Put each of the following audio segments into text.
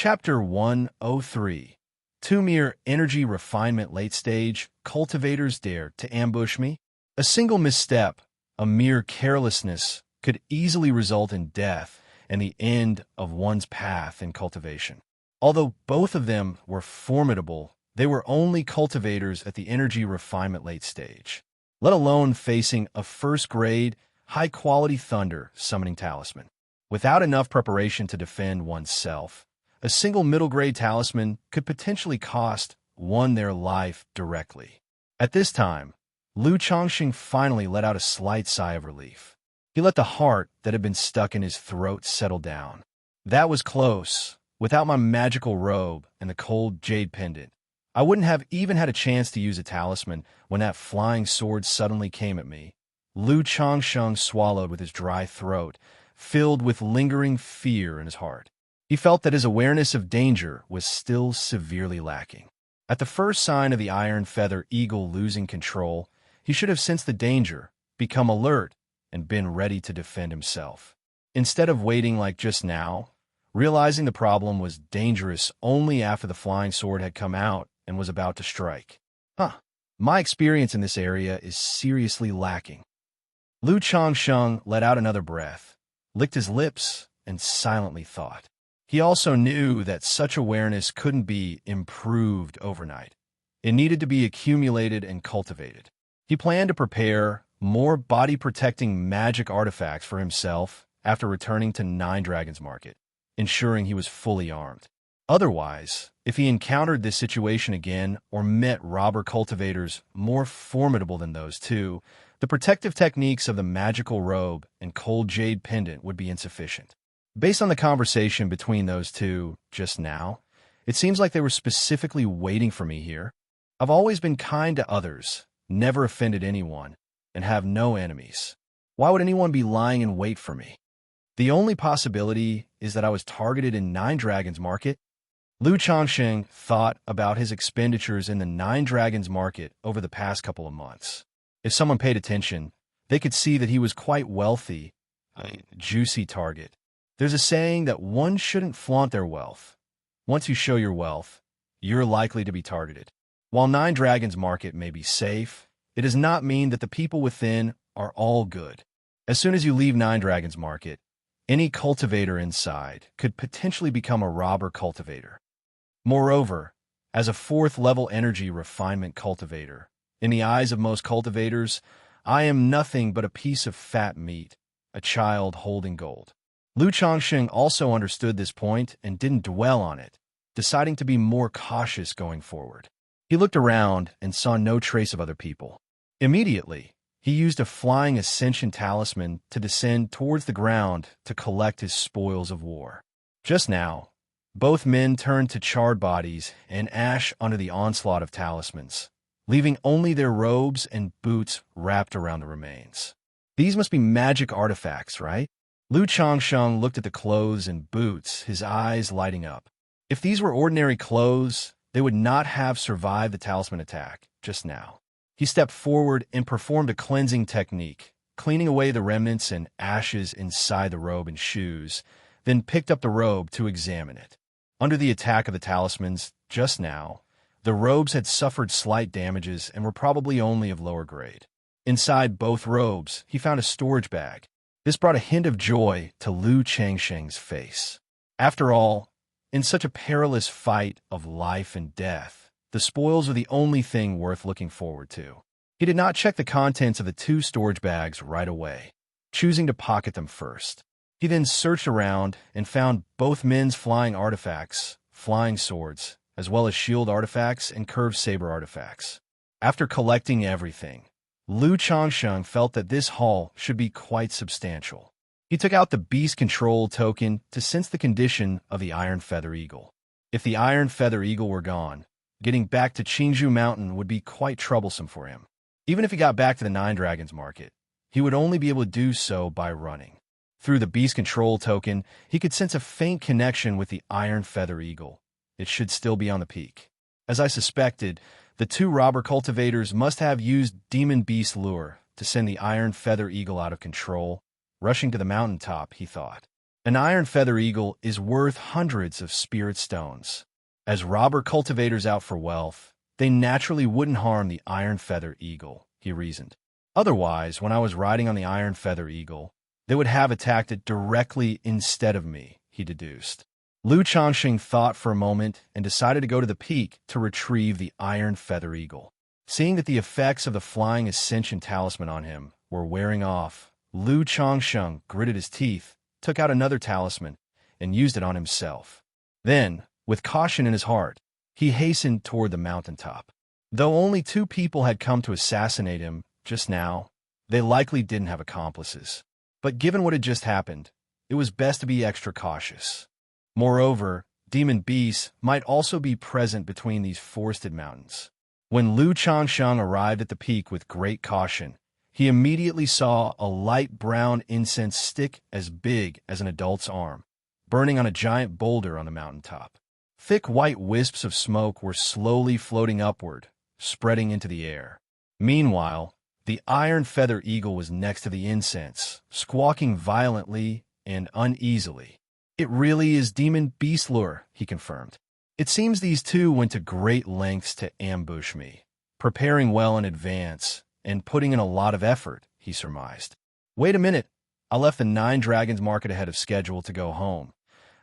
Chapter 103. Two-mere energy refinement late stage, cultivators dare to ambush me. A single misstep, a mere carelessness, could easily result in death and the end of one's path in cultivation. Although both of them were formidable, they were only cultivators at the energy refinement late stage, let alone facing a first-grade, high-quality thunder summoning talisman. Without enough preparation to defend oneself, a single middle-grade talisman could potentially cost one their life directly. At this time, Xianxia finally let out a slight sigh of relief. He let the heart that had been stuck in his throat settle down. That was close. Without my magical robe and the cold jade pendant, I wouldn't have even had a chance to use a talisman when that flying sword suddenly came at me. Xianxia swallowed with his dry throat, filled with lingering fear in his heart. He felt that his awareness of danger was still severely lacking. At the first sign of the Iron Feather Eagle losing control, he should have sensed the danger, become alert, and been ready to defend himself. Instead of waiting like just now, realizing the problem was dangerous only after the flying sword had come out and was about to strike. My experience in this area is seriously lacking. Xianxia let out another breath, licked his lips, and silently thought. He also knew that such awareness couldn't be improved overnight. It needed to be accumulated and cultivated. He planned to prepare more body-protecting magic artifacts for himself after returning to Nine Dragons Market, ensuring he was fully armed. Otherwise, if he encountered this situation again or met robber cultivators more formidable than those two, the protective techniques of the magical robe and cold jade pendant would be insufficient. Based on the conversation between those two just now, it seems like they were specifically waiting for me here. I've always been kind to others, never offended anyone, and have no enemies. Why would anyone be lying in wait for me? The only possibility is that I was targeted in Nine Dragons Market. Xianxia thought about his expenditures in the Nine Dragons Market over the past couple of months. If someone paid attention, they could see that he was quite wealthy, a juicy target. There's a saying that one shouldn't flaunt their wealth. Once you show your wealth, you're likely to be targeted. While Nine Dragons Market may be safe, it does not mean that the people within are all good. As soon as you leave Nine Dragons Market, any cultivator inside could potentially become a robber cultivator. Moreover, as a fourth-level energy refinement cultivator, in the eyes of most cultivators, I am nothing but a piece of fat meat, a child holding gold. Xianxia also understood this point and didn't dwell on it, deciding to be more cautious going forward. He looked around and saw no trace of other people. Immediately, he used a flying ascension talisman to descend towards the ground to collect his spoils of war. Just now, both men turned to charred bodies and ash under the onslaught of talismans, leaving only their robes and boots wrapped around the remains. These must be magic artifacts, right? Xianxia looked at the clothes and boots, his eyes lighting up. If these were ordinary clothes, they would not have survived the talisman attack just now. He stepped forward and performed a cleansing technique, cleaning away the remnants and ashes inside the robe and shoes, then picked up the robe to examine it. Under the attack of the talismans just now, the robes had suffered slight damages and were probably only of lower grade. Inside both robes, he found a storage bag. This brought a hint of joy to Xianxia's face. After all, in such a perilous fight of life and death, the spoils are the only thing worth looking forward to. He did not check the contents of the two storage bags right away, choosing to pocket them first. He then searched around and found both men's flying artifacts, flying swords, as well as shield artifacts and curved saber artifacts. After collecting everything, Xianxia felt that this haul should be quite substantial. He took out the Beast Control token to sense the condition of the Iron Feather Eagle. If the Iron Feather Eagle were gone, getting back to Qingzhou Mountain would be quite troublesome for him. Even if he got back to the Nine Dragons Market, he would only be able to do so by running. Through the Beast Control token, he could sense a faint connection with the Iron Feather Eagle. It should still be on the peak. As I suspected, the two robber cultivators must have used Demon Beast Lure to send the Iron Feather Eagle out of control. Rushing to the mountaintop, he thought. An iron feather eagle is worth hundreds of spirit stones. As robber cultivators out for wealth, they naturally wouldn't harm the iron feather eagle, he reasoned. Otherwise, when I was riding on the iron feather eagle, they would have attacked it directly instead of me, he deduced. Lu Changxing thought for a moment and decided to go to the peak to retrieve the iron feather eagle. Seeing that the effects of the flying ascension talisman on him were wearing off, Lu Changxing gritted his teeth, took out another talisman, and used it on himself. Then, with caution in his heart, he hastened toward the mountaintop. Though only 2 people had come to assassinate him just now, they likely didn't have accomplices. But given what had just happened, it was best to be extra cautious. Moreover, demon beasts might also be present between these forested mountains. When Lu Changxing arrived at the peak with great caution, he immediately saw a light brown incense stick as big as an adult's arm, burning on a giant boulder on the mountaintop. Thick white wisps of smoke were slowly floating upward, spreading into the air. Meanwhile, the iron feather eagle was next to the incense, squawking violently and uneasily. "It really is demon beast lure," he confirmed. "It seems these 2 went to great lengths to ambush me, preparing well in advance and putting in a lot of effort," he surmised. "Wait a minute. I left the 9 Dragons market ahead of schedule to go home.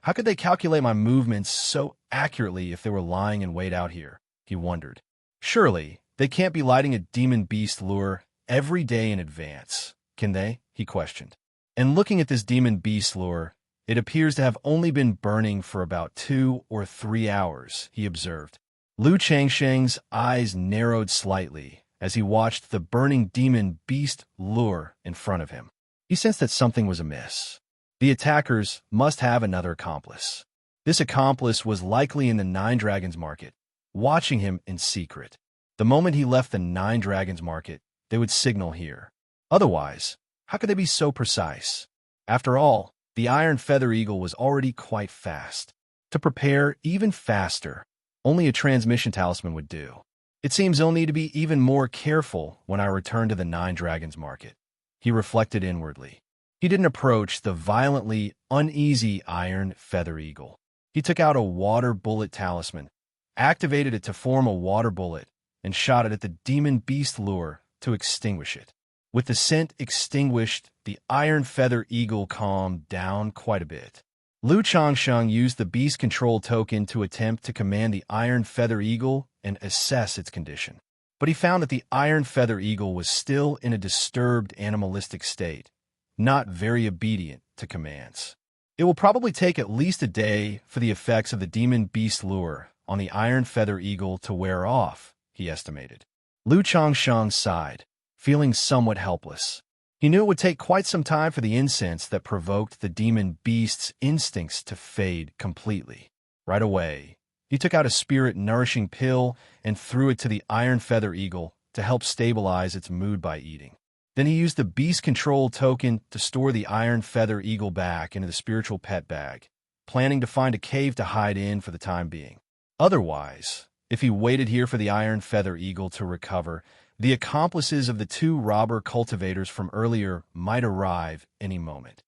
How could they calculate my movements so accurately if they were lying in wait out here?" he wondered. "Surely, they can't be lighting a demon beast lure every day in advance, can they?" he questioned. And looking at this demon beast lure, it appears to have only been burning for about 2 or 3 hours, he observed. Lu Changxing's eyes narrowed slightly as he watched the burning demon beast lure in front of him. He sensed that something was amiss. The attackers must have another accomplice. This accomplice was likely in the 9 Dragons market, watching him in secret. The moment he left the 9 Dragons market, they would signal here. Otherwise, how could they be so precise? After all, the iron feather eagle was already quite fast. To prepare even faster, only a transmission talisman would do. It seems they'll need to be even more careful when I return to the 9 Dragons market, he reflected inwardly. He didn't approach the violently uneasy iron feather eagle. He took out a water bullet talisman, activated it to form a water bullet, and shot it at the demon beast lure to extinguish it. With the scent extinguished, the iron feather eagle calmed down quite a bit. Lu Changxing used the beast control token to attempt to command the iron feather eagle and assess its condition. But he found that the iron feather eagle was still in a disturbed animalistic state, not very obedient to commands. It will probably take at least a day for the effects of the demon beast lure on the iron feather eagle to wear off, he estimated. Lu Changxing sighed, feeling somewhat helpless. He knew it would take quite some time for the incense that provoked the demon beast's instincts to fade completely. Right away, he took out a spirit-nourishing pill and threw it to the iron feather eagle to help stabilize its mood by eating. Then he used the beast control token to store the iron feather eagle back into the spiritual pet bag, planning to find a cave to hide in for the time being. Otherwise, if he waited here for the iron feather eagle to recover, the accomplices of the 2 robber cultivators from earlier might arrive any moment.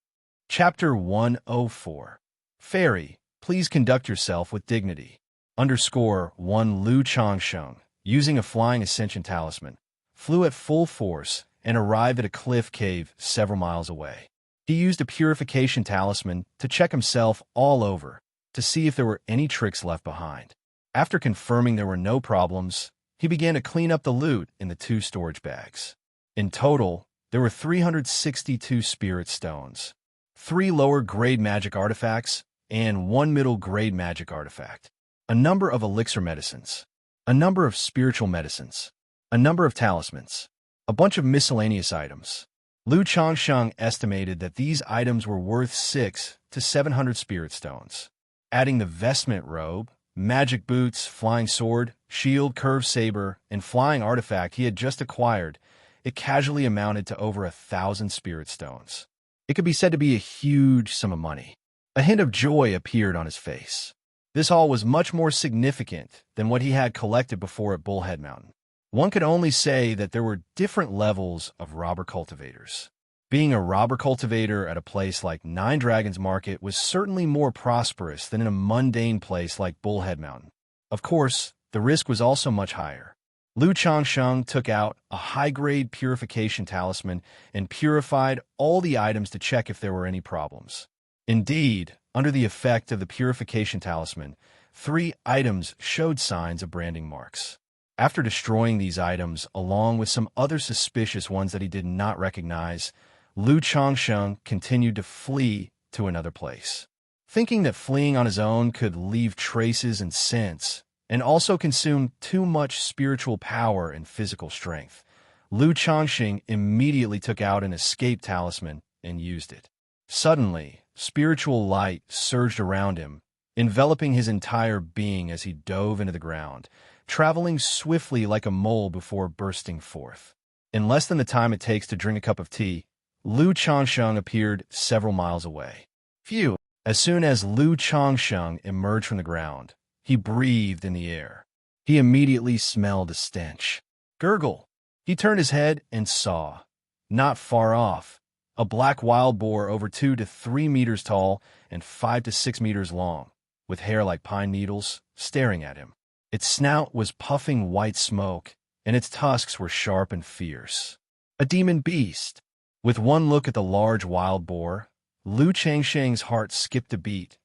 Chapter 104. Fairy, please conduct yourself with dignity. _1 Lu Changxing, using a flying ascension talisman, flew at full force and arrived at a cliff cave several miles away. He used a purification talisman to check himself all over to see if there were any tricks left behind. After confirming there were no problems, he began to clean up the loot in the 2 storage bags. In total, there were 362 spirit stones, 3 lower-grade magic artifacts, and 1 middle-grade magic artifact, a number of elixir medicines, a number of spiritual medicines, a number of talismans, a bunch of miscellaneous items. Lu Changxing estimated that these items were worth 600 to 700 spirit stones. Adding the vestment robe, magic boots, flying sword, shield, curved saber, and flying artifact he had just acquired, it casually amounted to over 1,000 spirit stones. It could be said to be a huge sum of money. A hint of joy appeared on his face. This haul was much more significant than what he had collected before at Bullhead Mountain. One could only say that there were different levels of robber cultivators. Being a robber cultivator at a place like Nine Dragons Market was certainly more prosperous than in a mundane place like Bullhead Mountain. Of course, the risk was also much higher. Lu Changsheng took out a high-grade purification talisman and purified all the items to check if there were any problems. Indeed, under the effect of the purification talisman, 3 items showed signs of branding marks. After destroying these items, along with some other suspicious ones that he did not recognize, Lu Changsheng continued to flee to another place. Thinking that fleeing on his own could leave traces and scents, and also consume too much spiritual power and physical strength, Lu Changsheng immediately took out an escape talisman and used it. Suddenly, spiritual light surged around him, enveloping his entire being as he dove into the ground, traveling swiftly like a mole before bursting forth. In less than the time it takes to drink a cup of tea, Lu Changsheng appeared several miles away. Phew! As soon as Lu Changsheng emerged from the ground, he breathed in the air. He immediately smelled a stench. Gurgle! He turned his head and saw, not far off, a black wild boar over 2 to 3 meters tall and 5 to 6 meters long, with hair like pine needles, staring at him. Its snout was puffing white smoke, and its tusks were sharp and fierce. A demon beast! With one look at the large wild boar, Lu Changsheng's heart skipped a beat,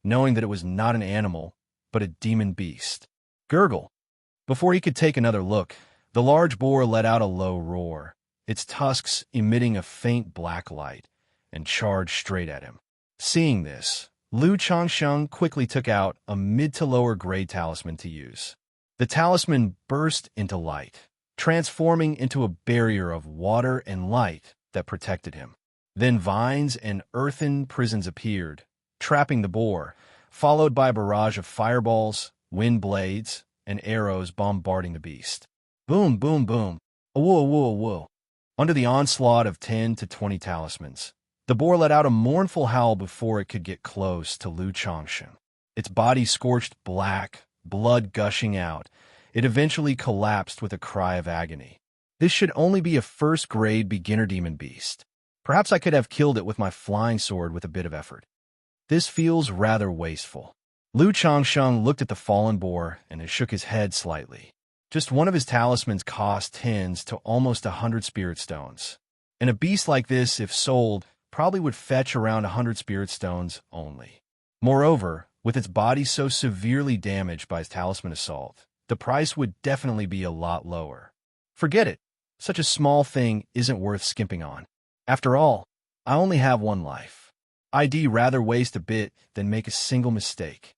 knowing that it was not an animal, but a demon beast. Gurgle! Before he could take another look, the large boar let out a low roar, its tusks emitting a faint black light, and charged straight at him. Seeing this, Lu Changsheng quickly took out a mid to lower grade talisman to use. The talisman burst into light, transforming into a barrier of water and light that protected him. Then vines and earthen prisons appeared, trapping the boar, followed by a barrage of fireballs, wind blades, and arrows bombarding the beast. Boom, boom, boom. Awoo, awoo, awoo. Under the onslaught of 10 to 20 talismans, the boar let out a mournful howl before it could get close to Lu Changsheng. Its body scorched black, blood gushing out. It eventually collapsed with a cry of agony. This should only be a first-grade beginner demon beast. Perhaps I could have killed it with my flying sword with a bit of effort. This feels rather wasteful. Lu Changsheng looked at the fallen boar and shook his head slightly. Just one of his talismans cost tens to almost 100 spirit stones. And a beast like this, if sold, probably would fetch around 100 spirit stones only. Moreover, with its body so severely damaged by his talisman assault, the price would definitely be a lot lower. Forget it. Such a small thing isn't worth skimping on. After all, I only have one life. I'd rather waste a bit than make a single mistake.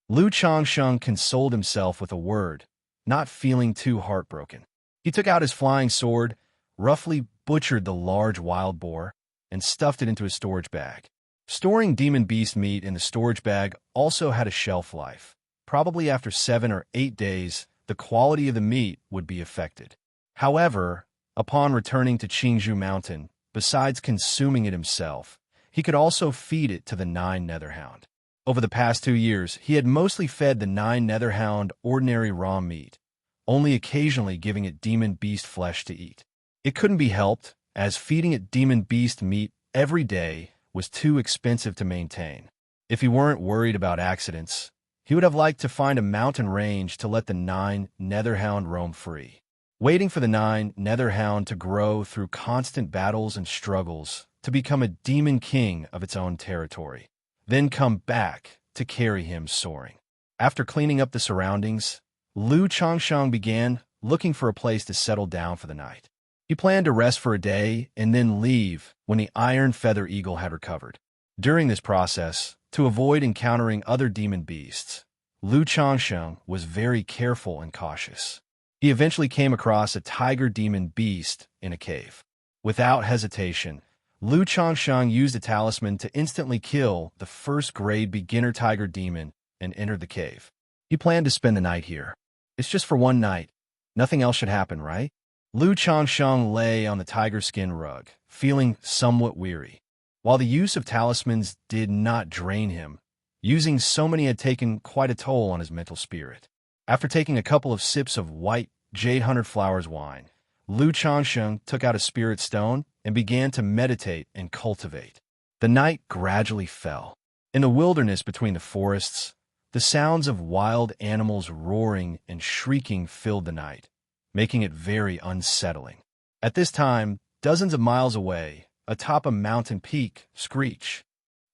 Lu Changsheng consoled himself with a word, not feeling too heartbroken. He took out his flying sword, roughly butchered the large wild boar, and stuffed it into his storage bag. Storing demon beast meat in the storage bag also had a shelf life. Probably after 7 or 8 days, the quality of the meat would be affected. However, upon returning to Qingzhou Mountain, besides consuming it himself, he could also feed it to the 9 Netherhound. Over the past 2 years, he had mostly fed the 9 Netherhound ordinary raw meat, only occasionally giving it demon beast flesh to eat. It couldn't be helped, as feeding it demon beast meat every day was too expensive to maintain. If he weren't worried about accidents, he would have liked to find a mountain range to let the 9 Netherhound roam free. Waiting for the 9 Netherhound to grow through constant battles and struggles to become a demon king of its own territory, then come back to carry him soaring. After cleaning up the surroundings, Lu Changsheng began looking for a place to settle down for the night. He planned to rest for a day and then leave when the Iron Feather Eagle had recovered. During this process, to avoid encountering other demon beasts, Lu Changsheng was very careful and cautious. He eventually came across a tiger demon beast in a cave. Without hesitation, Lu Changsheng used a talisman to instantly kill the first-grade beginner tiger demon and entered the cave. He planned to spend the night here. It's just for one night. Nothing else should happen, right? Lu Changsheng lay on the tiger skin rug, feeling somewhat weary. While the use of talismans did not drain him, using so many had taken quite a toll on his mental spirit. After taking a couple of sips of white Jade 100 Flowers wine, Lu Changsheng took out a spirit stone and began to meditate and cultivate. The night gradually fell. In the wilderness between the forests, the sounds of wild animals roaring and shrieking filled the night, making it very unsettling. At this time, dozens of miles away, atop a mountain peak, screech.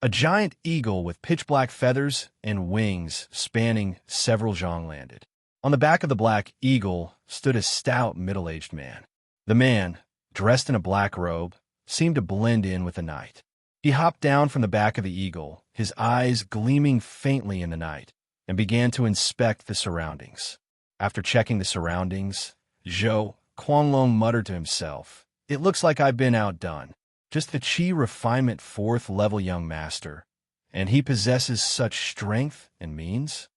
A giant eagle with pitch-black feathers and wings spanning several zhang landed. On the back of the black eagle stood a stout middle-aged man. The man, dressed in a black robe, seemed to blend in with the night. He hopped down from the back of the eagle, his eyes gleaming faintly in the night, and began to inspect the surroundings. After checking the surroundings, Zhou Quanglong muttered to himself, "It looks like I've been outdone. Just the Qi Refinement 4th level young master, and he possesses such strength and means?"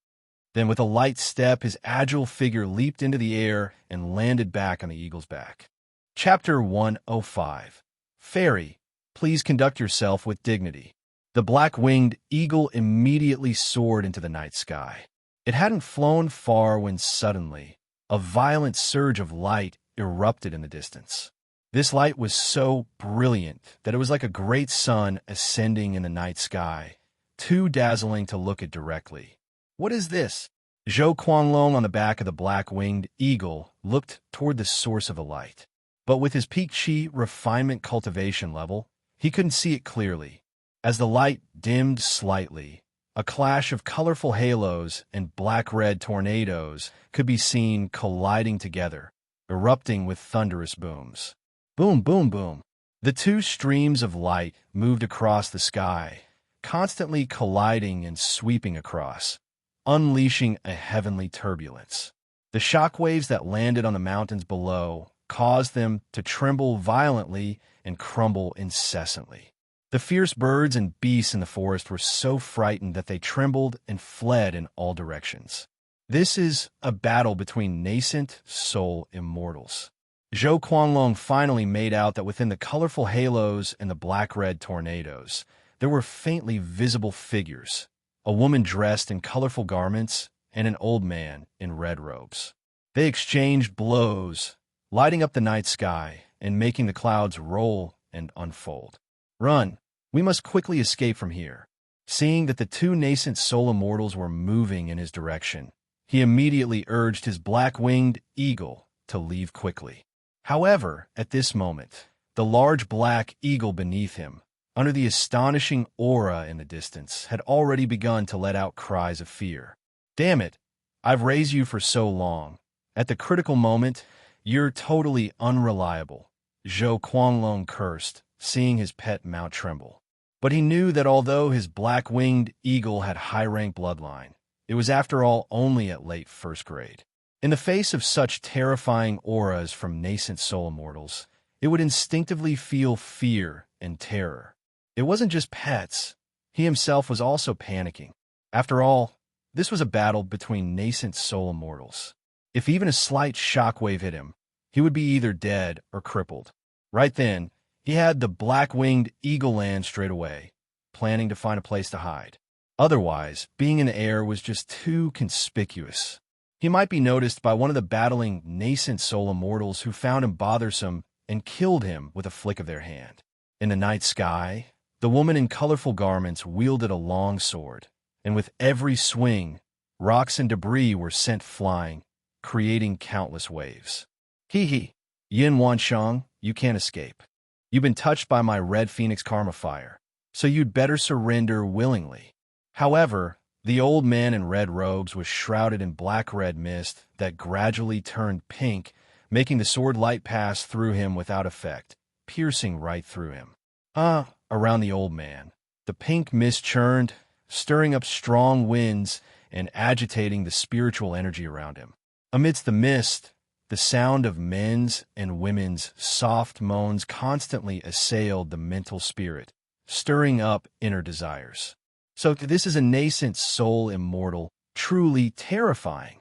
Then with a light step, his agile figure leaped into the air and landed back on the eagle's back. Chapter 105. Fairy, please conduct yourself with dignity. The black-winged eagle immediately soared into the night sky. It hadn't flown far when suddenly, a violent surge of light erupted in the distance. This light was so brilliant that it was like a great sun ascending in the night sky, too dazzling to look at directly. "What is this?" Zhou Quanglong on the back of the black-winged eagle looked toward the source of the light. But with his peak Qi refinement cultivation level, he couldn't see it clearly. As the light dimmed slightly, a clash of colorful halos and black-red tornadoes could be seen colliding together, erupting with thunderous booms. Boom, boom, boom. The two streams of light moved across the sky, constantly colliding and sweeping across, unleashing a heavenly turbulence. The shockwaves that landed on the mountains below caused them to tremble violently and crumble incessantly. The fierce birds and beasts in the forest were so frightened that they trembled and fled in all directions. This is a battle between nascent soul immortals. Zhou Quanglong finally made out that within the colorful halos and the black-red tornadoes, there were faintly visible figures, a woman dressed in colorful garments and an old man in red robes. They exchanged blows, lighting up the night sky and making the clouds roll and unfold. "Run! We must quickly escape from here." Seeing that the two nascent soul immortals were moving in his direction, he immediately urged his black-winged eagle to leave quickly. However, at this moment, the large black eagle beneath him, under the astonishing aura in the distance, had already begun to let out cries of fear. "Damn it! I've raised you for so long. At the critical moment, you're totally unreliable," Zhou Quanglong cursed, seeing his pet mount tremble. But he knew that although his black-winged eagle had high-rank bloodline, it was after all only at late first grade. In the face of such terrifying auras from nascent soul immortals, it would instinctively feel fear and terror. It wasn't just pets. He himself was also panicking. After all, this was a battle between nascent soul immortals. If even a slight shockwave hit him, he would be either dead or crippled. Right then, he had the black-winged eagle land straight away, planning to find a place to hide. Otherwise, being in the air was just too conspicuous. He might be noticed by one of the battling nascent soul immortals who found him bothersome and killed him with a flick of their hand. In the night sky, the woman in colorful garments wielded a long sword, and with every swing, rocks and debris were sent flying, creating countless waves. "Hee, Yin Wanshang, you can't escape. You've been touched by my red phoenix karma fire, so you'd better surrender willingly." However, the old man in red robes was shrouded in black-red mist that gradually turned pink, making the sword light pass through him without effect, piercing right through him. Around the old man, the pink mist churned, stirring up strong winds and agitating the spiritual energy around him. Amidst the mist, the sound of men's and women's soft moans constantly assailed the mental spirit, stirring up inner desires. So this is a nascent soul immortal, truly terrifying.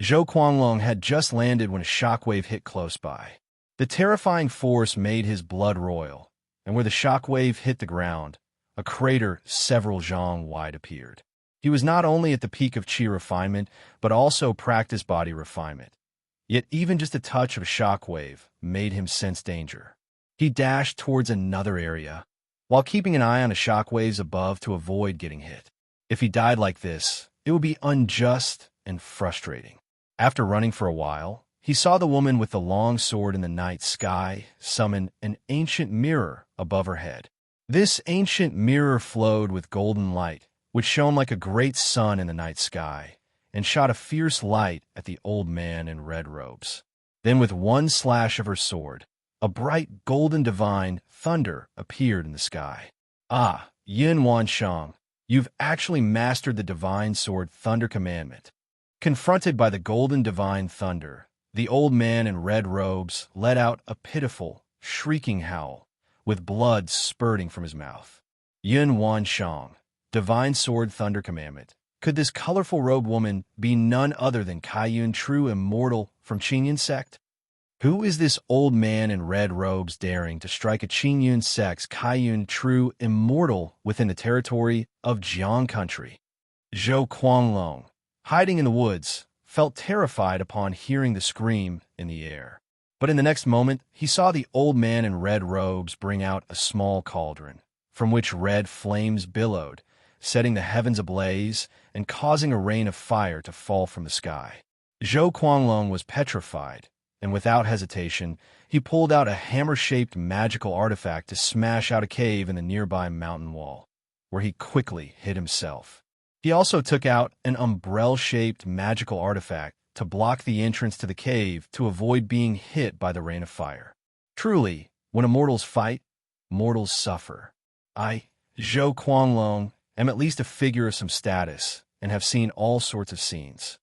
Zhou Quanglong had just landed when a shockwave hit close by. The terrifying force made his blood roil, and where the shockwave hit the ground, a crater several zhang wide appeared. He was not only at the peak of Qi refinement, but also practiced body refinement. Yet even just a touch of a shockwave made him sense danger. He dashed towards another area, while keeping an eye on the shockwaves above to avoid getting hit. If he died like this, it would be unjust and frustrating. After running for a while, he saw the woman with the long sword in the night sky summon an ancient mirror above her head. This ancient mirror flowed with golden light, which shone like a great sun in the night sky, and shot a fierce light at the old man in red robes. Then with one slash of her sword, a bright golden divine thunder appeared in the sky. Ah, Yin Wanshang, you've actually mastered the divine sword thunder commandment. Confronted by the golden divine thunder, the old man in red robes let out a pitiful, shrieking howl, with blood spurting from his mouth. Yin Wanshang, divine sword thunder commandment. Could this colorful robed woman be none other than Kaiyun, true immortal from Qingyun sect? Who is this old man in red robes daring to strike a Qingyun sect's Kaiyun, true immortal within the territory of Jiang country? Zhou Quanglong, hiding in the woods, felt terrified upon hearing the scream in the air. But in the next moment, he saw the old man in red robes bring out a small cauldron, from which red flames billowed, setting the heavens ablaze and causing a rain of fire to fall from the sky. Zhou Quanglong was petrified, and without hesitation, he pulled out a hammer-shaped magical artifact to smash out a cave in the nearby mountain wall, where he quickly hid himself. He also took out an umbrella-shaped magical artifact to block the entrance to the cave to avoid being hit by the rain of fire. Truly, when immortals fight, mortals suffer. I, Zhou Quanglong, am at least a figure of some status and have seen all sorts of scenes.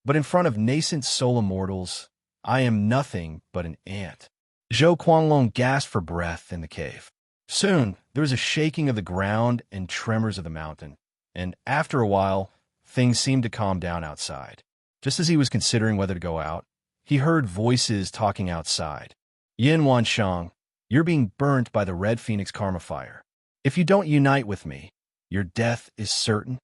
But in front of nascent soul immortals, I am nothing but an ant. Zhou Quanglong gasped for breath in the cave. Soon, there was a shaking of the ground and tremors of the mountain, and after a while, things seemed to calm down outside. Just as he was considering whether to go out, he heard voices talking outside. Yin Wanshang, you're being burnt by the Red Phoenix Karma Fire. If you don't unite with me, your death is certain.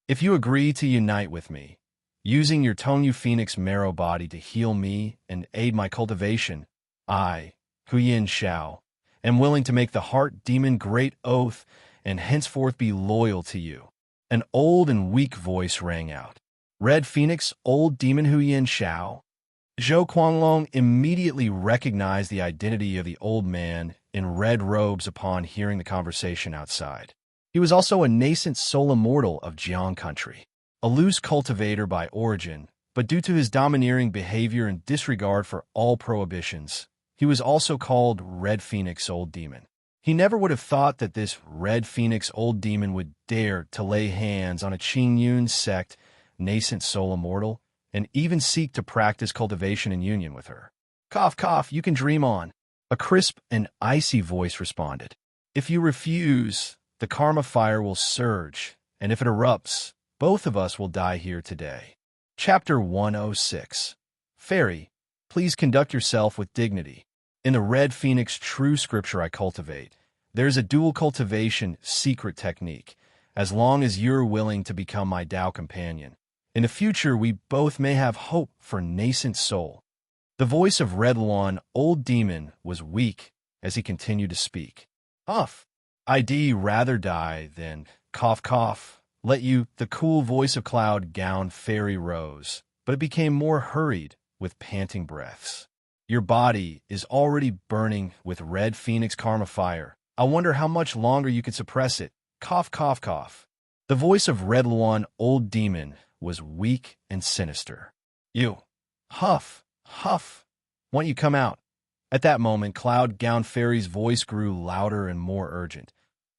If you agree to unite with me, using your Tongyu Phoenix marrow body to heal me and aid my cultivation, I, Huyin Xiao, am willing to make the heart demon great oath and henceforth be loyal to you. An old and weak voice rang out. Red Phoenix, old demon Huyin Xiao? Zhou Quanglong immediately recognized the identity of the old man in red robes upon hearing the conversation outside. He was also a nascent soul immortal of Jiang country, a loose cultivator by origin, but due to his domineering behavior and disregard for all prohibitions, he was also called Red Phoenix Old Demon. He never would have thought that this Red Phoenix Old Demon would dare to lay hands on a Qingyun sect nascent soul immortal and even seek to practice cultivation in union with her. Cough, cough, you can dream on. A crisp and icy voice responded. If you refuse, the karma fire will surge, and if it erupts, both of us will die here today. Chapter 106. Fairy, please conduct yourself with dignity. In the Red Phoenix true scripture I cultivate, there's a dual cultivation secret technique, as long as you're willing to become my Tao companion. In the future, we both may have hope for nascent soul. The voice of Red Lawn, old demon, was weak as he continued to speak. Uff, I'd rather die than, cough, cough, let you, the cool voice of Cloud Gown Fairy rose, but it became more hurried with panting breaths. Your body is already burning with Red Phoenix Karma Fire. I wonder how much longer you can suppress it. Cough, cough, cough. The voice of Red Lawn, old demon, was weak and sinister. You, huff, huff, why don't you come out? At that moment, Cloud Gown Fairy's voice grew louder and more urgent,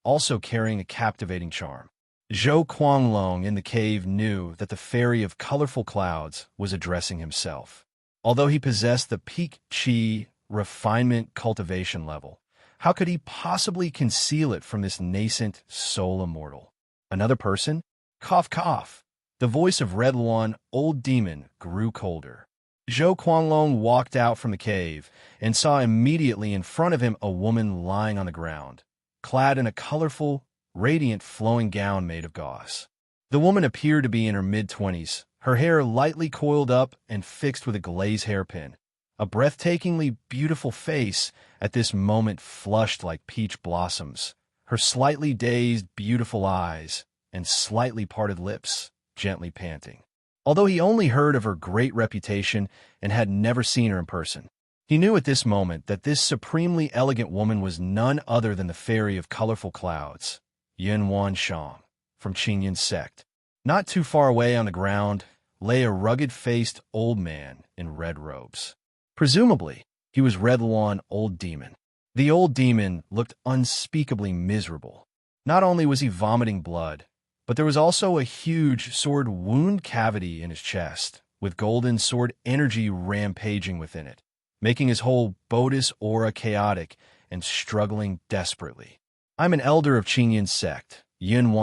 also carrying a captivating charm. Zhou Quanglong in the cave knew that the fairy of colorful clouds was addressing himself. Although he possessed the peak qi refinement cultivation level, how could he possibly conceal it from this nascent soul immortal? Another person? Cough, cough. The voice of Red Lawn, old demon, grew colder. Zhou Quanglong walked out from the cave and saw immediately in front of him a woman lying on the ground, clad in a colorful, radiant flowing gown made of gauze. The woman appeared to be in her mid-20s, her hair lightly coiled up and fixed with a glaze hairpin. A breathtakingly beautiful face at this moment flushed like peach blossoms, her slightly dazed, beautiful eyes and slightly parted lips gently panting. Although he only heard of her great reputation and had never seen her in person, he knew at this moment that this supremely elegant woman was none other than the fairy of colorful clouds, Xianxia, from Qingyun's sect. Not too far away on the ground lay a rugged-faced old man in red robes. Presumably, he was Red Luan Old Demon. The old demon looked unspeakably miserable. Not only was he vomiting blood, but there was also a huge sword wound cavity in his chest, with golden sword energy rampaging within it, making his whole Bodis aura chaotic and struggling desperately. I'm an elder of Qingyun's sect, Yin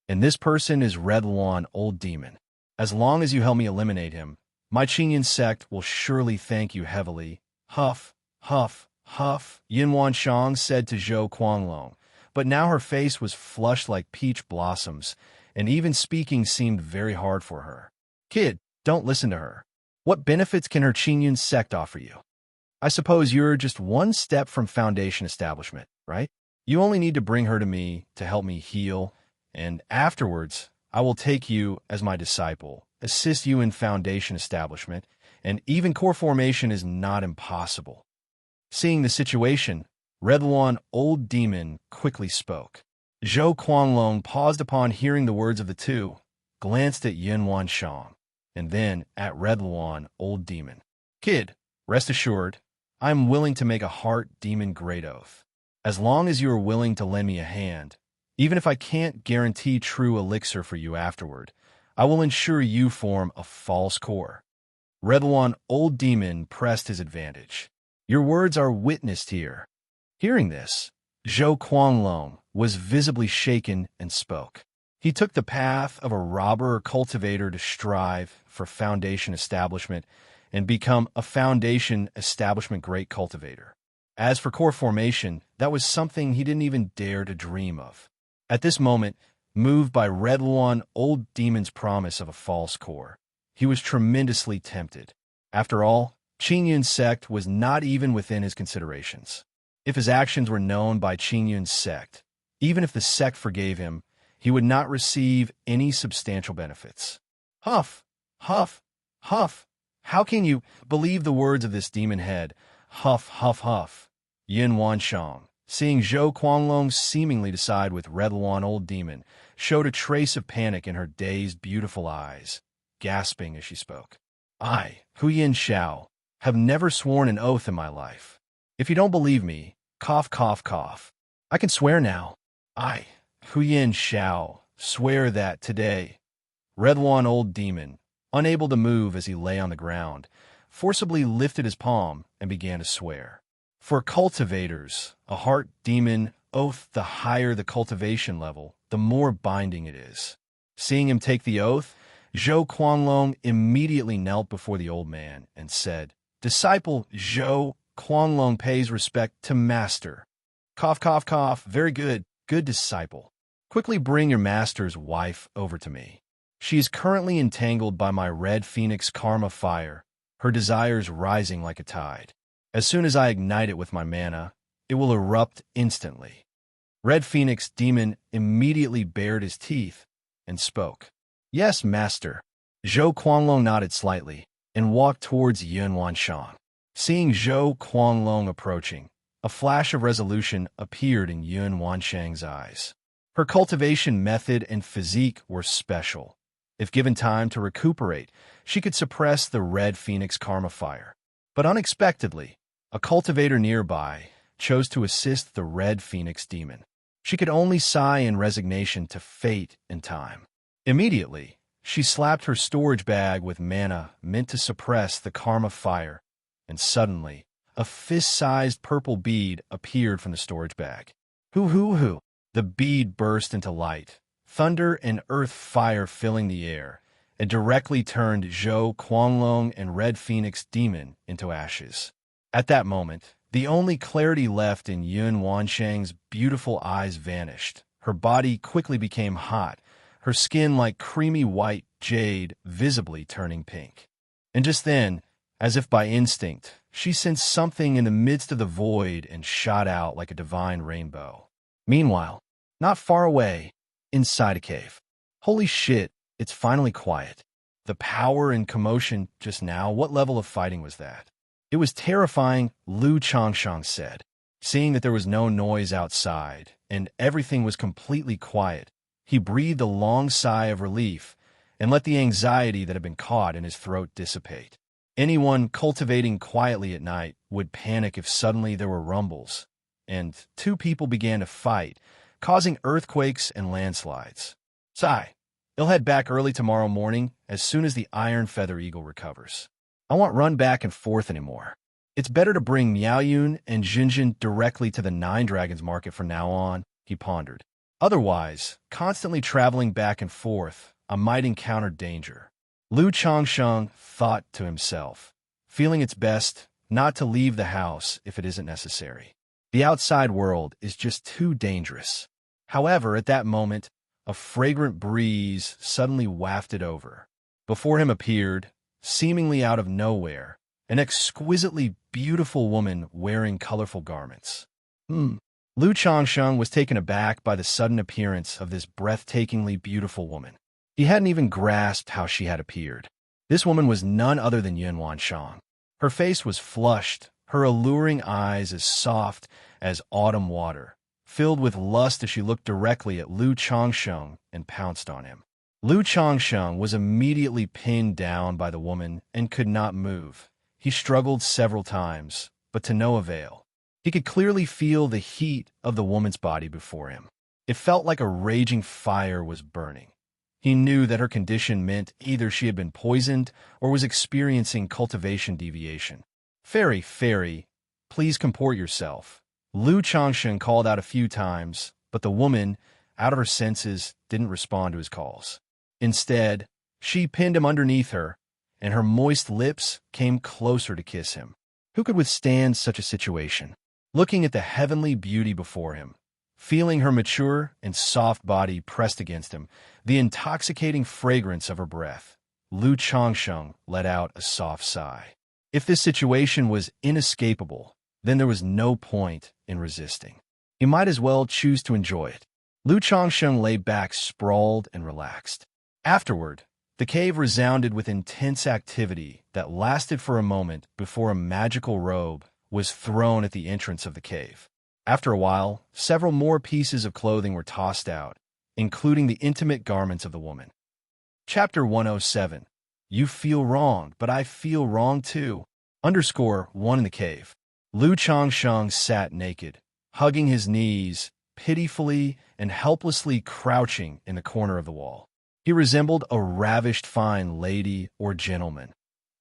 and this person is Red Luan Old Demon. As long as you help me eliminate him, my Qingyun sect will surely thank you heavily. Huff, huff, huff, Yin Wanshang said to Zhou Quanglong, but now her face was flushed like peach blossoms, and even speaking seemed very hard for her. Kid, don't listen to her. What benefits can her Qingyun sect offer you? I suppose you're just one step from foundation establishment, right? You only need to bring her to me to help me heal, and afterwards, I will take you as my disciple, assist you in foundation establishment, and even core formation is not impossible. Seeing the situation, Red Luan Old Demon quickly spoke. Zhou Quanglong paused upon hearing the words of the two, glanced at Yin Wanshang, and then at Red Luan Old Demon. Kid, rest assured, I am willing to make a heart demon great oath. As long as you are willing to lend me a hand, even if I can't guarantee true elixir for you afterward, I will ensure you form a false core. Red Luan Old Demon pressed his advantage. Your words are witnessed here. Hearing this, Zhou Quanglong was visibly shaken and spoke. He took the path of a robber or cultivator to strive for foundation establishment and become a foundation establishment great cultivator. As for core formation, that was something he didn't even dare to dream of. At this moment, moved by Red Luan Old Demon's promise of a false core, he was tremendously tempted. After all, Qingyun's sect was not even within his considerations. If his actions were known by Qingyun's sect, even if the sect forgave him, he would not receive any substantial benefits. Huff, huff, huff. How can you believe the words of this demon head? Huff, huff, huff. Yin Wanshang, seeing Zhou Quanglong seemingly decide with Red Luan Old Demon, showed a trace of panic in her dazed, beautiful eyes, gasping as she spoke. I, Huyin Xiao, have never sworn an oath in my life. If you don't believe me, cough, cough, cough. I can swear now. I, Huyin Xiao, swear that today. Red Luan Old Demon, unable to move as he lay on the ground, forcibly lifted his palm and began to swear. For cultivators, a heart demon oath, the higher the cultivation level, the more binding it is. Seeing him take the oath, Zhou Quanglong immediately knelt before the old man and said, Disciple Zhou Quanglong pays respect to master. Cough, cough, cough. Very good. Good disciple. Quickly bring your master's wife over to me. She is currently entangled by my red phoenix karma fire, her desires rising like a tide. As soon as I ignite it with my mana, it will erupt instantly. Red Phoenix Demon immediately bared his teeth and spoke. Yes, master. Zhou Quanglong nodded slightly and walked towards Yin Wanshang. Seeing Zhou Quanglong approaching, a flash of resolution appeared in Yin Wanshang's eyes. Her cultivation method and physique were special. If given time to recuperate, she could suppress the red phoenix karma fire. But unexpectedly, a cultivator nearby chose to assist the red phoenix demon. She could only sigh in resignation to fate and time. Immediately, she slapped her storage bag with mana meant to suppress the karma fire, and suddenly, a fist-sized purple bead appeared from the storage bag. Hoo hoo hoo! The bead burst into light, thunder and earth fire filling the air, and directly turned Zhou Quanglong and Red Phoenix Demon into ashes. At that moment, the only clarity left in Yin Wanshang's beautiful eyes vanished. Her body quickly became hot, her skin like creamy white jade visibly turning pink. And just then, As if by instinct, she sensed something in the midst of the void and shot out like a divine rainbow. Meanwhile, not far away, inside a cave. Holy shit, it's finally quiet. The power and commotion just now, what level of fighting was that? It was terrifying, Lu Changsheng said. Seeing that there was no noise outside, and everything was completely quiet, he breathed a long sigh of relief and let the anxiety that had been caught in his throat dissipate. Anyone cultivating quietly at night would panic if suddenly there were rumbles, and two people began to fight, causing earthquakes and landslides. Sigh. He'll head back early tomorrow morning as soon as the Iron Feather Eagle recovers. I won't run back and forth anymore. It's better to bring Miaoyun and Jinjin directly to the Nine Dragons market from now on, he pondered. Otherwise, constantly traveling back and forth, I might encounter danger. Lu Changsheng thought to himself, feeling it's best not to leave the house if it isn't necessary. The outside world is just too dangerous. However, at that moment, a fragrant breeze suddenly wafted over. Before him appeared, seemingly out of nowhere, an exquisitely beautiful woman wearing colorful garments. Lu Changsheng was taken aback by the sudden appearance of this breathtakingly beautiful woman. He hadn't even grasped how she had appeared. This woman was none other than Yun Wanshang. Her face was flushed, her alluring eyes as soft as autumn water, filled with lust as she looked directly at Lu Changsheng and pounced on him. Lu Changsheng was immediately pinned down by the woman and could not move. He struggled several times, but to no avail. He could clearly feel the heat of the woman's body before him. It felt like a raging fire was burning. He knew that her condition meant either she had been poisoned or was experiencing cultivation deviation. Fairy, please comport yourself. Lu Changsheng called out a few times, but the woman, out of her senses, didn't respond to his calls. Instead, she pinned him underneath her, and her moist lips came closer to kiss him. Who could withstand such a situation? Looking at the heavenly beauty before him, feeling her mature and soft body pressed against him, the intoxicating fragrance of her breath, Lu Changsheng let out a soft sigh. If this situation was inescapable, then there was no point in resisting. He might as well choose to enjoy it. Lu Changsheng lay back sprawled and relaxed. Afterward, the cave resounded with intense activity that lasted for a moment before a magical robe was thrown at the entrance of the cave. After a while, several more pieces of clothing were tossed out, including the intimate garments of the woman. Chapter 107. You feel wrong, but I feel wrong too. _1 in the cave. Lu Changsheng sat naked, hugging his knees, pitifully and helplessly crouching in the corner of the wall. He resembled a ravished fine lady or gentleman,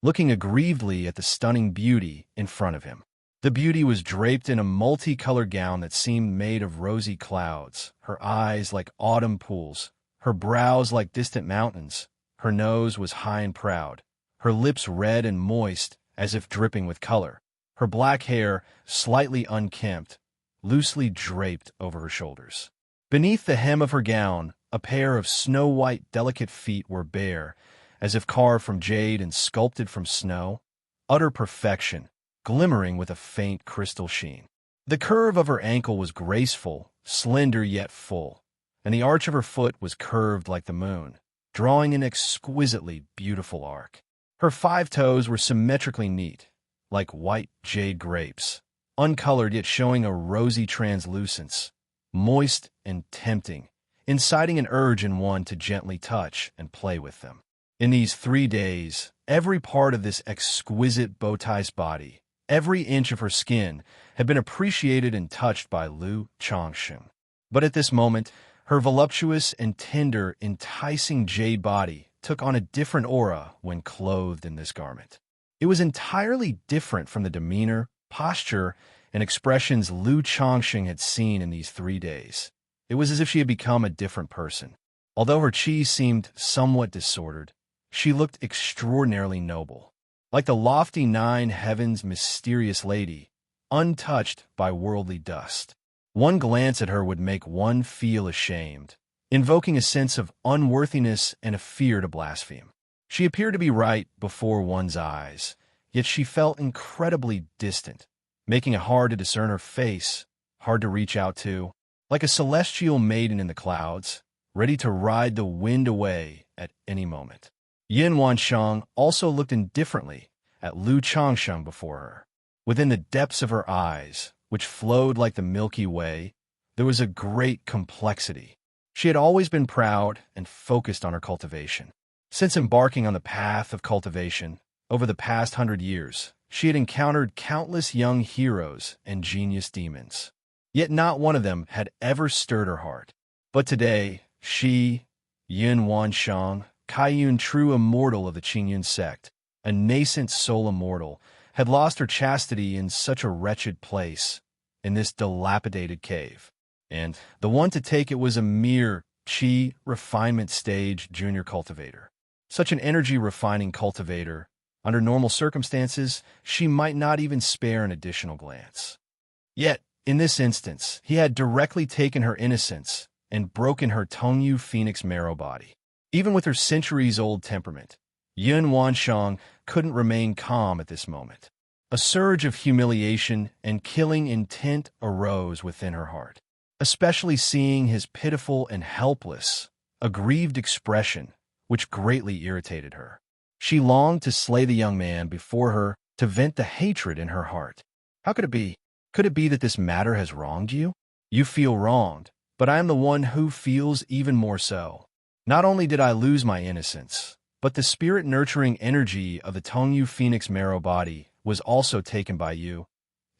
looking aggrievedly at the stunning beauty in front of him. The beauty was draped in a multicolored gown that seemed made of rosy clouds, her eyes like autumn pools, her brows like distant mountains. Her nose was high and proud, her lips red and moist as if dripping with color. Her black hair, slightly unkempt, loosely draped over her shoulders. Beneath the hem of her gown, a pair of snow-white delicate feet were bare, as if carved from jade and sculpted from snow, utter perfection, glimmering with a faint crystal sheen. The curve of her ankle was graceful, slender yet full, and the arch of her foot was curved like the moon, drawing an exquisitely beautiful arc. Her 5 toes were symmetrically neat, like white jade grapes, uncolored yet showing a rosy translucence, moist and tempting, inciting an urge in one to gently touch and play with them. In these 3 days, every part of this exquisite Bowtai's body, every inch of her skin, had been appreciated and touched by Lu Changsheng. But at this moment, her voluptuous and tender, enticing jade body took on a different aura when clothed in this garment. It was entirely different from the demeanor, posture, and expressions Lu Changsheng had seen in these 3 days. It was as if she had become a different person. Although her chi seemed somewhat disordered, she looked extraordinarily noble, like the lofty 9 heavens' mysterious lady, untouched by worldly dust. One glance at her would make one feel ashamed, invoking a sense of unworthiness and a fear to blaspheme. She appeared to be right before one's eyes, yet she felt incredibly distant, making it hard to discern her face, hard to reach out to, like a celestial maiden in the clouds, ready to ride the wind away at any moment. Yin Wansheng also looked indifferently at Lu Changsheng before her. Within the depths of her eyes, which flowed like the Milky Way, there was a great complexity. She had always been proud and focused on her cultivation. Since embarking on the path of cultivation, over the past 100 years, she had encountered countless young heroes and genius demons. Yet not one of them had ever stirred her heart. But today, she, Yin Wansheng, Kaiyun true immortal of the Qingyun sect, a nascent soul immortal, had lost her chastity in such a wretched place, in this dilapidated cave. And the one to take it was a mere Qi refinement stage junior cultivator. Such an energy-refining cultivator, under normal circumstances, she might not even spare an additional glance. Yet, in this instance, he had directly taken her innocence and broken her Tongyu Phoenix marrow body. Even with her centuries-old temperament, Yun Wansheng couldn't remain calm at this moment. A surge of humiliation and killing intent arose within her heart, especially seeing his pitiful and helpless, aggrieved expression, which greatly irritated her. She longed to slay the young man before her, to vent the hatred in her heart. How could it be? Could it be that this matter has wronged you? You feel wronged, but I am the one who feels even more so. Not only did I lose my innocence, but the spirit-nurturing energy of the Tongyu Phoenix marrow body was also taken by you,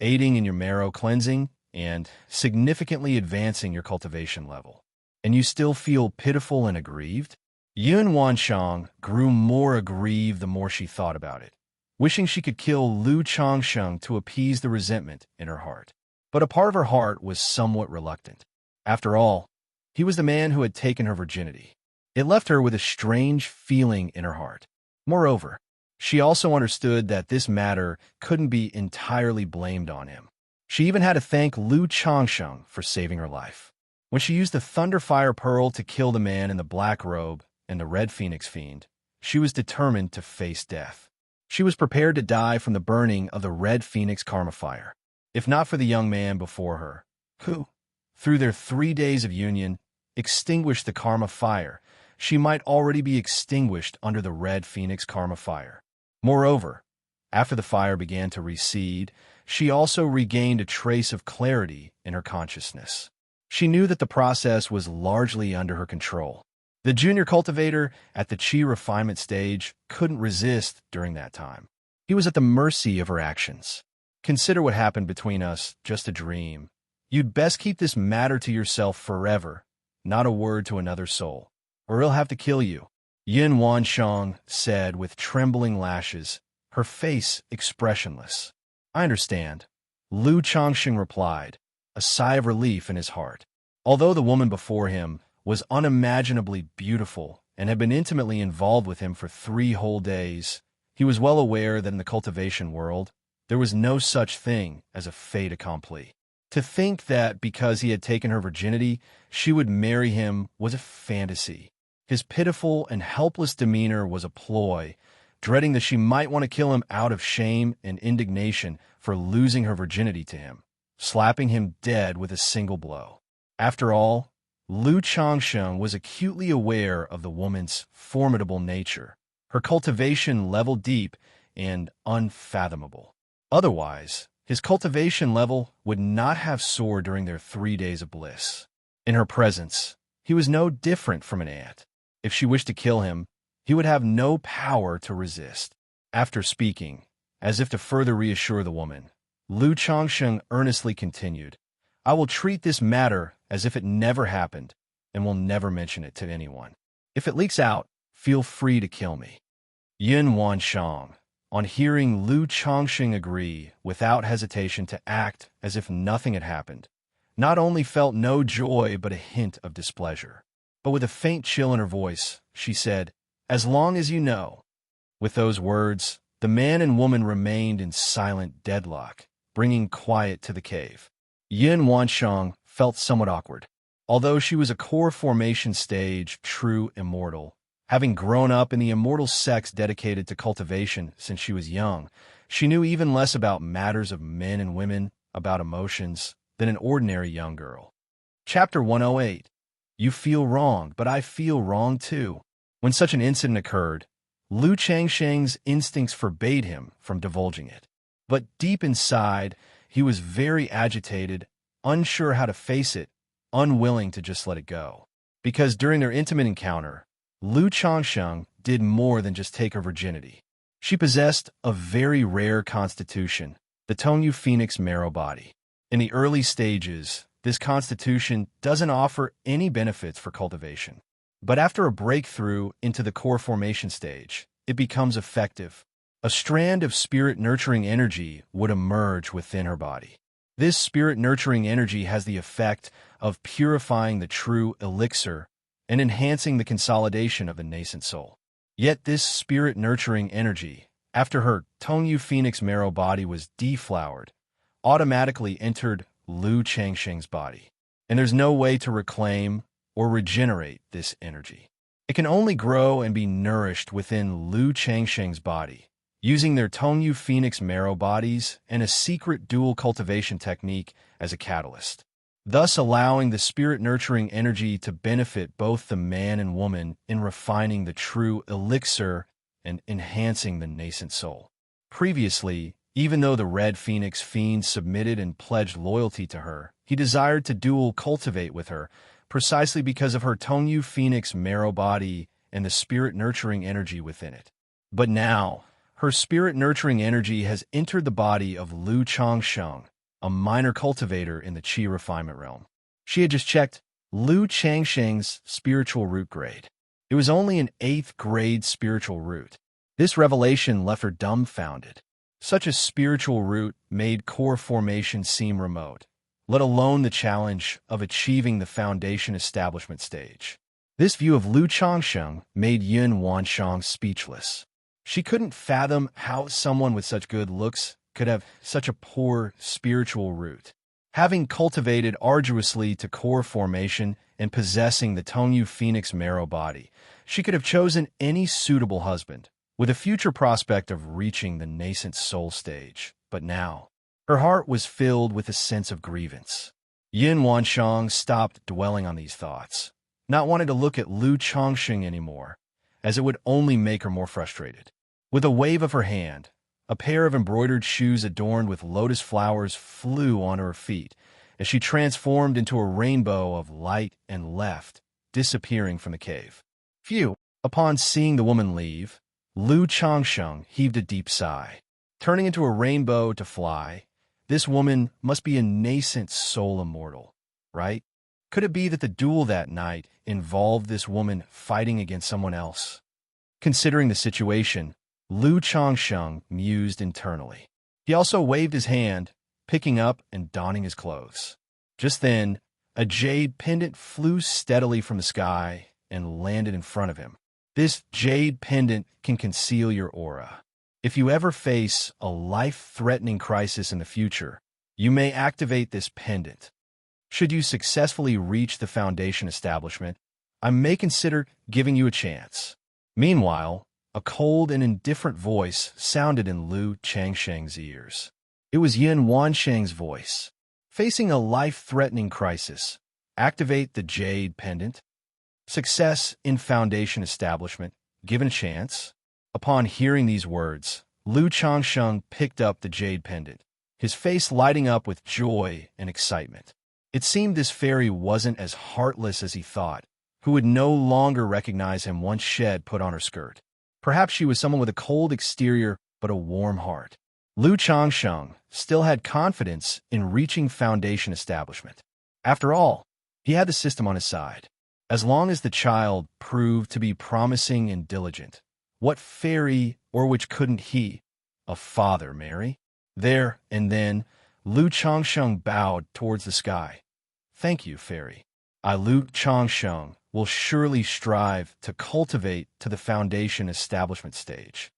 aiding in your marrow cleansing and significantly advancing your cultivation level. And you still feel pitiful and aggrieved? Yun Wansheng grew more aggrieved the more she thought about it, wishing she could kill Lu Changsheng to appease the resentment in her heart. But a part of her heart was somewhat reluctant. After all, he was the man who had taken her virginity. It left her with a strange feeling in her heart. Moreover, she also understood that this matter couldn't be entirely blamed on him. She even had to thank Lu Changsheng for saving her life. When she used the Thunderfire Pearl to kill the man in the black robe and the Red Phoenix Fiend, she was determined to face death. She was prepared to die from the burning of the Red Phoenix Karma Fire, if not for the young man before her, who, through their 3 days of union, extinguished the Karma Fire. She might already be extinguished under the Red Phoenix Karma Fire. Moreover, after the fire began to recede, she also regained a trace of clarity in her consciousness. She knew that the process was largely under her control. The junior cultivator at the Qi refinement stage couldn't resist during that time. He was at the mercy of her actions. Consider what happened between us, just a dream. You'd best keep this matter to yourself forever, not a word to another soul, or he'll have to kill you, Yin Wansheng said with trembling lashes, her face expressionless. I understand, Lu Changsheng replied, a sigh of relief in his heart. Although the woman before him was unimaginably beautiful and had been intimately involved with him for 3 whole days, he was well aware that in the cultivation world, there was no such thing as a fait accompli. To think that because he had taken her virginity, she would marry him was a fantasy. His pitiful and helpless demeanor was a ploy, dreading that she might want to kill him out of shame and indignation for losing her virginity to him, slapping him dead with a single blow. After all, Lu Changsheng was acutely aware of the woman's formidable nature, her cultivation level deep and unfathomable. Otherwise, his cultivation level would not have soared during their 3 days of bliss. In her presence, he was no different from an ant. If she wished to kill him, he would have no power to resist. After speaking, as if to further reassure the woman, Lu Changsheng earnestly continued, I will treat this matter as if it never happened and will never mention it to anyone. If it leaks out, feel free to kill me. Yin Wansheng, on hearing Lu Changsheng agree without hesitation to act as if nothing had happened, not only felt no joy but a hint of displeasure. But with a faint chill in her voice, she said, As long as you know. With those words, the man and woman remained in silent deadlock, bringing quiet to the cave. Yin Wansheng felt somewhat awkward. Although she was a core formation stage true immortal, Having grown up in the immortal sects dedicated to cultivation since she was young, she knew even less about matters of men and women, about emotions, than an ordinary young girl. Chapter 108. You feel wrong, but I feel wrong too. When such an incident occurred, Lu Changsheng's instincts forbade him from divulging it. But deep inside, he was very agitated, unsure how to face it, unwilling to just let it go. Because during their intimate encounter, Lu Changsheng did more than just take her virginity. She possessed a very rare constitution, the Tongyu Phoenix marrow body. In the early stages, this constitution doesn't offer any benefits for cultivation. But after a breakthrough into the core formation stage, it becomes effective. A strand of spirit-nurturing energy would emerge within her body. This spirit-nurturing energy has the effect of purifying the true elixir and enhancing the consolidation of the nascent soul. Yet this spirit-nurturing energy, after her Tongyu Phoenix marrow body was deflowered, automatically entered Lu Changsheng's body. And there's no way to reclaim or regenerate this energy. It can only grow and be nourished within Lu Changsheng's body, using their Tongyu Phoenix marrow bodies and a secret dual cultivation technique as a catalyst, thus allowing the spirit-nurturing energy to benefit both the man and woman in refining the true elixir and enhancing the nascent soul. Previously, even though the Red Phoenix Fiend submitted and pledged loyalty to her, he desired to dual cultivate with her, precisely because of her Tongyu Phoenix marrow body and the spirit-nurturing energy within it. But now, her spirit-nurturing energy has entered the body of Lu Changsheng, a minor cultivator in the Qi refinement realm. She had just checked Lu Changsheng's spiritual root grade. It was only an 8th grade spiritual root. This revelation left her dumbfounded. Such a spiritual root made core formation seem remote, let alone the challenge of achieving the foundation establishment stage. This view of Lu Changsheng made Yun Wanshang speechless. She couldn't fathom how someone with such good looks could have such a poor spiritual root. Having cultivated arduously to core formation and possessing the Tongyu Phoenix marrow body, she could have chosen any suitable husband, with a future prospect of reaching the nascent soul stage. But now, her heart was filled with a sense of grievance. Yin Wanshang stopped dwelling on these thoughts, not wanting to look at Lu Changsheng anymore, as it would only make her more frustrated. With a wave of her hand, a pair of embroidered shoes adorned with lotus flowers flew onto her feet as she transformed into a rainbow of light and left, disappearing from the cave. Phew! Upon seeing the woman leave, Lu Changsheng heaved a deep sigh. Turning into a rainbow to fly, this woman must be a nascent soul immortal, right? Could it be that the duel that night involved this woman fighting against someone else? Considering the situation, Lu Changsheng mused internally. He also waved his hand, picking up and donning his clothes. Just then, a jade pendant flew steadily from the sky and landed in front of him. This jade pendant can conceal your aura. If you ever face a life-threatening crisis in the future, you may activate this pendant. Should you successfully reach the foundation establishment, I may consider giving you a chance. Meanwhile, a cold and indifferent voice sounded in Lu Changsheng's ears. It was Yin Wanshang's voice. Facing a life-threatening crisis, activate the jade pendant. Success in foundation establishment, given a chance. Upon hearing these words, Lu Changsheng picked up the jade pendant, his face lighting up with joy and excitement. It seemed this fairy wasn't as heartless as he thought, who would no longer recognize him once Shed put on her skirt. Perhaps she was someone with a cold exterior but a warm heart. Lu Changsheng still had confidence in reaching foundation establishment. After all, he had the system on his side. As long as the child proved to be promising and diligent, what fairy or which couldn't he, a father, marry? There and then, Lu Changsheng bowed towards the sky. Thank you, fairy. I, Lu Changsheng, will surely strive to cultivate to the foundation establishment stage.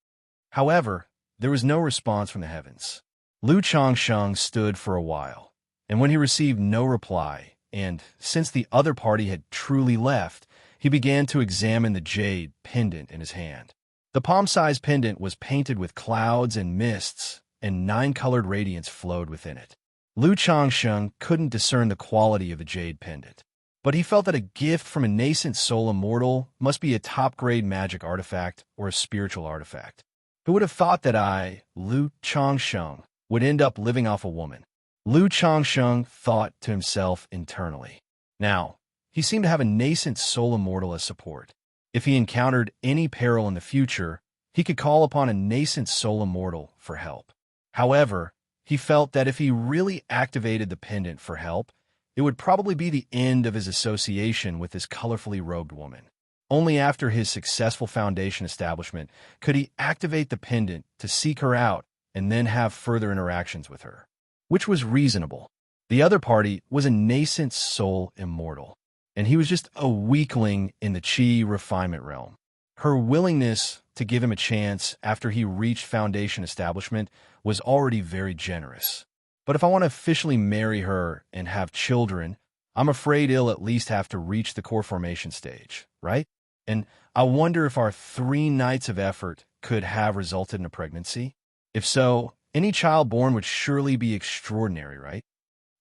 However, there was no response from the heavens. Lu Changsheng stood for a while, and when he received no reply, and since the other party had truly left, He began to examine the jade pendant in his hand. The palm-sized pendant was painted with clouds and mists, and 9-colored radiance flowed within it. Lu Changsheng couldn't discern the quality of the jade pendant, but he felt that a gift from a nascent soul immortal must be a top-grade magic artifact or a spiritual artifact. Who would have thought that I, Lu Changsheng, would end up living off a woman? Lu Changsheng thought to himself internally. Now, he seemed to have a nascent soul immortal as support. If he encountered any peril in the future, he could call upon a nascent soul immortal for help. However, he felt that if he really activated the pendant for help, it would probably be the end of his association with this colorfully robed woman. Only after his successful foundation establishment could he activate the pendant to seek her out and then have further interactions with her, which was reasonable. The other party was a nascent soul immortal, and he was just a weakling in the Qi refinement realm. Her willingness to give him a chance after he reached foundation establishment was already very generous. But if I want to officially marry her and have children, I'm afraid he'll at least have to reach the core formation stage, right? And I wonder if our 3 nights of effort could have resulted in a pregnancy. If so, any child born would surely be extraordinary, right?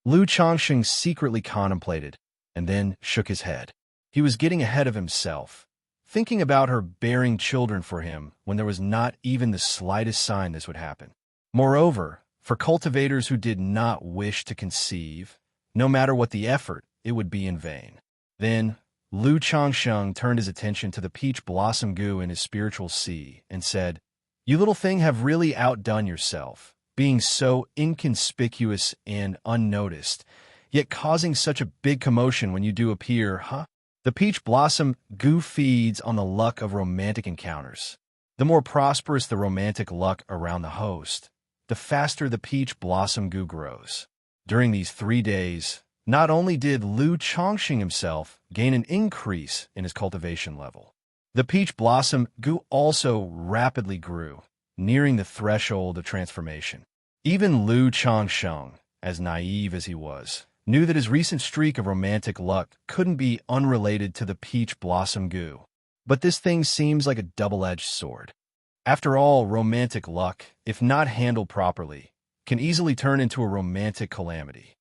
Lu Changsheng secretly contemplated and then shook his head. He was getting ahead of himself, thinking about her bearing children for him when there was not even the slightest sign this would happen. Moreover, for cultivators who did not wish to conceive, no matter what the effort, it would be in vain. Then, Lu Changsheng turned his attention to the peach blossom goo in his spiritual sea and said, "You little thing have really outdone yourself, being so inconspicuous and unnoticed, yet causing such a big commotion when you do appear, huh?" The peach blossom goo feeds on the luck of romantic encounters. The more prosperous the romantic luck around the host, the faster the peach blossom goo grows. During these 3 days, not only did Lu Changsheng himself gain an increase in his cultivation level, the peach blossom goo also rapidly grew, nearing the threshold of transformation. Even Lu Changsheng, as naive as he was, knew that his recent streak of romantic luck couldn't be unrelated to the peach blossom goo. But this thing seems like a double-edged sword. After all, romantic luck, if not handled properly, can easily turn into a romantic calamity.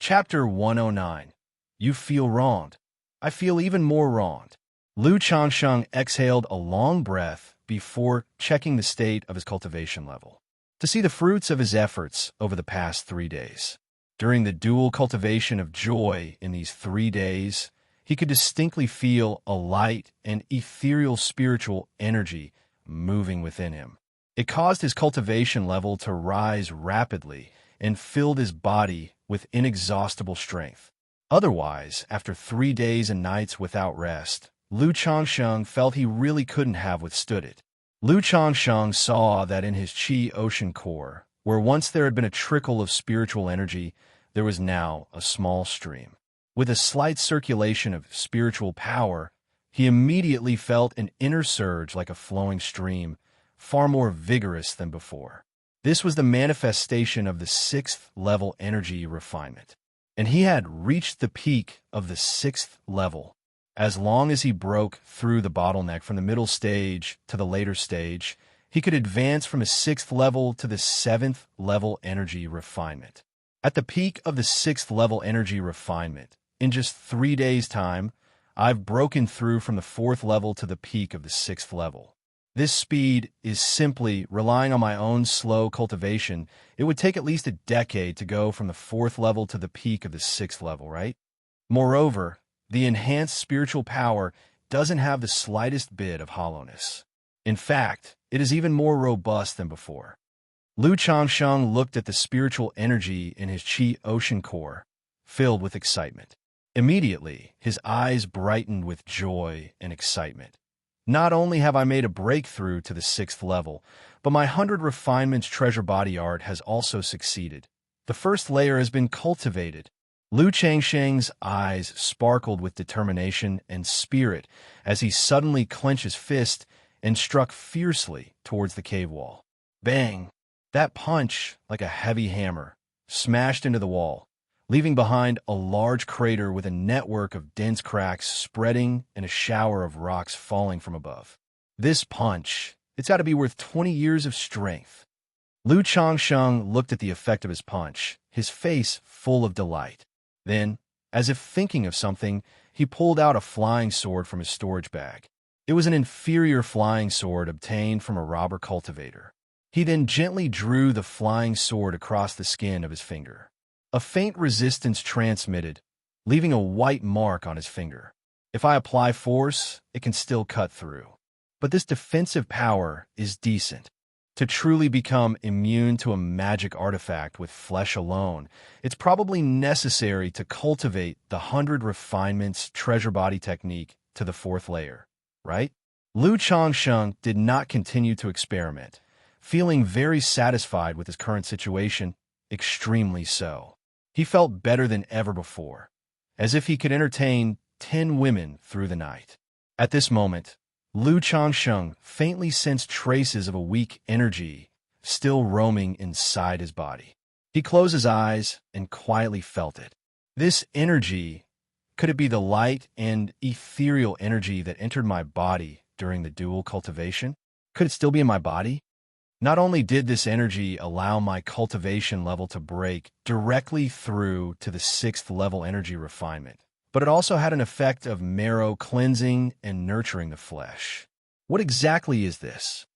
Chapter 109. You feel wronged. I feel even more wronged. Lu Changsheng exhaled a long breath before checking the state of his cultivation level, to see the fruits of his efforts over the past 3 days. During the dual cultivation of joy in these 3 days, he could distinctly feel a light and ethereal spiritual energy moving within him. It caused his cultivation level to rise rapidly and filled his body with inexhaustible strength. Otherwise, after 3 days and nights without rest, Lu Changsheng felt he really couldn't have withstood it. Lu Changsheng saw that in his Qi ocean core, where once there had been a trickle of spiritual energy, there was now a small stream. With a slight circulation of spiritual power, he immediately felt an inner surge like a flowing stream, far more vigorous than before. This was the manifestation of the 6th level energy refinement, and he had reached the peak of the 6th level. As long as he broke through the bottleneck from the middle stage to the later stage, he could advance from a 6th level to the 7th level energy refinement. At the peak of the 6th level energy refinement, in just 3 days' time, I've broken through from the 4th level to the peak of the 6th level. This speed is simply relying on my own slow cultivation. It would take at least a decade to go from the 4th level to the peak of the 6th level, right? Moreover, the enhanced spiritual power doesn't have the slightest bit of hollowness. In fact, it is even more robust than before. Lu Changsheng looked at the spiritual energy in his Qi ocean core, filled with excitement. Immediately, his eyes brightened with joy and excitement. Not only have I made a breakthrough to the 6th level, but my 100 refinements treasure body art has also succeeded. The first layer has been cultivated. Lu Changsheng's eyes sparkled with determination and spirit as he suddenly clenched his fist and struck fiercely towards the cave wall. Bang! That punch, like a heavy hammer, smashed into the wall, leaving behind a large crater with a network of dense cracks spreading and a shower of rocks falling from above. This punch, it's got to be worth 20 years of strength. Lu Changsheng looked at the effect of his punch, his face full of delight. Then, as if thinking of something, he pulled out a flying sword from his storage bag. It was an inferior flying sword obtained from a robber cultivator. He then gently drew the flying sword across the skin of his finger. A faint resistance transmitted, leaving a white mark on his finger. If I apply force, it can still cut through. But this defensive power is decent. To truly become immune to a magic artifact with flesh alone, it's probably necessary to cultivate the 100 refinements treasure body technique to the 4th layer, right? Lu Changsheng did not continue to experiment, feeling very satisfied with his current situation, extremely so. He felt better than ever before, as if he could entertain 10 women through the night. At this moment, Lu Changsheng faintly sensed traces of a weak energy still roaming inside his body. He closed his eyes and quietly felt it. This energy, could it be the light and ethereal energy that entered my body during the dual cultivation? Could it still be in my body? Not only did this energy allow my cultivation level to break directly through to the 6th level energy refinement, but it also had an effect of marrow cleansing and nurturing the flesh. What exactly is this?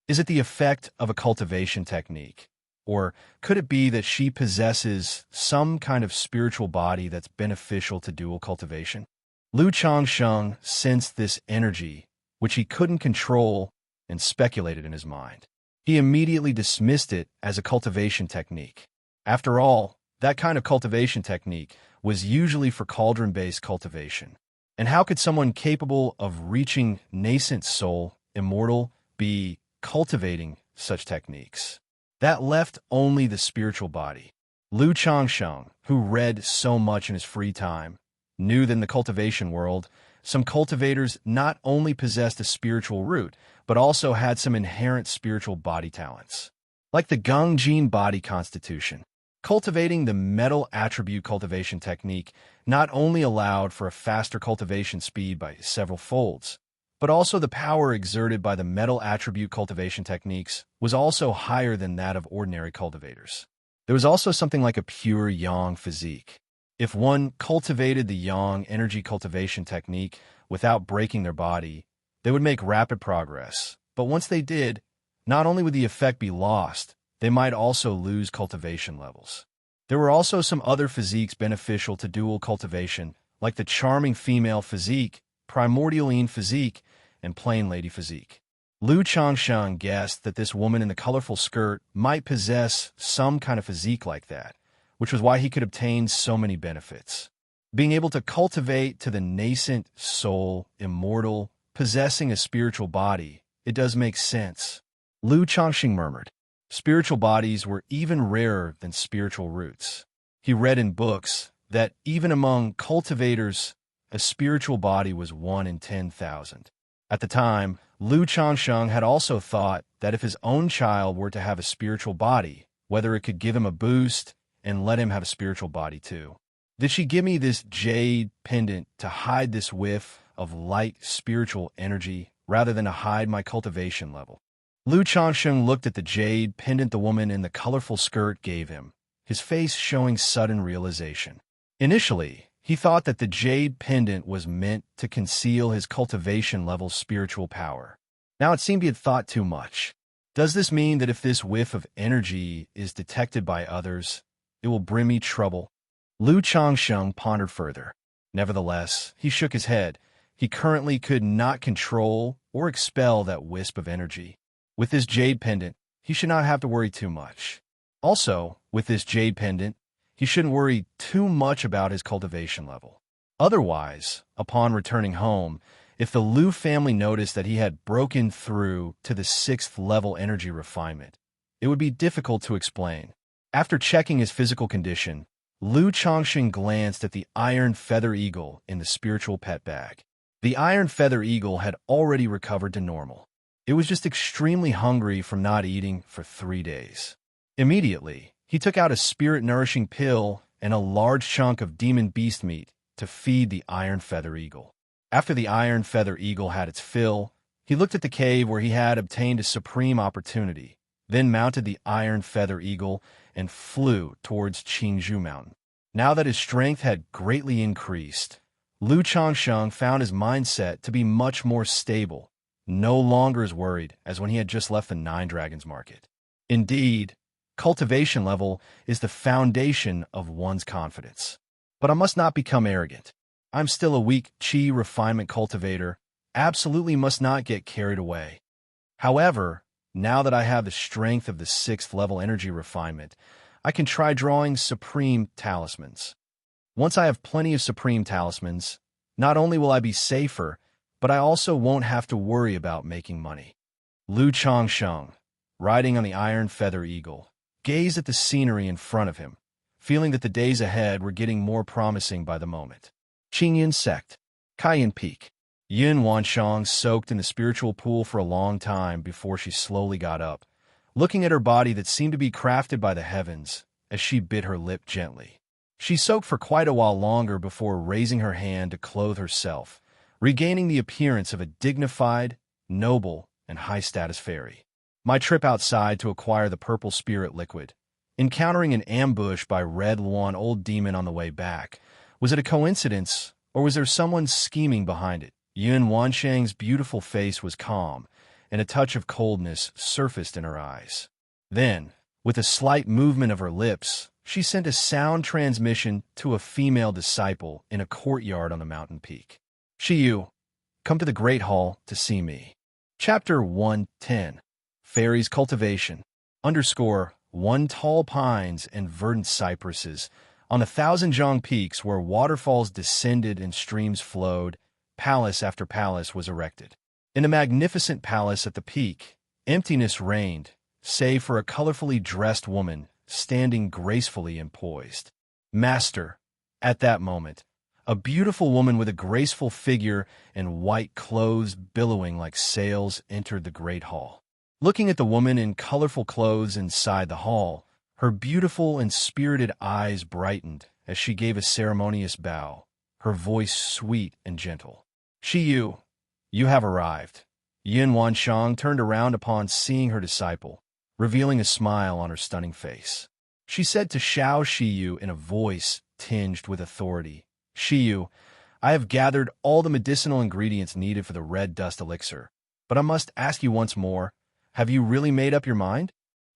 Is it the effect of a cultivation technique? Or could it be that she possesses some kind of spiritual body that's beneficial to dual cultivation? Lu Changsheng sensed this energy, which he couldn't control, and speculated in his mind. He immediately dismissed it as a cultivation technique. After all, that kind of cultivation technique was usually for cauldron-based cultivation. And how could someone capable of reaching nascent soul, immortal, be cultivating such techniques? That left only the spiritual body. Lu Changsheng, who read so much in his free time, knew that in the cultivation world, some cultivators not only possessed a spiritual root, but also had some inherent spiritual body talents. Like the Gongjin body constitution, cultivating the metal attribute cultivation technique not only allowed for a faster cultivation speed by several folds, but also the power exerted by the metal attribute cultivation techniques was also higher than that of ordinary cultivators. There was also something like a pure yang physique. If one cultivated the yang energy cultivation technique without breaking their body, they would make rapid progress. But once they did, not only would the effect be lost, they might also lose cultivation levels. There were also some other physiques beneficial to dual cultivation, like the charming female physique, primordialine physique, and plain lady physique. Lu Changsheng guessed that this woman in the colorful skirt might possess some kind of physique like that, which was why he could obtain so many benefits. Being able to cultivate to the nascent soul, immortal, possessing a spiritual body, it does make sense. Lu Changsheng murmured. Spiritual bodies were even rarer than spiritual roots. He read in books that even among cultivators, a spiritual body was 1 in 10,000. At the time, Lu Changsheng had also thought that if his own child were to have a spiritual body, whether it could give him a boost and let him have a spiritual body too. Did she give me this jade pendant to hide this whiff of light spiritual energy rather than to hide my cultivation level? Lu Changsheng looked at the jade pendant the woman in the colorful skirt gave him, his face showing sudden realization. Initially, he thought that the jade pendant was meant to conceal his cultivation level's spiritual power. Now it seemed he had thought too much. Does this mean that if this whiff of energy is detected by others, it will bring me trouble? Lu Changsheng pondered further. Nevertheless, he shook his head. He currently could not control or expel that wisp of energy. With this jade pendant, he should not have to worry too much. Also, with this jade pendant, he shouldn't worry too much about his cultivation level. Otherwise, upon returning home, if the Lu family noticed that he had broken through to the 6th level energy refinement, it would be difficult to explain. After checking his physical condition, Lu Changsheng glanced at the iron feather eagle in the spiritual pet bag. The iron feather eagle had already recovered to normal. It was just extremely hungry from not eating for 3 days. Immediately, he took out a spirit-nourishing pill and a large chunk of demon beast meat to feed the iron feather eagle. After the iron feather eagle had its fill, he looked at the cave where he had obtained a supreme opportunity, then mounted the iron feather eagle and flew towards Qingzhou Mountain. Now that his strength had greatly increased, Lu Changsheng found his mindset to be much more stable, no longer as worried as when he had just left the Nine Dragons market. Indeed, cultivation level is the foundation of one's confidence. But I must not become arrogant. I'm still a weak Qi refinement cultivator, absolutely must not get carried away. However, now that I have the strength of the 6th level energy refinement, I can try drawing supreme talismans. Once I have plenty of supreme talismans, not only will I be safer, but I also won't have to worry about making money. Lu Changsheng, riding on the iron feather eagle, gazed at the scenery in front of him, feeling that the days ahead were getting more promising by the moment. Qingyan Sect, Kaiyan Peak. Yin Wanshang soaked in the spiritual pool for a long time before she slowly got up, looking at her body that seemed to be crafted by the heavens as she bit her lip gently. She soaked for quite a while longer before raising her hand to clothe herself, regaining the appearance of a dignified, noble, and high-status fairy. My trip outside to acquire the purple spirit liquid, encountering an ambush by Red Luan Old Demon on the way back, was it a coincidence, or was there someone scheming behind it? Yun Wanshang's beautiful face was calm, and a touch of coldness surfaced in her eyes. Then, with a slight movement of her lips, she sent a sound transmission to a female disciple in a courtyard on the mountain peak. Shiyu, come to the Great Hall to see me. Chapter 110. Fairies Cultivation. _1 Tall pines and verdant cypresses. On 1,000 Zhang peaks where waterfalls descended and streams flowed, palace after palace was erected. In a magnificent palace at the peak, emptiness reigned, save for a colorfully dressed woman standing gracefully and poised. Master, at that moment, a beautiful woman with a graceful figure and white clothes billowing like sails entered the great hall. Looking at the woman in colorful clothes inside the hall, her beautiful and spirited eyes brightened as she gave a ceremonious bow, her voice sweet and gentle. Shiyu, you have arrived. Yin Wanshang turned around upon seeing her disciple, revealing a smile on her stunning face. She said to Xiao Shiyu in a voice tinged with authority, Shiyu, I have gathered all the medicinal ingredients needed for the red dust elixir, but I must ask you once more, have you really made up your mind?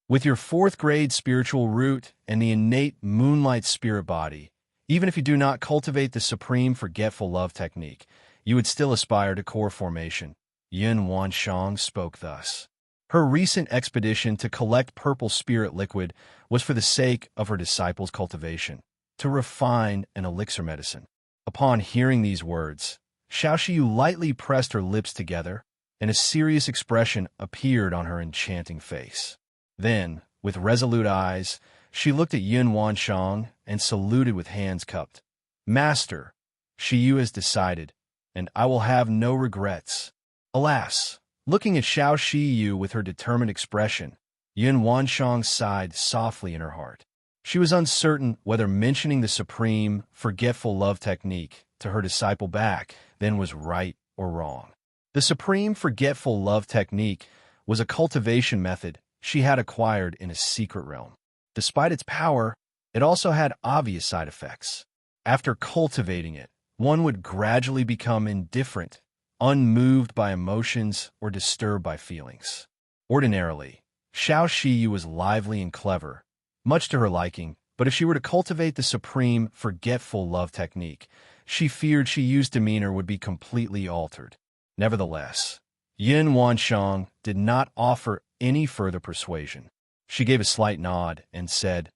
With your 4th grade spiritual root and the innate moonlight spirit body, even if you do not cultivate the supreme forgetful love technique, you would still aspire to core formation. Yin Wanshang spoke thus. Her recent expedition to collect purple spirit liquid was for the sake of her disciples' cultivation, to refine an elixir medicine. Upon hearing these words, Xiaoshiyu lightly pressed her lips together, and a serious expression appeared on her enchanting face. Then, with resolute eyes, she looked at Yin Wanshang and saluted with hands cupped. Master, Shiyu has decided, and I will have no regrets. Alas, looking at Xiao Shiyu with her determined expression, Yin Wanshang sighed softly in her heart. She was uncertain whether mentioning the supreme, forgetful love technique to her disciple back then was right or wrong. The supreme, forgetful love technique was a cultivation method she had acquired in a secret realm. Despite its power, it also had obvious side effects. After cultivating it, one would gradually become indifferent, unmoved by emotions or disturbed by feelings. Ordinarily, Xiao Shiyu was lively and clever, much to her liking, but if she were to cultivate the supreme, forgetful love technique, she feared Shiyu's demeanor would be completely altered. Nevertheless, Yin Wanshang did not offer any further persuasion. She gave a slight nod and said,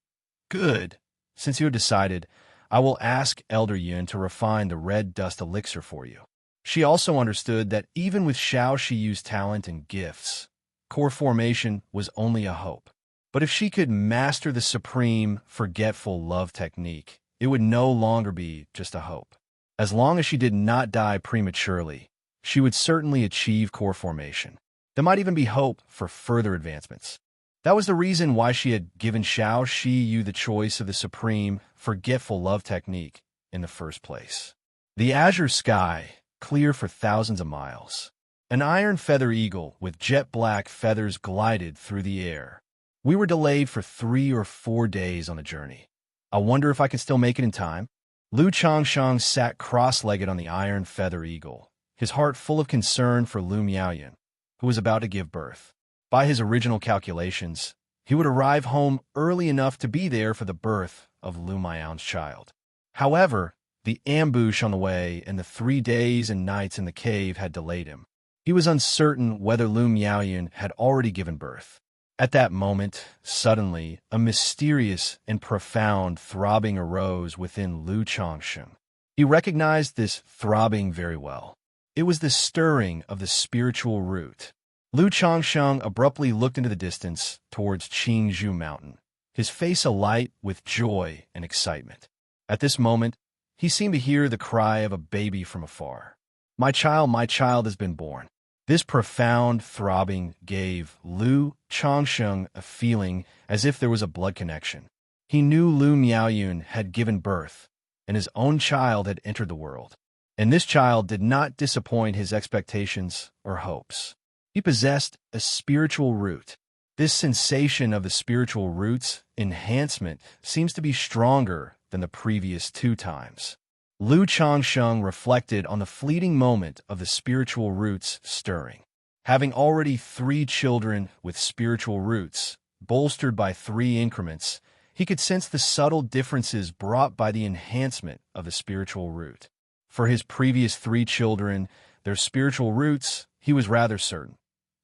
Good. Since you have decided, I will ask Elder Yun to refine the red dust elixir for you. She also understood that even with Xiao Shiyu's talent and gifts, core formation was only a hope. But if she could master the supreme, forgetful love technique, it would no longer be just a hope. As long as she did not die prematurely, she would certainly achieve core formation. There might even be hope for further advancements. That was the reason why she had given Xianxia the choice of the supreme, forgetful love technique in the first place. The azure sky, clear for thousands of miles. An iron feather eagle with jet-black feathers glided through the air. We were delayed for 3 or 4 days on the journey. I wonder if I can still make it in time. Lu Changsheng sat cross-legged on the iron feather eagle, his heart full of concern for Lu Miaoyan, who was about to give birth. By his original calculations, he would arrive home early enough to be there for the birth of Lu Miaoyan's child. However, the ambush on the way and the 3 days and nights in the cave had delayed him. He was uncertain whether Lu Miaoyan had already given birth. At that moment, suddenly, a mysterious and profound throbbing arose within Lu Changsheng. He recognized this throbbing very well. It was the stirring of the spiritual root. Lu Changsheng abruptly looked into the distance towards Qingzhou Mountain, his face alight with joy and excitement. At this moment, he seemed to hear the cry of a baby from afar. My child has been born." This profound throbbing gave Lu Changsheng a feeling as if there was a blood connection. He knew Lu Miaoyan had given birth, and his own child had entered the world. And this child did not disappoint his expectations or hopes. He possessed a spiritual root. This sensation of the spiritual root's enhancement seems to be stronger than the previous 2 times. Lu Changsheng reflected on the fleeting moment of the spiritual roots stirring. Having already 3 children with spiritual roots, bolstered by 3 increments, he could sense the subtle differences brought by the enhancement of the spiritual root. For his previous 3 children, their spiritual roots, he was rather certain.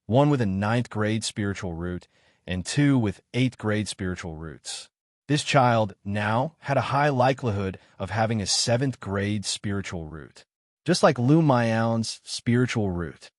1 with a 9th grade spiritual root, and 2 with 8th grade spiritual roots. This child now had a high likelihood of having a 7th grade spiritual root, just like Lu Miaoyan's spiritual root.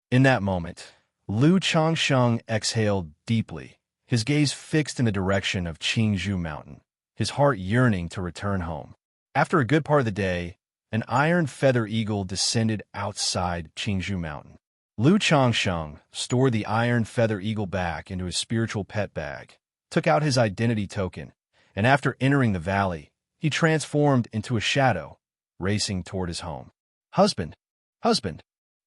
In that moment, Lu Changsheng exhaled deeply, his gaze fixed in the direction of Qingzhou Mountain, his heart yearning to return home. After a good part of the day, an iron feather eagle descended outside Qingzhou Mountain. Lu Changsheng stored the iron feather eagle back into his spiritual pet bag, took out his identity token, and after entering the valley, he transformed into a shadow, racing toward his home. Husband,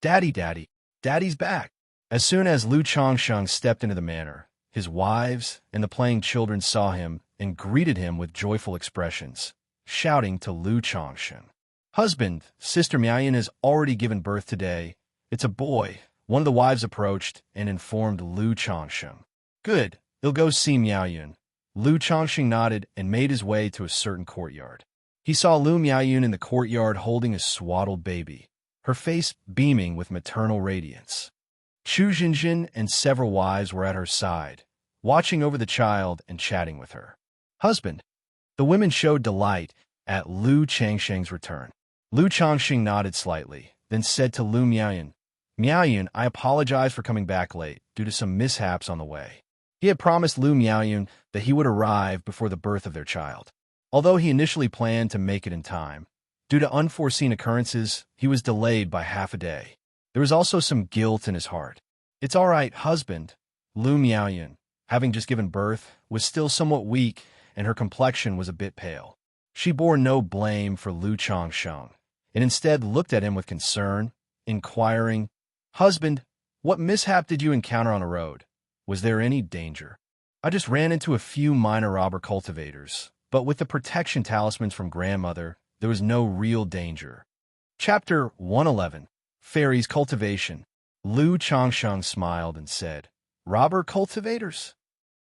Daddy's back. As soon as Lu Changsheng stepped into the manor, his wives and the playing children saw him and greeted him with joyful expressions, shouting to Lu Changsheng, "Husband, Sister Miaoyan has already given birth today. It's a boy." One of the wives approached and informed Lu Changsheng. "Good. He'll go see Miaoyan." Lu Changsheng nodded and made his way to a certain courtyard. He saw Lu Miaoyan in the courtyard holding a swaddled baby, her face beaming with maternal radiance. Chu Jinjin and several wives were at her side, watching over the child and chatting with her. "Husband." The women showed delight at Lu Changsheng's return. Lu Changsheng nodded slightly, then said to Lu Miaoyan, "Miaoyan, I apologize for coming back late due to some mishaps on the way." He had promised Lu Miaoyan that he would arrive before the birth of their child. Although he initially planned to make it in time, due to unforeseen occurrences, he was delayed by half a day. There was also some guilt in his heart. "It's all right, husband." Lu Miaoyan, having just given birth, was still somewhat weak and her complexion was a bit pale. She bore no blame for Lu Changsheng and instead looked at him with concern, inquiring, "Husband, what mishap did you encounter on the road? Was there any danger?" "I just ran into a few minor robber cultivators, but with the protection talismans from grandmother, there was no real danger." Chapter 111. Fairies' Cultivation. Lu Changsheng smiled and said, "Robber cultivators?"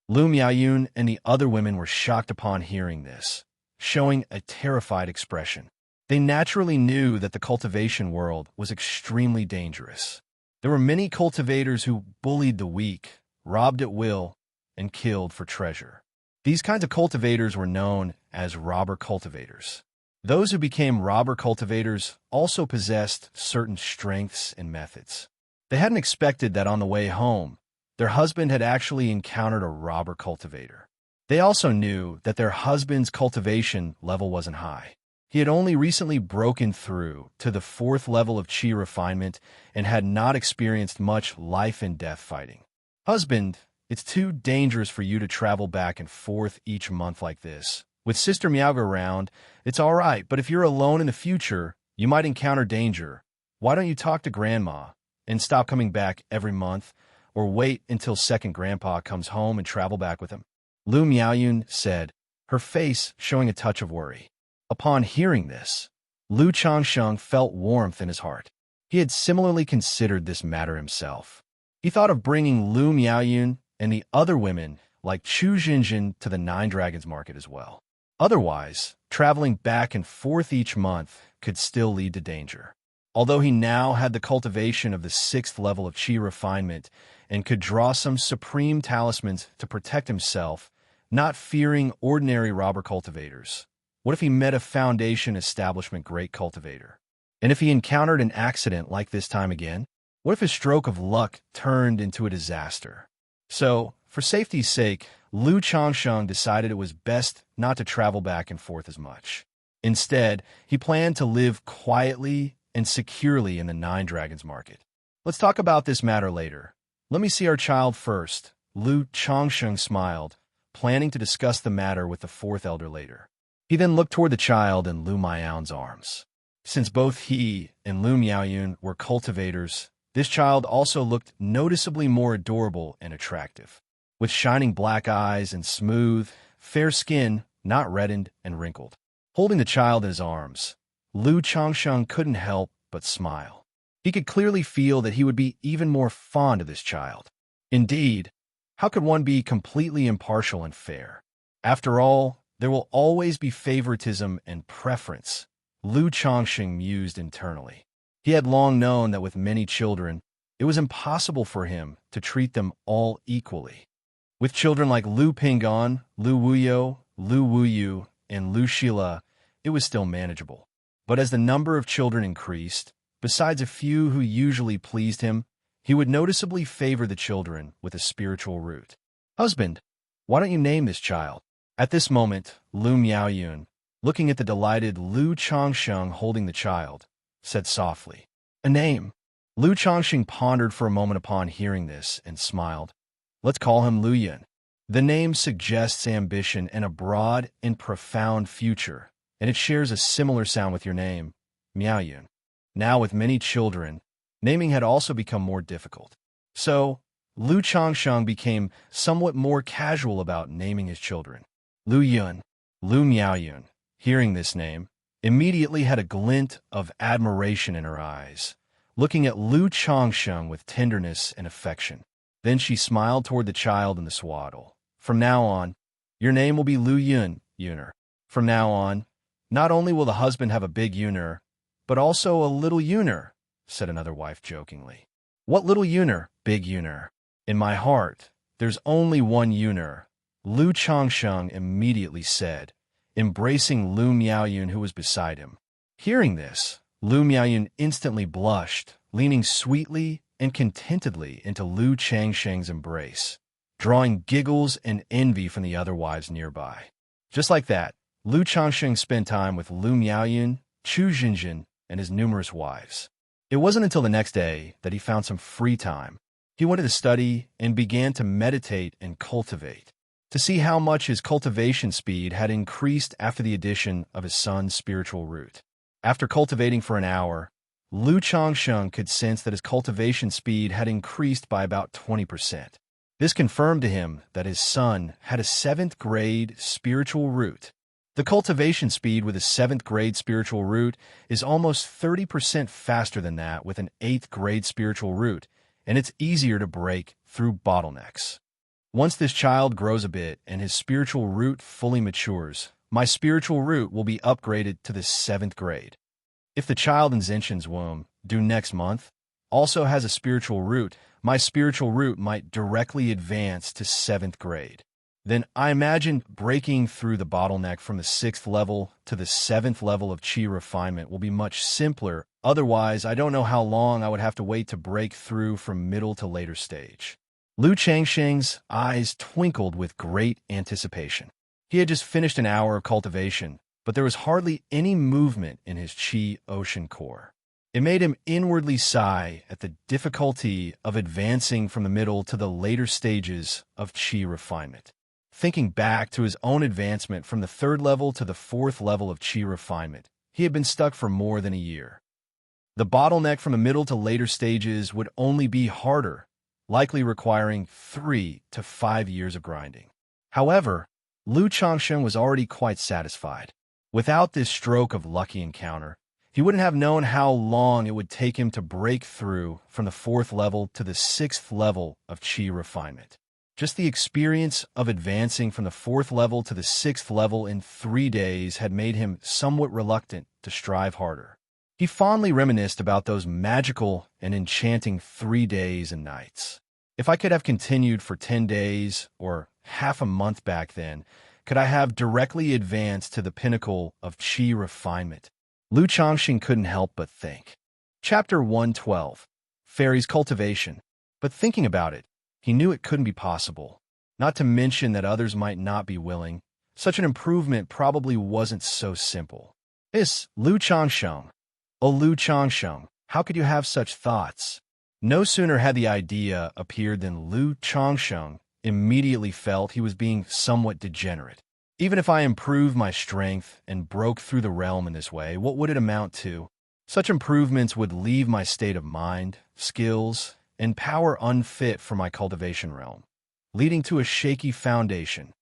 Lu Miaoyan and the other women were shocked upon hearing this, showing a terrified expression. They naturally knew that the cultivation world was extremely dangerous. There were many cultivators who bullied the weak, robbed at will, and killed for treasure. These kinds of cultivators were known as robber cultivators. Those who became robber cultivators also possessed certain strengths and methods. They hadn't expected that on the way home, their husband had actually encountered a robber cultivator. They also knew that their husband's cultivation level wasn't high. He had only recently broken through to the 4th level of qi refinement and had not experienced much life and death fighting. "Husband, It's too dangerous for you to travel back and forth each month like this. With Sister Miaoga around, it's all right, but if you're alone in the future, you might encounter danger. Why don't you talk to Grandma and stop coming back every month, or wait until second Grandpa comes home and travel back with him?" Lu Miaoyun said, her face showing a touch of worry. Upon hearing this, Lu Changsheng felt warmth in his heart. He had similarly considered this matter himself. He thought of bringing Lu Miaoyun and the other women like Chu Jinjin to the Nine Dragons market as well. Otherwise, traveling back and forth each month could still lead to danger. Although he now had the cultivation of the 6th level of Qi refinement and could draw some supreme talismans to protect himself, not fearing ordinary robber cultivators. What if he met a Foundation establishment great cultivator? And if he encountered an accident like this time again? What if a stroke of luck turned into a disaster? So, for safety's sake, Lu Changsheng decided it was best not to travel back and forth as much. Instead, he planned to live quietly and securely in the Nine Dragons market. "Let's talk about this matter later. Let me see our child first." Lu Changsheng smiled, planning to discuss the matter with the 4th elder later. He then looked toward the child in Lu Miaoyun's arms. Since both he and Lu Miaoyun were cultivators, this child also looked noticeably more adorable and attractive. With shining black eyes and smooth, fair skin, not reddened and wrinkled. Holding the child in his arms, Lu Changsheng couldn't help but smile. He could clearly feel that he would be even more fond of this child. Indeed, how could one be completely impartial and fair? After all, there will always be favoritism and preference, Lu Changsheng mused internally. He had long known that with many children, it was impossible for him to treat them all equally. With children like Lu Pinggan, Lu Wuyo, Lu Wuyu, and Lu Shila, it was still manageable. But as the number of children increased, besides a few who usually pleased him, he would noticeably favor the children with a spiritual root. "Husband, why don't you name this child?" At this moment, Lu Miaoyun, looking at the delighted Lu Changsheng holding the child, said softly, "A name." Lu Changsheng pondered for a moment upon hearing this and smiled. "Let's call him Lu Yun." The name suggests ambition and a broad and profound future, and it shares a similar sound with your name, Miaoyun. Now, with many children, naming had also become more difficult. So, Lu Changsheng became somewhat more casual about naming his children. Lu Yun, Lu Miaoyun, hearing this name, immediately had a glint of admiration in her eyes, looking at Lu Changsheng with tenderness and affection. Then she smiled toward the child in the swaddle. "From now on, your name will be Lu Yun, Yuner. From now on, not only will the husband have a big Yuner, but also a little Yuner," said another wife jokingly. "What little Yuner, big Yuner? In my heart, there's only one Yuner," Lu Changsheng immediately said, embracing Lu Miaoyun who was beside him. Hearing this, Lu Miaoyun instantly blushed, leaning sweetly and contentedly into Lu Changsheng's embrace, drawing giggles and envy from the other wives nearby. Just like that, Lu Changsheng spent time with Lu Miaoyun, Chu Jinjin, and his numerous wives. It wasn't until the next day that he found some free time. He went to study and began to meditate and cultivate, to see how much his cultivation speed had increased after the addition of his son's spiritual root. After cultivating for an hour, Lu Changsheng could sense that his cultivation speed had increased by about 20%. This confirmed to him that his son had a 7th grade spiritual root. The cultivation speed with a 7th grade spiritual root is almost 30% faster than that with an 8th grade spiritual root, and it's easier to break through bottlenecks. Once this child grows a bit and his spiritual root fully matures, my spiritual root will be upgraded to the 7th grade. If the child in Zenshin's womb, due next month, also has a spiritual root, my spiritual root might directly advance to 7th grade. Then I imagine breaking through the bottleneck from the 6th level to the 7th level of Qi refinement will be much simpler. Otherwise, I don't know how long I would have to wait to break through from middle to later stage. Lu Changsheng's eyes twinkled with great anticipation. He had just finished an hour of cultivation, but there was hardly any movement in his Qi ocean core. It made him inwardly sigh at the difficulty of advancing from the middle to the later stages of qi refinement. Thinking back to his own advancement from the 3rd level to the 4th level of qi refinement, he had been stuck for more than a year. The bottleneck from the middle to later stages would only be harder, likely requiring 3 to 5 years of grinding. However, Xianxia was already quite satisfied. Without this stroke of lucky encounter, he wouldn't have known how long it would take him to break through from the 4th level to the 6th level of qi refinement. Just the experience of advancing from the 4th level to the 6th level in 3 days had made him somewhat reluctant to strive harder. He fondly reminisced about those magical and enchanting 3 days and nights. If I could have continued for 10 days or half a month back then, could I have directly advanced to the pinnacle of qi refinement? Xianxia couldn't help but think. Chapter 112. Fairy's Cultivation. But thinking about it, he knew it couldn't be possible. Not to mention that others might not be willing. Such an improvement probably wasn't so simple. Xianxia. Oh, Xianxia, how could you have such thoughts? No sooner had the idea appeared than Xianxia immediately felt he was being somewhat degenerate. Even if I improved my strength and broke through the realm in this way, what would it amount to? Such improvements would leave my state of mind, skills, and power unfit for my cultivation realm, leading to a shaky foundation.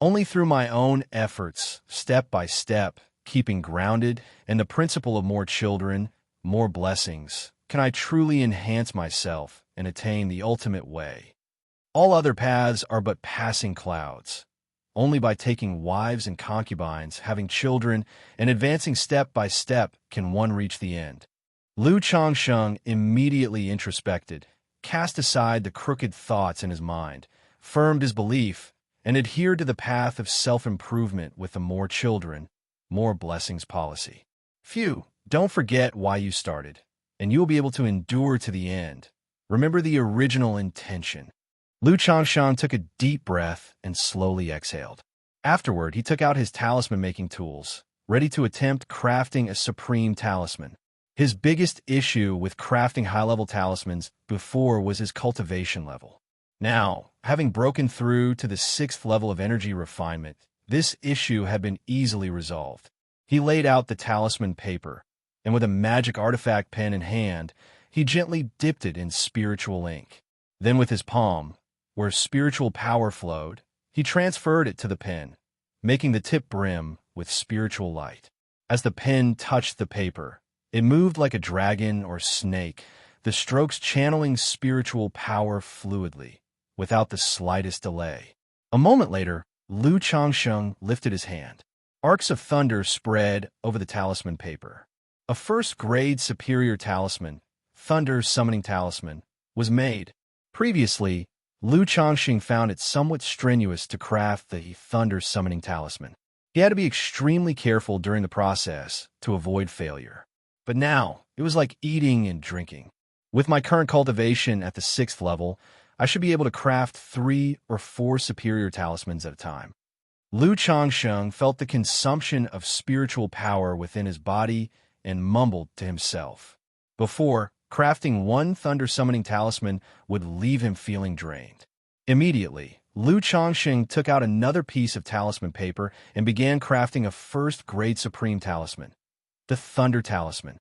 Only through my own efforts, step by step, keeping grounded, and the principle of more children, more blessings, can I truly enhance myself and attain the ultimate way. All other paths are but passing clouds. Only by taking wives and concubines, having children, and advancing step by step can one reach the end. Xianxia immediately introspected, cast aside the crooked thoughts in his mind, firmed his belief, and adhered to the path of self-improvement with the more children, more blessings policy. Phew, don't forget why you started, and you will be able to endure to the end. Remember the original intention. Xianxia took a deep breath and slowly exhaled. Afterward, he took out his talisman-making tools, ready to attempt crafting a supreme talisman. His biggest issue with crafting high-level talismans before was his cultivation level. Now, having broken through to the 6th level of energy refinement, this issue had been easily resolved. He laid out the talisman paper, and with a magic artifact pen in hand, he gently dipped it in spiritual ink. Then with his palm, where spiritual power flowed, he transferred it to the pen, making the tip brim with spiritual light. As the pen touched the paper, it moved like a dragon or snake, the strokes channeling spiritual power fluidly, without the slightest delay. A moment later, Xianxia lifted his hand. Arcs of thunder spread over the talisman paper. A first-grade superior talisman, Thunder Summoning Talisman, was made. Previously, Xianxia found it somewhat strenuous to craft the Thunder Summoning Talisman. He had to be extremely careful during the process to avoid failure. But now, it was like eating and drinking. With my current cultivation at the 6th level, I should be able to craft 3 or 4 superior talismans at a time. Xianxia felt the consumption of spiritual power within his body and mumbled to himself. Before, crafting one Thunder Summoning Talisman would leave him feeling drained. Immediately, Xianxia took out another piece of talisman paper and began crafting a first-grade Supreme Talisman, the Thunder Talisman.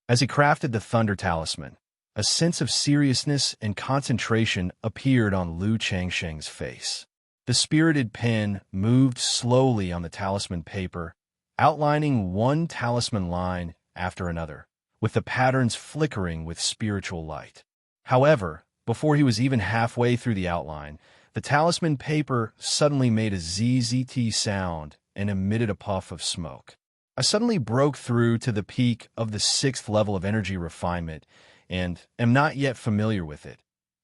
As he crafted the Thunder Talisman, a sense of seriousness and concentration appeared on Xianxia's face. The spirited pen moved slowly on the talisman paper, outlining one talisman line after another, with the patterns flickering with spiritual light. However, before he was even halfway through the outline, the talisman paper suddenly made a ZZT sound and emitted a puff of smoke. I suddenly broke through to the peak of the 6th level of energy refinement and am not yet familiar with it.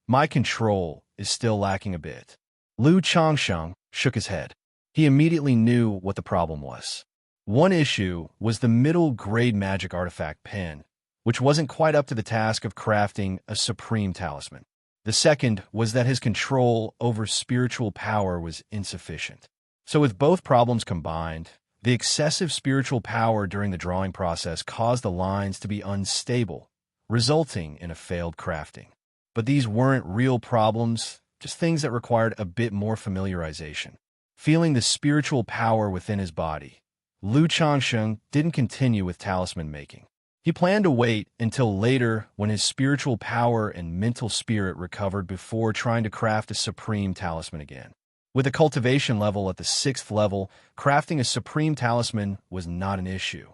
My control is still lacking a bit. Xianxia shook his head. He immediately knew what the problem was. One issue was the middle-grade magic artifact pen, which wasn't quite up to the task of crafting a supreme talisman. The second was that his control over spiritual power was insufficient. So with both problems combined, The excessive spiritual power during the drawing process caused the lines to be unstable, resulting in a failed crafting. But these weren't real problems, just things that required a bit more familiarization. Feeling the spiritual power within his body, Lu Changsheng didn't continue with talisman making. He planned to wait until later when his spiritual power and mental spirit recovered before trying to craft a supreme talisman again. With a cultivation level at the 6th level, crafting a supreme talisman was not an issue.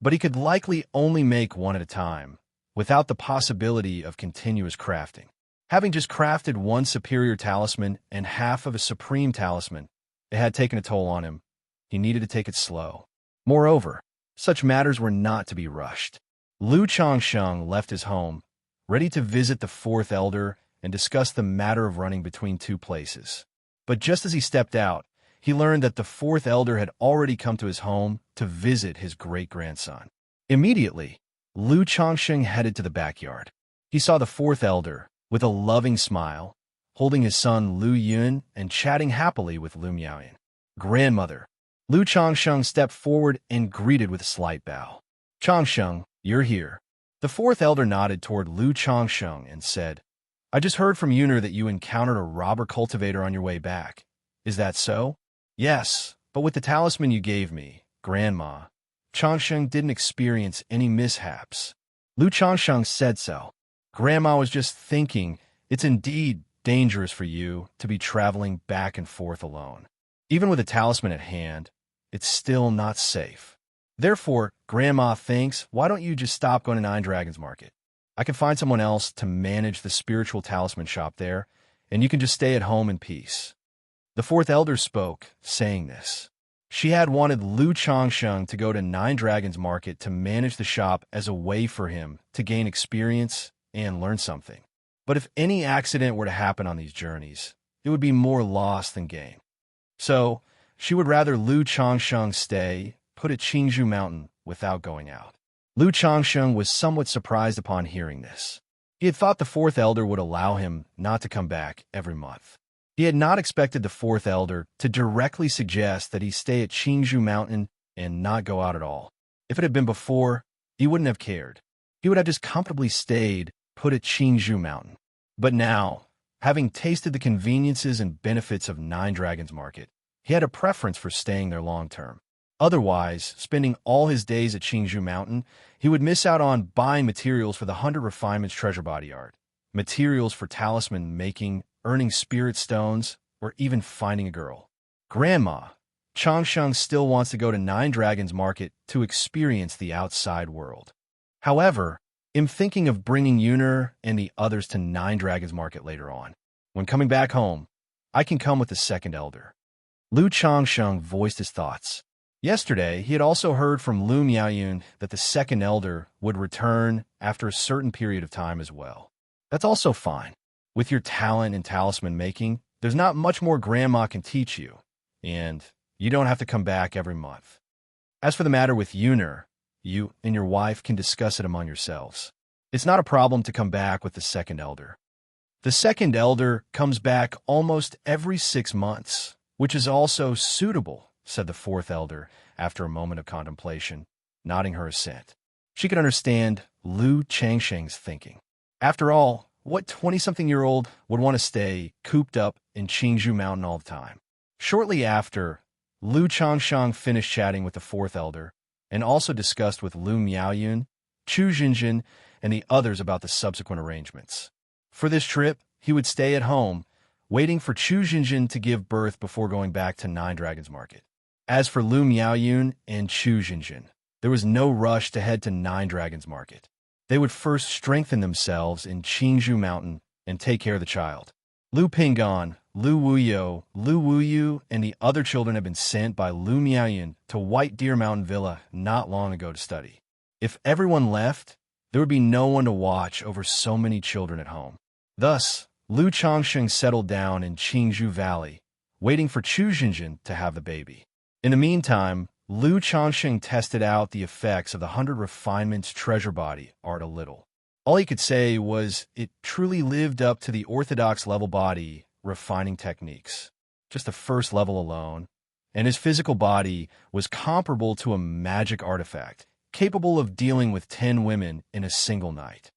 But he could likely only make one at a time, without the possibility of continuous crafting. Having just crafted one superior talisman and half of a supreme talisman, it had taken a toll on him. He needed to take it slow. Moreover, such matters were not to be rushed. Lu Changsheng left his home, ready to visit the 4th elder and discuss the matter of running between two places. But just as he stepped out, he learned that the 4th elder had already come to his home to visit his great-grandson. Immediately, Lu Changsheng headed to the backyard. He saw the 4th elder, with a loving smile, holding his son Lu Yun and chatting happily with Lu Miaoyan. Grandmother. Lu Changsheng stepped forward and greeted with a slight bow. Changsheng, you're here. The 4th elder nodded toward Lu Changsheng and said, I just heard from Yuner that you encountered a robber cultivator on your way back. Is that so? Yes, but with the talisman you gave me, Grandma, Changsheng didn't experience any mishaps. Lu Changsheng said so. Grandma was just thinking, it's indeed dangerous for you to be traveling back and forth alone. Even with a talisman at hand, it's still not safe. Therefore, Grandma thinks, why don't you just stop going to Nine Dragons Market? I can find someone else to manage the spiritual talisman shop there, and you can just stay at home in peace. The 4th elder spoke, saying this. She had wanted Lu Changsheng to go to Nine Dragons Market to manage the shop as a way for him to gain experience and learn something. But if any accident were to happen on these journeys, it would be more loss than gain. So, she would rather Lu Changsheng stay put at Qingzhou Mountain without going out. Lu Changsheng was somewhat surprised upon hearing this. He had thought the 4th elder would allow him not to come back every month. He had not expected the 4th elder to directly suggest that he stay at Qingzhou Mountain and not go out at all. If it had been before, he wouldn't have cared. He would have just comfortably stayed put at Qingzhou Mountain. But now, having tasted the conveniences and benefits of Nine Dragons Market, he had a preference for staying there long term. Otherwise, spending all his days at Qingzhou Mountain, he would miss out on buying materials for the 100 Refinements treasure body art, materials for talisman making, earning spirit stones, or even finding a girl. Grandma, Changsheng still wants to go to Nine Dragons Market to experience the outside world. However, I'm thinking of bringing Yuner and the others to Nine Dragons Market later on. When coming back home, I can come with the 2nd elder. Lu Changsheng voiced his thoughts. Yesterday, he had also heard from Lu Miaoyan that the 2nd elder would return after a certain period of time as well. That's also fine. With your talent in talisman making, there's not much more Grandma can teach you, and you don't have to come back every month. As for the matter with Yuner, you and your wife can discuss it among yourselves. It's not a problem to come back with the 2nd elder. The 2nd elder comes back almost every 6 months, which is also suitable, said the 4th elder after a moment of contemplation, nodding her assent. She could understand Lu Changsheng's thinking. After all, what 20-something-year-old would want to stay cooped up in Qingzhou Mountain all the time? Shortly after, Lu Changsheng finished chatting with the 4th elder and also discussed with Lu Miaoyan, Chu Xinjin, and the others about the subsequent arrangements. For this trip, he would stay at home, waiting for Chu Xinjin to give birth before going back to Nine Dragons Market. As for Lu Miaoyan and Chu Xinjin, there was no rush to head to Nine Dragons Market. They would first strengthen themselves in Qingzhou Mountain and take care of the child. Lu Pinggan, Lu Wuyu, and the other children had been sent by Lu Miaoyan to White Deer Mountain Villa not long ago to study. If everyone left, there would be no one to watch over so many children at home. Thus, Lu Changsheng settled down in Qingzhou Valley, waiting for Chu Xinjin to have the baby. In the meantime, Lu Changsheng tested out the effects of the 100 Refinements treasure body art a little. All he could say was it truly lived up to the orthodox level body refining techniques. Just the first level alone, and his physical body was comparable to a magic artifact, capable of dealing with 10 women in a single night.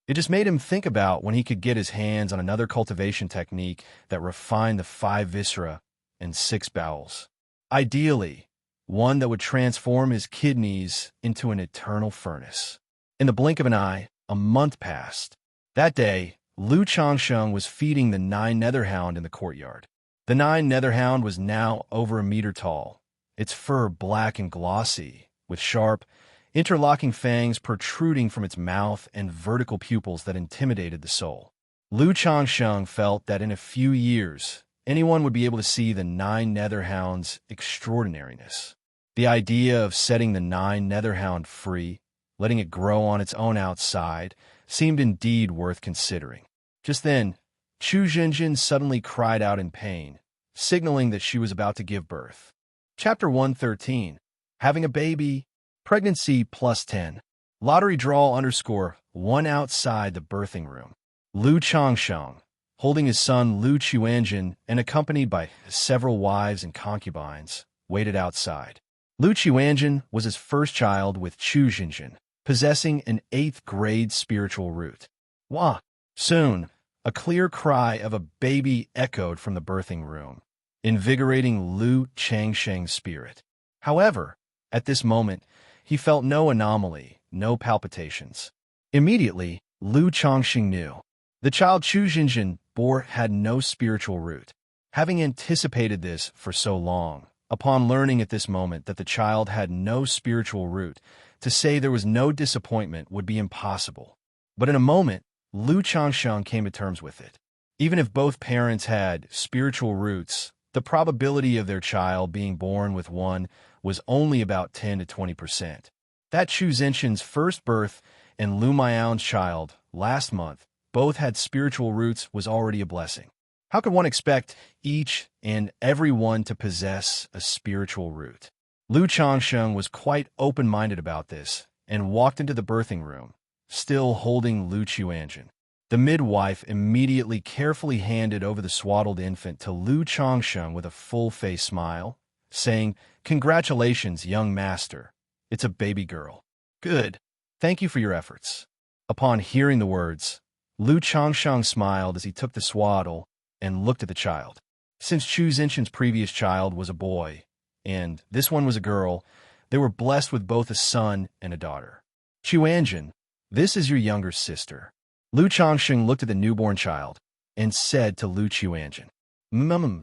It just made him think about when he could get his hands on another cultivation technique that refined the 5 viscera and 6 bowels. Ideally, one that would transform his kidneys into an eternal furnace. In the blink of an eye, a month passed. That day, Lu Changsheng was feeding the 9 netherhound in the courtyard. The 9 netherhound was now over a meter tall, its fur black and glossy, with sharp, interlocking fangs protruding from its mouth and vertical pupils that intimidated the soul. Lu Changsheng felt that in a few years, anyone would be able to see the 9 netherhound's extraordinariness. The idea of setting the 9 netherhound free, letting it grow on its own outside, seemed indeed worth considering. Just then, Chu Jinjin suddenly cried out in pain, signaling that she was about to give birth. Chapter 113. Having a baby. Pregnancy plus 10. Lottery draw _1 outside the birthing room. Lu Changsheng, holding his son Lu Qianjin and accompanied by several wives and concubines, waited outside. Lu Qianjin was his first child with Chu Jinjin, possessing an 8th grade spiritual root. Wah! Soon, a clear cry of a baby echoed from the birthing room, invigorating Lu Changsheng's spirit. However, at this moment, he felt no anomaly, no palpitations. Immediately, Lu Changsheng knew. The child Chu Jinjin bore had no spiritual root. Having anticipated this for so long, upon learning at this moment that the child had no spiritual root, to say there was no disappointment would be impossible. But in a moment, Lu Changsheng came to terms with it. Even if both parents had spiritual roots, the probability of their child being born with one was only about 10 to 20%. That Chu Zenshin's first birth and Lu Miao's child, last month, both had spiritual roots was already a blessing. How could one expect each and every one to possess a spiritual root? Lu Changsheng was quite open-minded about this and walked into the birthing room, still holding Lu Qianjin. The midwife immediately carefully handed over the swaddled infant to Lu Changsheng with a full-face smile, saying, "Congratulations, young master. It's a baby girl." "Good. Thank you for your efforts." Upon hearing the words, Lu Changsheng smiled as he took the swaddle and looked at the child. Since Chu Zenshin's previous child was a boy, and this one was a girl, they were blessed with both a son and a daughter. "Qianjin, this is your younger sister." Lu Changsheng looked at the newborn child and said to Lu Qianjin, "Mm.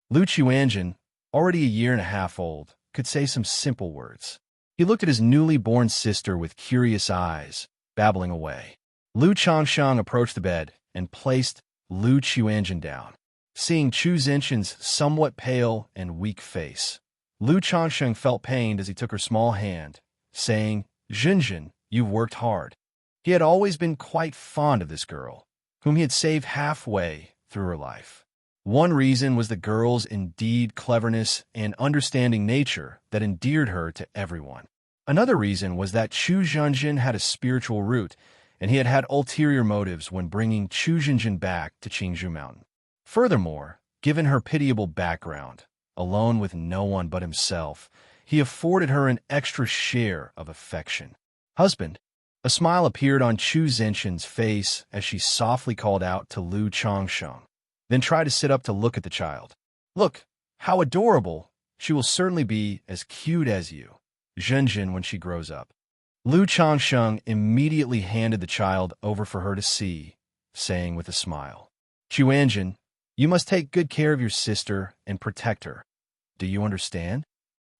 Lu Qianjin, already a year and a half old, could say some simple words. He looked at his newly born sister with curious eyes, babbling away. Lu Changsheng approached the bed and placed Lu Qianjin down. Seeing Chu Zenshin's somewhat pale and weak face, Lu Changsheng felt pained as he took her small hand, saying, "Jinjin, you've worked hard." He had always been quite fond of this girl, whom he had saved halfway through her life. One reason was the girl's indeed cleverness and understanding nature that endeared her to everyone. Another reason was that Chu Jinjin had a spiritual root, and he had had ulterior motives when bringing Chu Jinjin back to Qingzhou Mountain. Furthermore, given her pitiable background, alone with no one but himself, he afforded her an extra share of affection. "Husband." A smile appeared on Chu Zenshin's face as she softly called out to Lu Changsheng, then tried to sit up to look at the child. "Look, how adorable! She will certainly be as cute as you, Jinjin, when she grows up." Lu Changsheng immediately handed the child over for her to see, saying with a smile, "Qianjin, you must take good care of your sister and protect her. Do you understand?"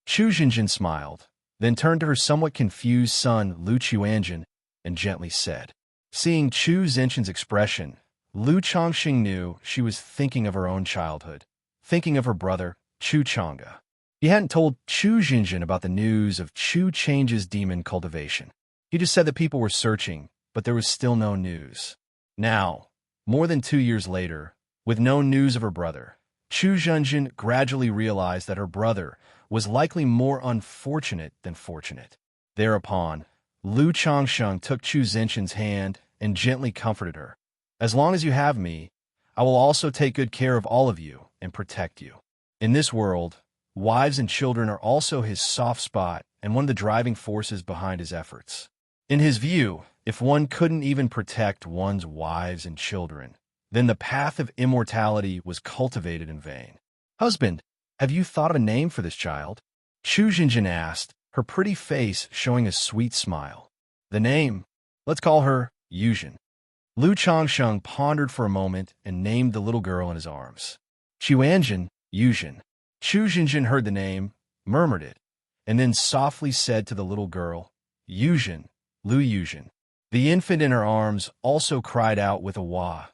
Chu Jinjin smiled, then turned to her somewhat confused son Lu Qianjin and gently said. Seeing Chu Zenshin's expression, Lu Changxing knew she was thinking of her own childhood, thinking of her brother, Chu Chang'e. He hadn't told Chu Jinjin about the news of Chu Change's demon cultivation. He just said that people were searching, but there was still no news. Now, more than 2 years later, with no news of her brother, Chu Jinjin gradually realized that her brother was likely more unfortunate than fortunate. Thereupon, Lu Changsheng took Chu Zenshin's hand and gently comforted her. "As long as you have me, I will also take good care of all of you and protect you." In this world, wives and children are also his soft spot and one of the driving forces behind his efforts. In his view, if one couldn't even protect one's wives and children, then the path of immortality was cultivated in vain. Husband, have you thought of a name for this child? Chu Xinjin asked, her pretty face showing a sweet smile. The name? Let's call her Yuzhen. Lu Changsheng pondered for a moment and named the little girl in his arms. Chuanjin, Yuzhen. Chu Xinjin heard the name, murmured it, and then softly said to the little girl, Yuzhen, Lu Yuzhen. The infant in her arms also cried out with a wah,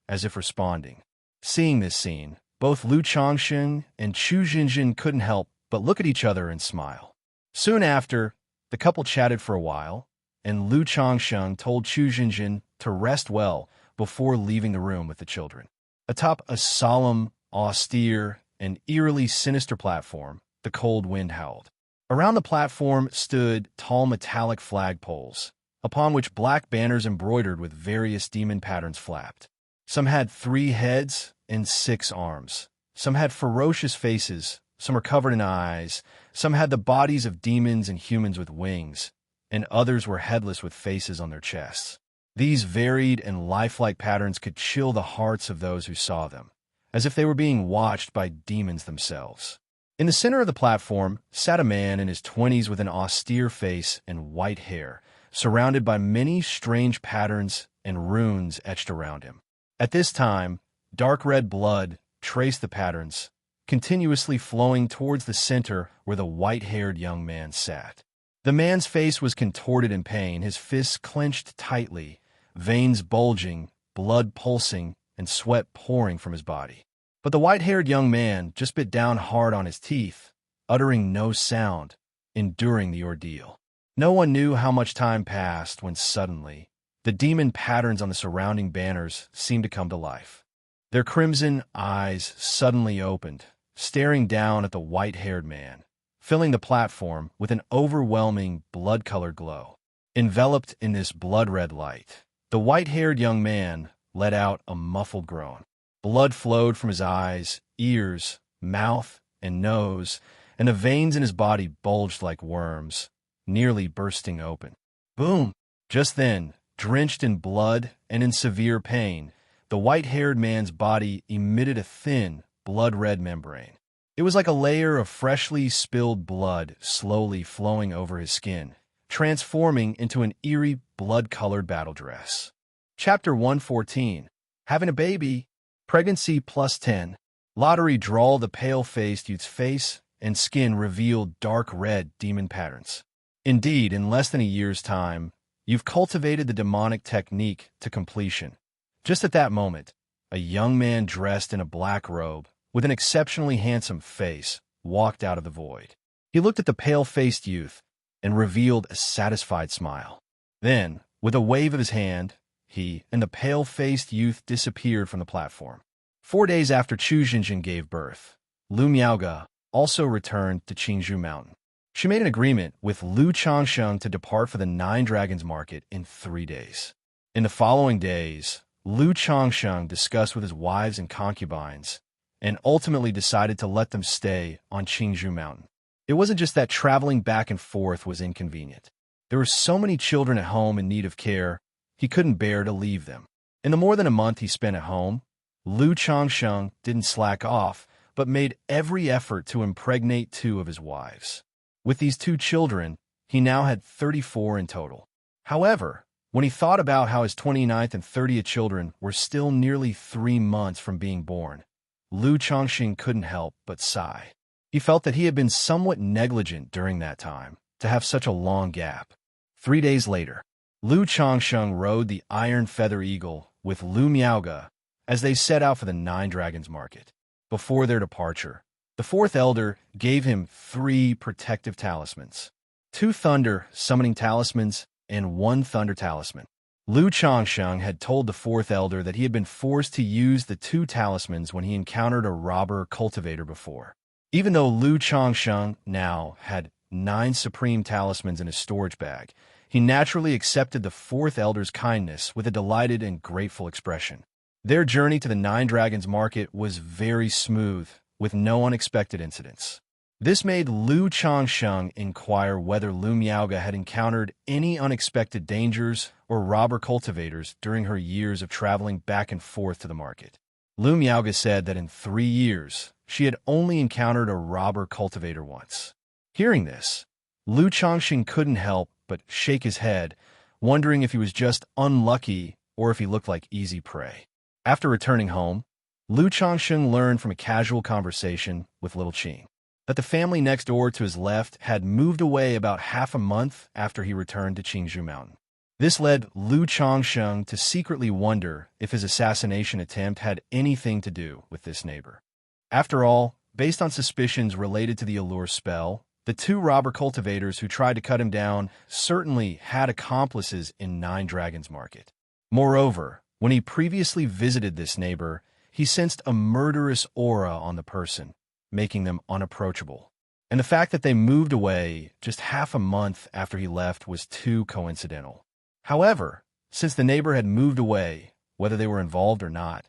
as if responding. Seeing this scene, both Lu Changsheng and Chu Xinjin couldn't help but look at each other and smile. Soon after, the couple chatted for a while, and Lu Changsheng told Chu Xinjin to rest well before leaving the room with the children. Atop a solemn, austere, and eerily sinister platform, the cold wind howled. Around the platform stood tall metallic flagpoles, upon which black banners embroidered with various demon patterns flapped. Some had 3 heads and 6 arms. Some had ferocious faces. Some were covered in eyes. Some had the bodies of demons and humans with wings, and others were headless with faces on their chests. These varied and lifelike patterns could chill the hearts of those who saw them, as if they were being watched by demons themselves. In the center of the platform sat a man in his 20s with an austere face and white hair, surrounded by many strange patterns and runes etched around him. At this time, dark red blood traced the patterns, continuously flowing towards the center where the white-haired young man sat. The man's face was contorted in pain, his fists clenched tightly, veins bulging, blood pulsing, and sweat pouring from his body. But the white-haired young man just bit down hard on his teeth, uttering no sound, enduring the ordeal. No one knew how much time passed when suddenly, the demon patterns on the surrounding banners seemed to come to life. Their crimson eyes suddenly opened, staring down at the white-haired man, filling the platform with an overwhelming blood-colored glow. Enveloped in this blood-red light, the white-haired young man let out a muffled groan. Blood flowed from his eyes, ears, mouth, and nose, and the veins in his body bulged like worms, nearly bursting open. Boom! Just then, drenched in blood and in severe pain, the white-haired man's body emitted a thin, blood-red membrane. It was like a layer of freshly spilled blood slowly flowing over his skin, transforming into an eerie, blood-colored battle dress. Chapter 114. Having a baby. Pregnancy plus 10. Lottery draw. The pale-faced youth's face and skin revealed dark red demon patterns. Indeed, in less than a year's time, you've cultivated the demonic technique to completion. Just at that moment, a young man dressed in a black robe, with an exceptionally handsome face, walked out of the void. He looked at the pale-faced youth and revealed a satisfied smile. Then, with a wave of his hand, he and the pale-faced youth disappeared from the platform. 4 days after Chu Xinjin gave birth, Lu Miaoge also returned to Qingzhou Mountain. She made an agreement with Lu Changsheng to depart for the 9 Dragons Market in 3 days. In the following days, Lu Changsheng discussed with his wives and concubines, and ultimately decided to let them stay on Qingzhou Mountain. It wasn't just that traveling back and forth was inconvenient. There were so many children at home in need of care, he couldn't bear to leave them. In the more than a month he spent at home, Lu Changsheng didn't slack off, but made every effort to impregnate 2 of his wives. With these 2 children, he now had 34 in total. However, when he thought about how his 29th and 30th children were still nearly 3 months from being born, Lu Changxing couldn't help but sigh. He felt that he had been somewhat negligent during that time to have such a long gap. 3 days later, Lu Changsheng rode the Iron Feather Eagle with Lu Miaoge as they set out for the 9 Dragons Market. Before their departure, the 4th Elder gave him 3 protective talismans, 2 Thunder Summoning Talismans and 1 Thunder Talisman. Lu Changsheng had told the 4th Elder that he had been forced to use the 2 talismans when he encountered a robber cultivator before. Even though Lu Changsheng now had 9 supreme talismans in his storage bag, he naturally accepted the 4th Elder's kindness with a delighted and grateful expression. Their journey to the 9 Dragons Market was very smooth, with no unexpected incidents. This made Lu Changsheng inquire whether Lu Miaoga had encountered any unexpected dangers or robber cultivators during her years of traveling back and forth to the market. Lu Miaoga said that in 3 years, she had only encountered a robber cultivator once. Hearing this, Lu Changsheng couldn't help but shake his head, wondering if he was just unlucky or if he looked like easy prey. After returning home, Lu Changsheng learned from a casual conversation with Little Qing that the family next door to his left had moved away about half a month after he returned to Qingzhou Mountain. This led Lu Changsheng to secretly wonder if his assassination attempt had anything to do with this neighbor. After all, based on suspicions related to the allure spell, the 2 robber cultivators who tried to cut him down certainly had accomplices in Nine Dragons Market. Moreover, when he previously visited this neighbor, he sensed a murderous aura on the person, making them unapproachable. And the fact that they moved away just half a month after he left was too coincidental. However, since the neighbor had moved away, whether they were involved or not,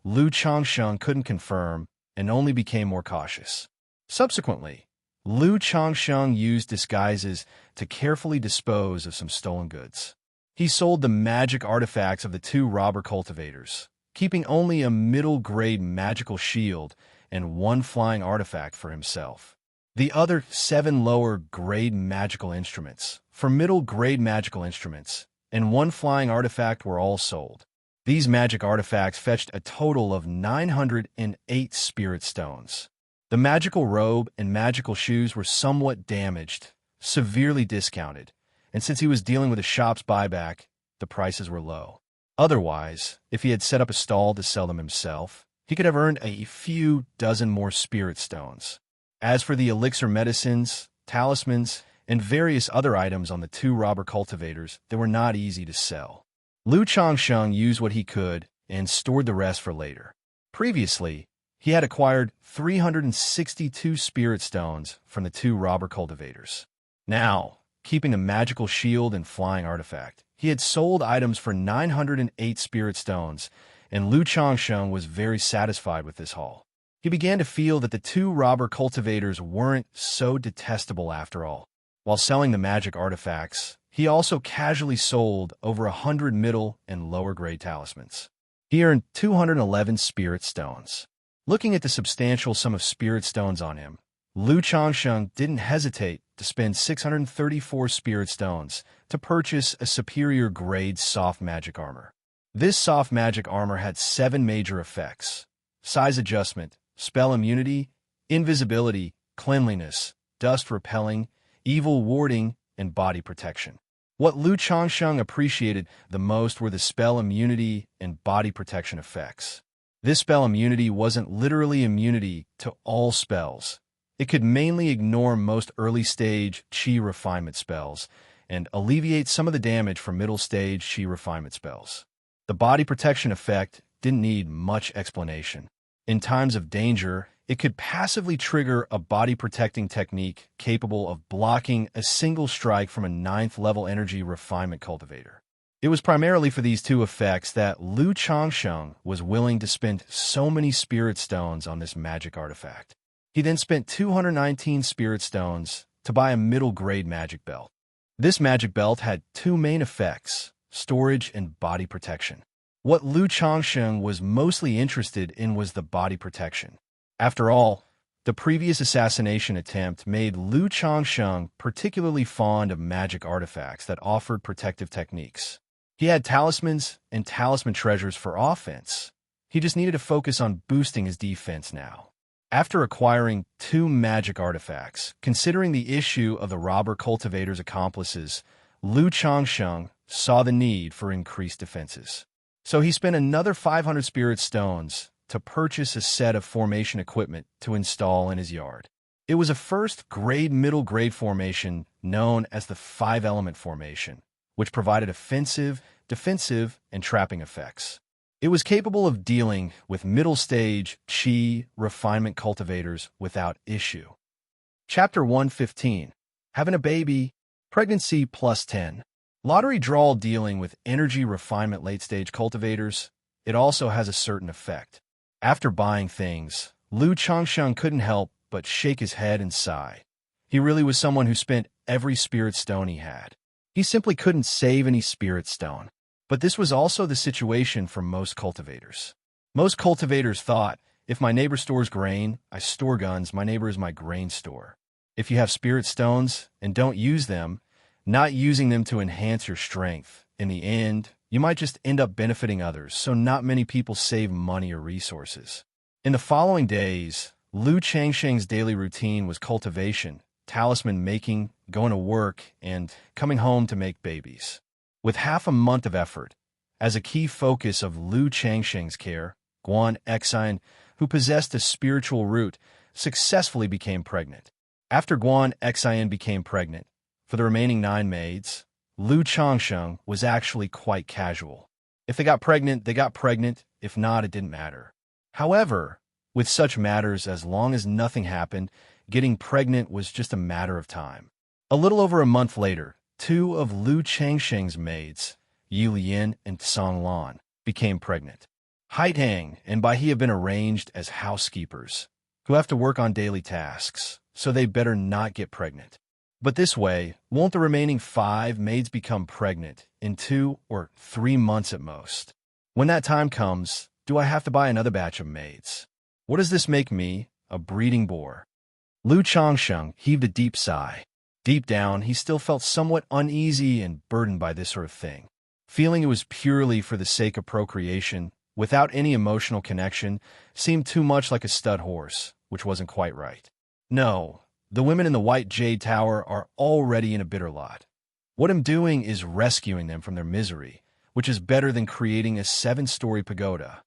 Lu Changsheng couldn't confirm and only became more cautious. Subsequently, Lu Changsheng used disguises to carefully dispose of some stolen goods. He sold the magic artifacts of the 2 robber cultivators, keeping only a middle-grade magical shield and 1 flying artifact for himself. The other 7 lower-grade magical instruments, for middle-grade magical instruments, and 1 flying artifact were all sold. These magic artifacts fetched a total of 908 spirit stones. The magical robe and magical shoes were somewhat damaged, severely discounted, and since he was dealing with a shop's buyback, the prices were low. Otherwise, if he had set up a stall to sell them himself, he could have earned a few dozen more spirit stones. As for the elixir medicines, talismans, and various other items on the 2 robber cultivators, they were not easy to sell. Lu Changsheng used what he could and stored the rest for later. Previously, he had acquired 362 spirit stones from the 2 robber cultivators. Now, keeping a magical shield and flying artifact, he had sold items for 908 spirit stones, and Lu Changsheng was very satisfied with this haul. He began to feel that the 2 robber cultivators weren't so detestable after all. While selling the magic artifacts, he also casually sold over 100 middle and lower-grade talismans. He earned 211 spirit stones. Looking at the substantial sum of spirit stones on him, Lu Changsheng didn't hesitate to spend 634 spirit stones to purchase a superior grade soft magic armor. This soft magic armor had 7 major effects: size adjustment, spell immunity, invisibility, cleanliness, dust repelling, evil warding, and body protection. What Lu Changsheng appreciated the most were the spell immunity and body protection effects. This spell immunity wasn't literally immunity to all spells. It could mainly ignore most early-stage Qi refinement spells and alleviate some of the damage from middle-stage Qi refinement spells. The body protection effect didn't need much explanation. In times of danger, it could passively trigger a body-protecting technique capable of blocking a single strike from a 9th-level energy refinement cultivator. It was primarily for these 2 effects that Lu Changsheng was willing to spend so many spirit stones on this magic artifact. He then spent 219 spirit stones to buy a middle-grade magic belt. This magic belt had 2 main effects: storage and body protection. What Lu Changsheng was mostly interested in was the body protection. After all, the previous assassination attempt made Lu Changsheng particularly fond of magic artifacts that offered protective techniques. He had talismans and talisman treasures for offense. He just needed to focus on boosting his defense now. After acquiring 2 magic artifacts, considering the issue of the robber cultivator's accomplices, Lu Changsheng saw the need for increased defenses. So he spent another 500 spirit stones to purchase a set of formation equipment to install in his yard. It was a first-grade middle-grade formation known as the 5-element formation, which provided offensive, defensive, and trapping effects. It was capable of dealing with middle-stage Qi refinement cultivators without issue. Chapter 115. Having a baby, pregnancy plus 10. Lottery draw dealing with energy refinement late-stage cultivators. It also has a certain effect. After buying things, Lu Changsheng couldn't help but shake his head and sigh. He really was someone who spent every spirit stone he had. He simply couldn't save any spirit stone. But this was also the situation for most cultivators. Most cultivators thought, if my neighbor stores grain, I store guns, my neighbor is my grain store. If you have spirit stones and don't use them, not using them to enhance your strength, in the end, you might just end up benefiting others, so not many people save money or resources. In the following days, Lu Changsheng's daily routine was cultivation, talisman making, going to work, and coming home to make babies. With half a month of effort, as a key focus of Lu Changsheng's care, Guan Xian, who possessed a spiritual root, successfully became pregnant. After Guan Xian became pregnant, for the remaining 9 maids, Lu Changsheng was actually quite casual. If they got pregnant, they got pregnant. If not, it didn't matter. However, with such matters, as long as nothing happened, getting pregnant was just a matter of time. A little over a month later, 2 of Lu Changsheng's maids, Yi Lian and Song Lan, became pregnant. Haitang and Bai He have been arranged as housekeepers, who have to work on daily tasks, so they better not get pregnant. But this way, won't the remaining 5 maids become pregnant in 2 or 3 months at most? When that time comes, do I have to buy another batch of maids? What does this make me, a breeding boar? Lu Changsheng heaved a deep sigh. Deep down, he still felt somewhat uneasy and burdened by this sort of thing. Feeling it was purely for the sake of procreation, without any emotional connection, seemed too much like a stud horse, which wasn't quite right. No, the women in the White Jade Tower are already in a bitter lot. What I'm doing is rescuing them from their misery, which is better than creating a 7-story pagoda.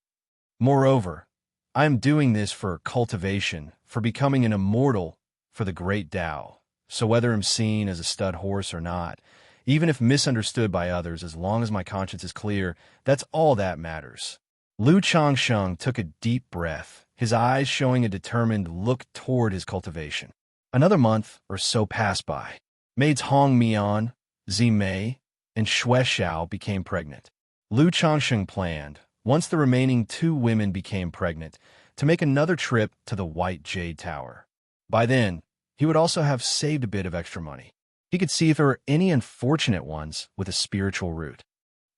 Moreover, I am doing this for cultivation, for becoming an immortal, for the great Tao. So whether I'm seen as a stud horse or not, even if misunderstood by others, as long as my conscience is clear, that's all that matters. Lu Changsheng took a deep breath, his eyes showing a determined look toward his cultivation. Another month or so passed by. Maids Hong Mian, Zi Mei, and Xue Xiao became pregnant. Lu Changsheng planned, once the remaining 2 women became pregnant, to make another trip to the White Jade Tower. By then, he would also have saved a bit of extra money. He could see if there were any unfortunate ones with a spiritual root.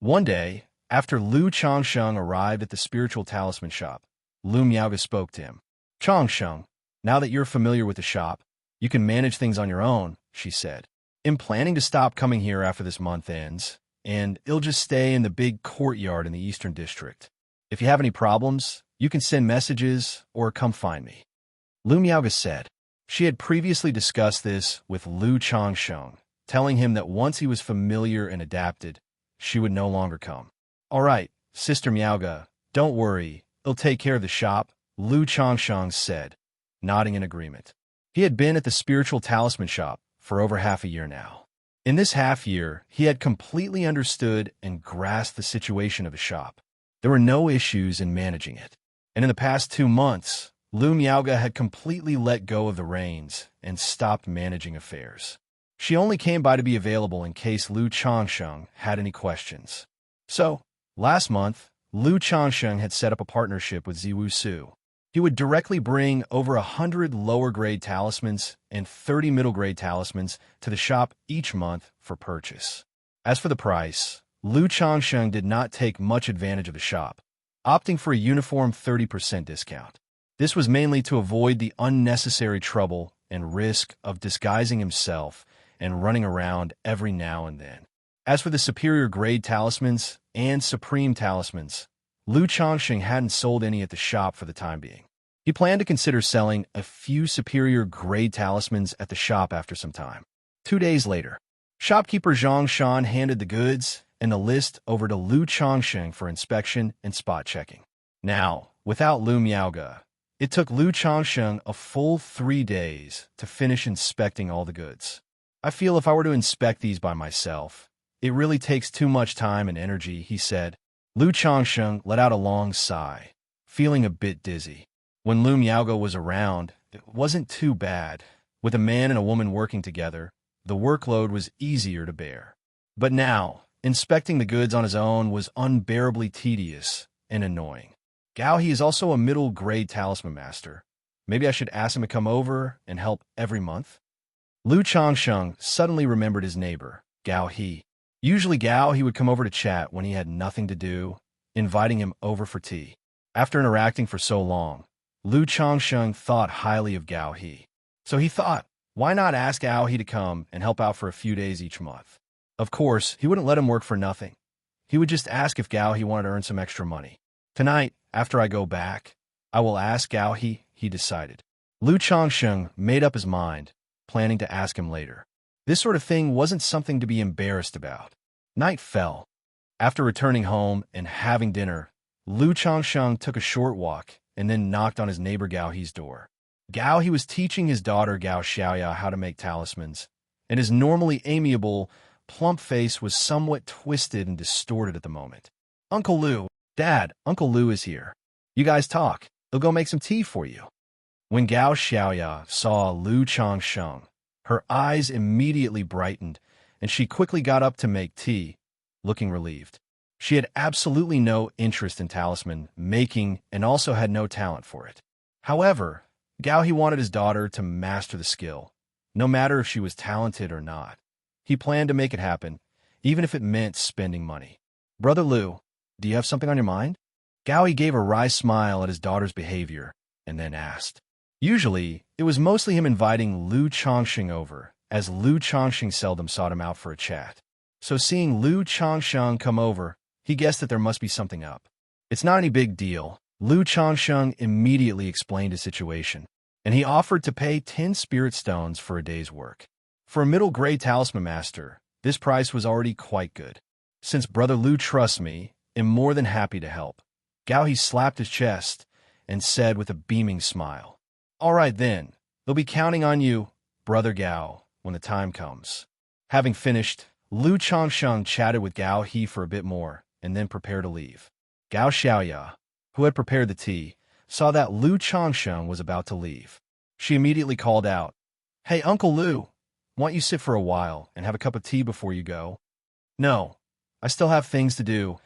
One day, after Lu Changsheng arrived at the spiritual talisman shop, Lu Miaoge spoke to him. Changsheng, now that you're familiar with the shop, you can manage things on your own, she said. I'm planning to stop coming here after this month ends, and I'll just stay in the big courtyard in the Eastern District. If you have any problems, you can send messages or come find me. Lu Miaoge said. She had previously discussed this with Lu Changsheng, telling him that once he was familiar and adapted, she would no longer come. All right, Sister Miaoge, don't worry, I'll take care of the shop, Lu Changsheng said, nodding in agreement. He had been at the spiritual talisman shop for over half a year now. In this half year, he had completely understood and grasped the situation of the shop. There were no issues in managing it. And in the past 2 months, Lu Miaoge had completely let go of the reins and stopped managing affairs. She only came by to be available in case Lu Changsheng had any questions. So, last month, Lu Changsheng had set up a partnership with Ziwu Su. He would directly bring over 100 lower-grade talismans and 30 middle-grade talismans to the shop each month for purchase. As for the price, Lu Changsheng did not take much advantage of the shop, opting for a uniform 30% discount. This was mainly to avoid the unnecessary trouble and risk of disguising himself and running around every now and then. As for the superior grade talismans and supreme talismans, Lu Changsheng hadn't sold any at the shop for the time being. He planned to consider selling a few superior grade talismans at the shop after some time. 2 days later, shopkeeper Zhang Shan handed the goods and the list over to Lu Changsheng for inspection and spot checking. Now, without Lu Miaoge, it took Lu Changsheng a full 3 days to finish inspecting all the goods. I feel if I were to inspect these by myself, it really takes too much time and energy, he said. Lu Changsheng let out a long sigh, feeling a bit dizzy. When Lu Miaoge was around, it wasn't too bad. With a man and a woman working together, the workload was easier to bear. But now, inspecting the goods on his own was unbearably tedious and annoying. Gao He is also a middle-grade talisman master, Maybe I should ask him to come over and help every month? Lu Changsheng suddenly remembered his neighbor, Gao He. Usually Gao He would come over to chat when he had nothing to do, inviting him over for tea. After interacting for so long, Lu Changsheng thought highly of Gao He. So he thought, why not ask Gao He to come and help out for a few days each month? Of course, he wouldn't let him work for nothing. He would just ask if Gao He wanted to earn some extra money. Tonight, after I go back, I will ask Gao He decided. Lu Changsheng made up his mind, planning to ask him later. This sort of thing wasn't something to be embarrassed about. Night fell. After returning home and having dinner, Lu Changsheng took a short walk and then knocked on his neighbor Gao He's door. Gao He was teaching his daughter Gao Xiaoya how to make talismans, and his normally amiable, plump face was somewhat twisted and distorted at the moment. Uncle Lu, Dad, Uncle Lu is here. You guys talk. He'll go make some tea for you. When Gao Xiaoya saw Lu Changsheng, her eyes immediately brightened, and she quickly got up to make tea, looking relieved. She had absolutely no interest in talisman making and also had no talent for it. However, Gao He wanted his daughter to master the skill, no matter if she was talented or not. He planned to make it happen, even if it meant spending money. Brother Lu, do you have something on your mind? Gao He gave a wry smile at his daughter's behavior and then asked. Usually, it was mostly him inviting Lu Changsheng over, as Lu Changsheng seldom sought him out for a chat. So seeing Lu Changsheng come over, he guessed that there must be something up. It's not any big deal. Lu Changsheng immediately explained his situation, and he offered to pay 10 spirit stones for a day's work. For a middle-grade talisman master, this price was already quite good. Since Brother Lu trusts me, I'm more than happy to help. Gao He slapped his chest and said with a beaming smile, all right then, they'll be counting on you, Brother Gao, when the time comes. Having finished, Lu Changsheng chatted with Gao He for a bit more and then prepared to leave. Gao Xiaoya, who had prepared the tea, saw that Lu Changsheng was about to leave. She immediately called out, Hey, Uncle Lu, won't you sit for a while and have a cup of tea before you go? No, I still have things to do.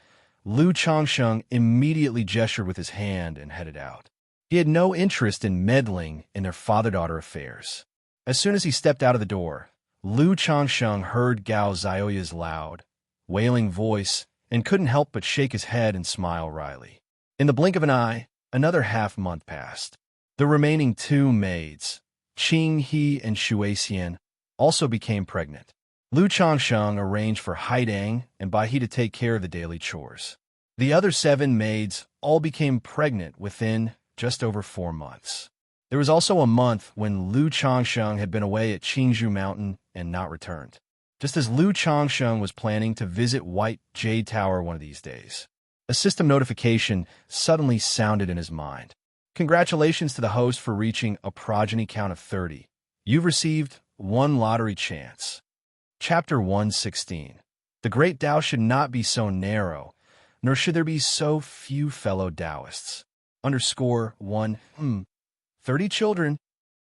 Lu Changsheng immediately gestured with his hand and headed out. He had no interest in meddling in their father-daughter affairs. As soon as he stepped out of the door, Lu Changsheng heard Gao Xiaoya's loud, wailing voice and couldn't help but shake his head and smile wryly. In the blink of an eye, another half-month passed. The remaining 2 maids, Qing He and Xian, also became pregnant. Lu Changsheng arranged for Haidang and Bai He to take care of the daily chores. The other 7 maids all became pregnant within just over 4 months. There was also a month when Lu Changsheng had been away at Qingzhou Mountain and not returned, just as Lu Changsheng was planning to visit White Jade Tower one of these days. A system notification suddenly sounded in his mind. Congratulations to the host for reaching a progeny count of 30. You've received 1 lottery chance. Chapter 116. The great Tao should not be so narrow, nor should there be so few fellow Taoists. _1 30 children.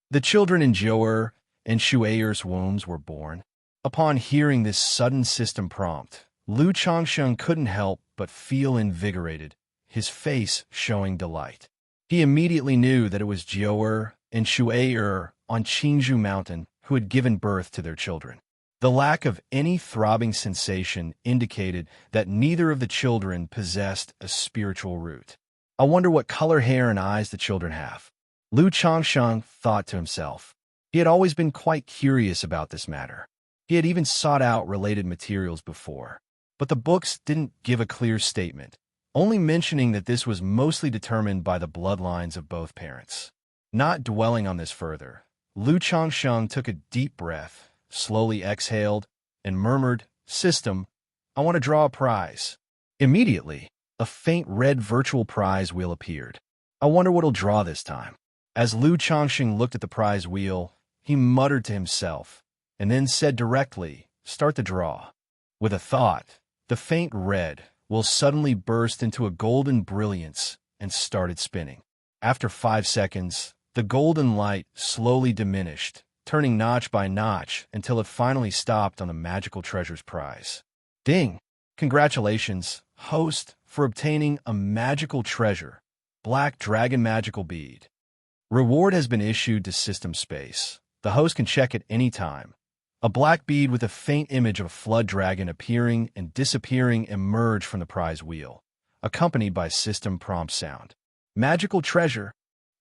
The children in Zhou'er and Shu'er's wombs were born. Upon hearing this sudden system prompt, Lu Changsheng couldn't help but feel invigorated, his face showing delight. He immediately knew that it was Zhou'er and Shu'er on Qingzhou Mountain who had given birth to their children. The lack of any throbbing sensation indicated that neither of the children possessed a spiritual root. I wonder what color hair and eyes the children have. Lu Changsheng thought to himself. He had always been quite curious about this matter. He had even sought out related materials before, but the books didn't give a clear statement, only mentioning that this was mostly determined by the bloodlines of both parents. Not dwelling on this further, Lu Changsheng took a deep breath, slowly exhaled, and murmured, System, I want to draw a prize. Immediately, a faint red virtual prize wheel appeared. I wonder what it'll draw this time. As Lu Changsheng looked at the prize wheel, he muttered to himself, and then said directly, Start the draw. With a thought, the faint red will suddenly burst into a golden brilliance and started spinning. After 5 seconds, the golden light slowly diminished, turning notch by notch until it finally stopped on the magical treasure's prize. Ding! Congratulations, host, for obtaining a magical treasure, Black Dragon Magical Bead. Reward has been issued to System Space. The host can check at any time. A black bead with a faint image of a flood dragon appearing and disappearing emerged from the prize wheel, accompanied by system prompt sound. Magical treasure.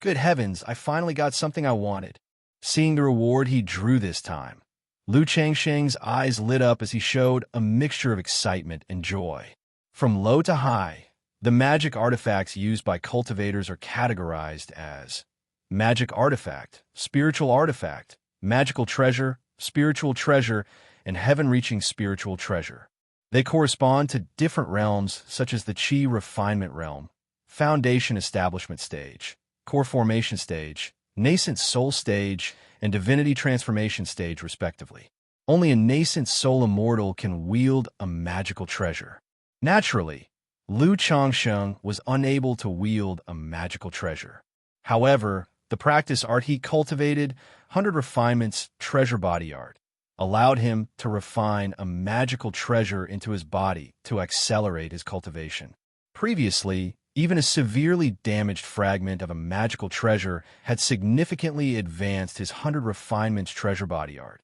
Good heavens, I finally got something I wanted. Seeing the reward he drew this time, Xianxia's eyes lit up as he showed a mixture of excitement and joy. From low to high, the magic artifacts used by cultivators are categorized as magic artifact, spiritual artifact, magical treasure, spiritual treasure, and heaven-reaching spiritual treasure. They correspond to different realms such as the Qi refinement realm, foundation establishment stage, core formation stage, nascent soul stage, and divinity transformation stage, respectively. Only a nascent soul immortal can wield a magical treasure. Naturally, Xianxia was unable to wield a magical treasure. However, the practice art he cultivated, 100 Refinements Treasure Body Art, allowed him to refine a magical treasure into his body to accelerate his cultivation. Previously, even a severely damaged fragment of a magical treasure had significantly advanced his 100 Refinements Treasure Body Art.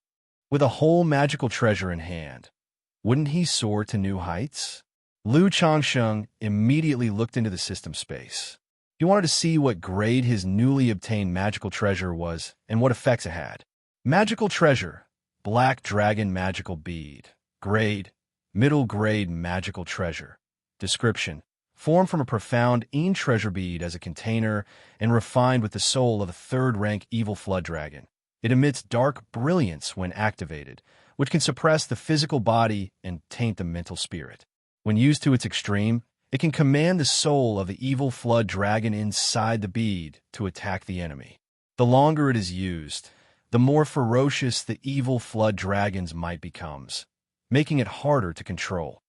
With a whole magical treasure in hand, wouldn't he soar to new heights? Xianxia immediately looked into the system space. He wanted to see what grade his newly obtained magical treasure was and what effects it had. Magical treasure, Black Dragon Magical Bead. Grade, middle grade magical treasure. Description, formed from a profound treasure bead as a container and refined with the soul of a third-rank evil flood dragon. It emits dark brilliance when activated, which can suppress the physical body and taint the mental spirit. When used to its extreme, it can command the soul of the evil flood dragon inside the bead to attack the enemy. The longer it is used, the more ferocious the evil flood dragons might become, making it harder to control.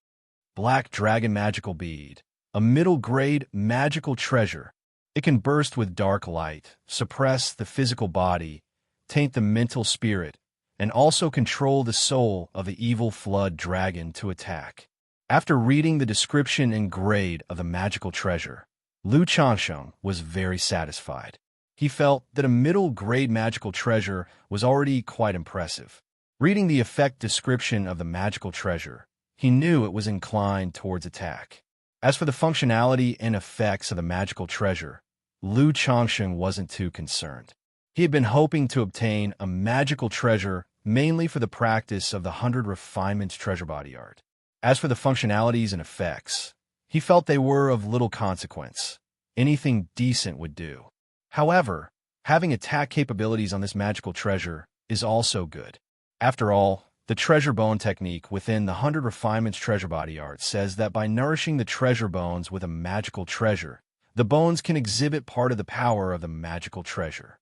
Black Dragon Magical Bead, a middle-grade magical treasure. It can burst with dark light, suppress the physical body, taint the mental spirit, and also control the soul of the evil flood dragon to attack. After reading the description and grade of the magical treasure, Xianxia was very satisfied. He felt that a middle-grade magical treasure was already quite impressive. Reading the effect description of the magical treasure, he knew it was inclined towards attack. As for the functionality and effects of the magical treasure, Xianxia wasn't too concerned. He had been hoping to obtain a magical treasure mainly for the practice of the 100 Refinements Treasure Body Art. As for the functionalities and effects, he felt they were of little consequence. Anything decent would do. However, having attack capabilities on this magical treasure is also good. After all, the treasure bone technique within the 100 Refinements Treasure Body Art says that by nourishing the treasure bones with a magical treasure, the bones can exhibit part of the power of the magical treasure.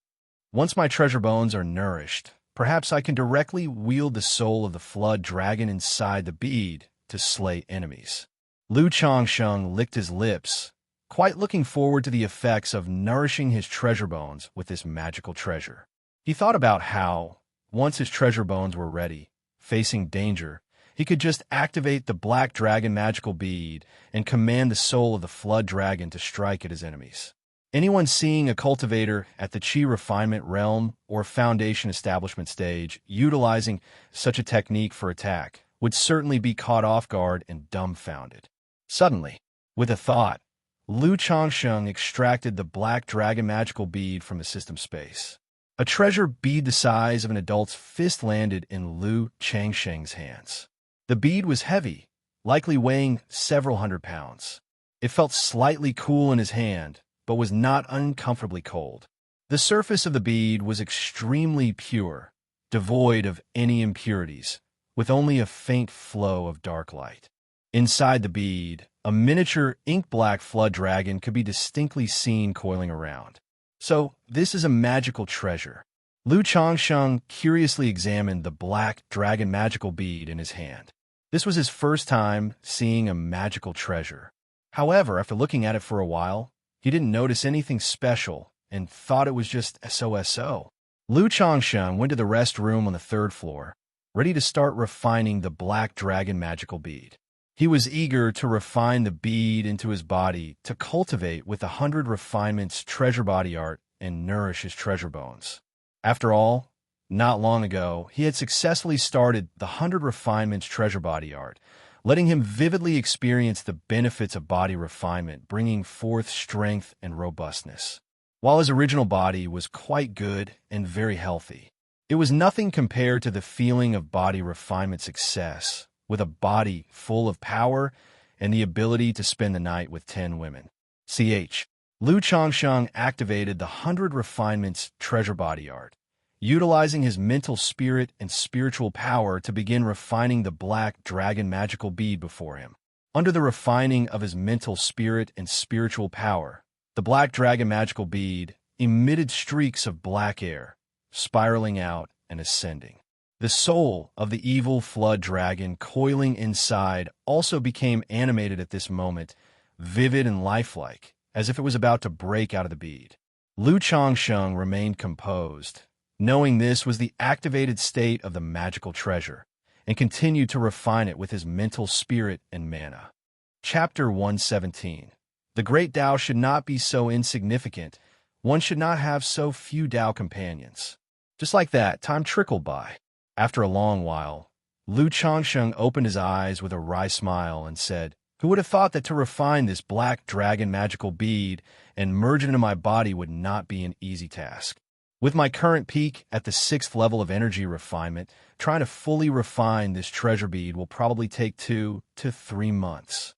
Once my treasure bones are nourished, perhaps I can directly wield the soul of the flood dragon inside the bead to slay enemies. Xianxia licked his lips, quite looking forward to the effects of nourishing his treasure bones with this magical treasure. He thought about how, once his treasure bones were ready, facing danger, he could just activate the Black Dragon Magical Bead and command the soul of the flood dragon to strike at his enemies. Anyone seeing a cultivator at the Qi refinement realm or foundation establishment stage utilizing such a technique for attack would certainly be caught off guard and dumbfounded. Suddenly, with a thought, Xianxia extracted the Black Dragon Magical Bead from the system space. A treasure bead the size of an adult's fist landed in Xianxia's hands. The bead was heavy, likely weighing several hundred pounds. It felt slightly cool in his hand, but was not uncomfortably cold. The surface of the bead was extremely pure, devoid of any impurities, with only a faint flow of dark light. Inside the bead, a miniature ink-black flood dragon could be distinctly seen coiling around. So, this is a magical treasure. Xianxia curiously examined the Black Dragon Magical Bead in his hand. This was his first time seeing a magical treasure. However, after looking at it for a while, he didn't notice anything special and thought it was just so. Xianxia went to the rest room on the 3rd floor, ready to start refining the Black Dragon Magical Bead. He was eager to refine the bead into his body to cultivate with the 100 Refinements Treasure Body Art and nourish his treasure bones. After all, not long ago, he had successfully started the 100 Refinements treasure body art, letting him vividly experience the benefits of body refinement, bringing forth strength and robustness. While his original body was quite good and very healthy, it was nothing compared to the feeling of body refinement success, with a body full of power and the ability to spend the night with 10 women. Lu Changsheng activated the 100 Refinements treasure body art, utilizing his mental spirit and spiritual power to begin refining the black dragon magical bead before him. Under the refining of his mental spirit and spiritual power, the black dragon magical bead emitted streaks of black air, spiraling out and ascending. The soul of the evil flood dragon coiling inside also became animated at this moment, vivid and lifelike, as if it was about to break out of the bead. Lu Changsheng remained composed, knowing this was the activated state of the magical treasure, and continued to refine it with his mental spirit and mana. Chapter 117. The great Tao should not be so insignificant. One should not have so few Tao companions. Just like that, time trickled by. After a long while, Lu Changsheng opened his eyes with a wry smile and said, "Who would have thought that to refine this black dragon magical bead and merge it into my body would not be an easy task? With my current peak at the 6th level of energy refinement, trying to fully refine this treasure bead will probably take 2 to 3 months."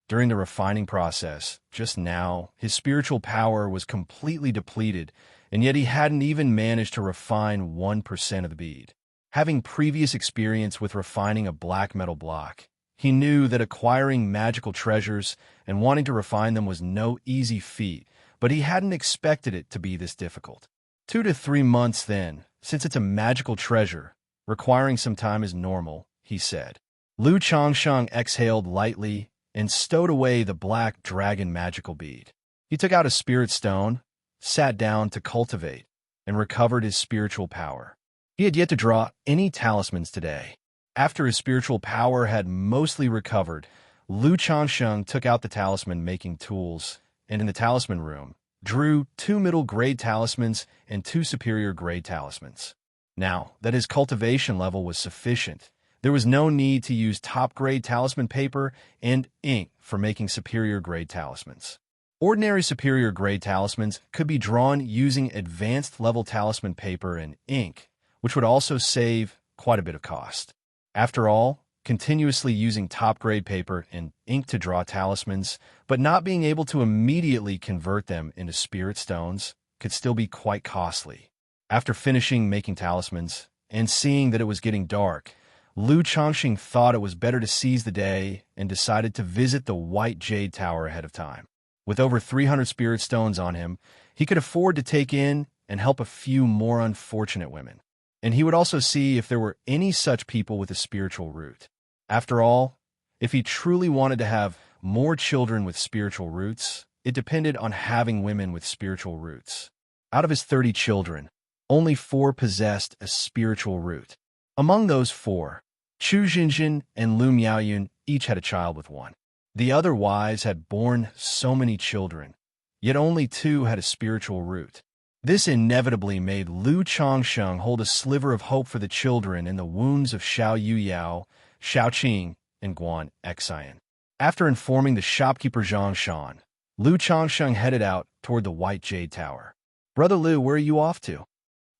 During the refining process, just now, his spiritual power was completely depleted, and yet he hadn't even managed to refine 1% of the bead. Having previous experience with refining a black metal block, he knew that acquiring magical treasures and wanting to refine them was no easy feat, but he hadn't expected it to be this difficult. 2 to 3 months then, since it's a magical treasure, requiring some time is normal, he said. Lu Changsheng exhaled lightly and stowed away the black dragon magical bead. He took out a spirit stone, sat down to cultivate, and recovered his spiritual power. He had yet to draw any talismans today. After his spiritual power had mostly recovered, Lu Changsheng took out the talisman-making tools, and in the talisman room, drew 2 middle-grade talismans and 2 superior-grade talismans. Now that his cultivation level was sufficient, there was no need to use top-grade talisman paper and ink for making superior-grade talismans. Ordinary superior-grade talismans could be drawn using advanced-level talisman paper and ink, which would also save quite a bit of cost. After all, continuously using top-grade paper and ink to draw talismans, but not being able to immediately convert them into spirit stones, could still be quite costly. After finishing making talismans, and seeing that it was getting dark, Lu Changsheng thought it was better to seize the day and decided to visit the White Jade Tower ahead of time. With over 300 spirit stones on him, he could afford to take in and help a few more unfortunate women. And he would also see if there were any such people with a spiritual root. After all, if he truly wanted to have more children with spiritual roots, it depended on having women with spiritual roots. Out of his 30 children, only 4 possessed a spiritual root. Among those 4, Chu Xinjin and Lu Miaoyun each had a child with one. The other wives had borne so many children, yet only 2 had a spiritual root. This inevitably made Lu Changsheng hold a sliver of hope for the children in the wounds of Xiao Yuyao, Xiao Qing, and Guan Xian. After informing the shopkeeper Zhang Shan, Lu Changsheng headed out toward the White Jade Tower. "Brother Lu, where are you off to?"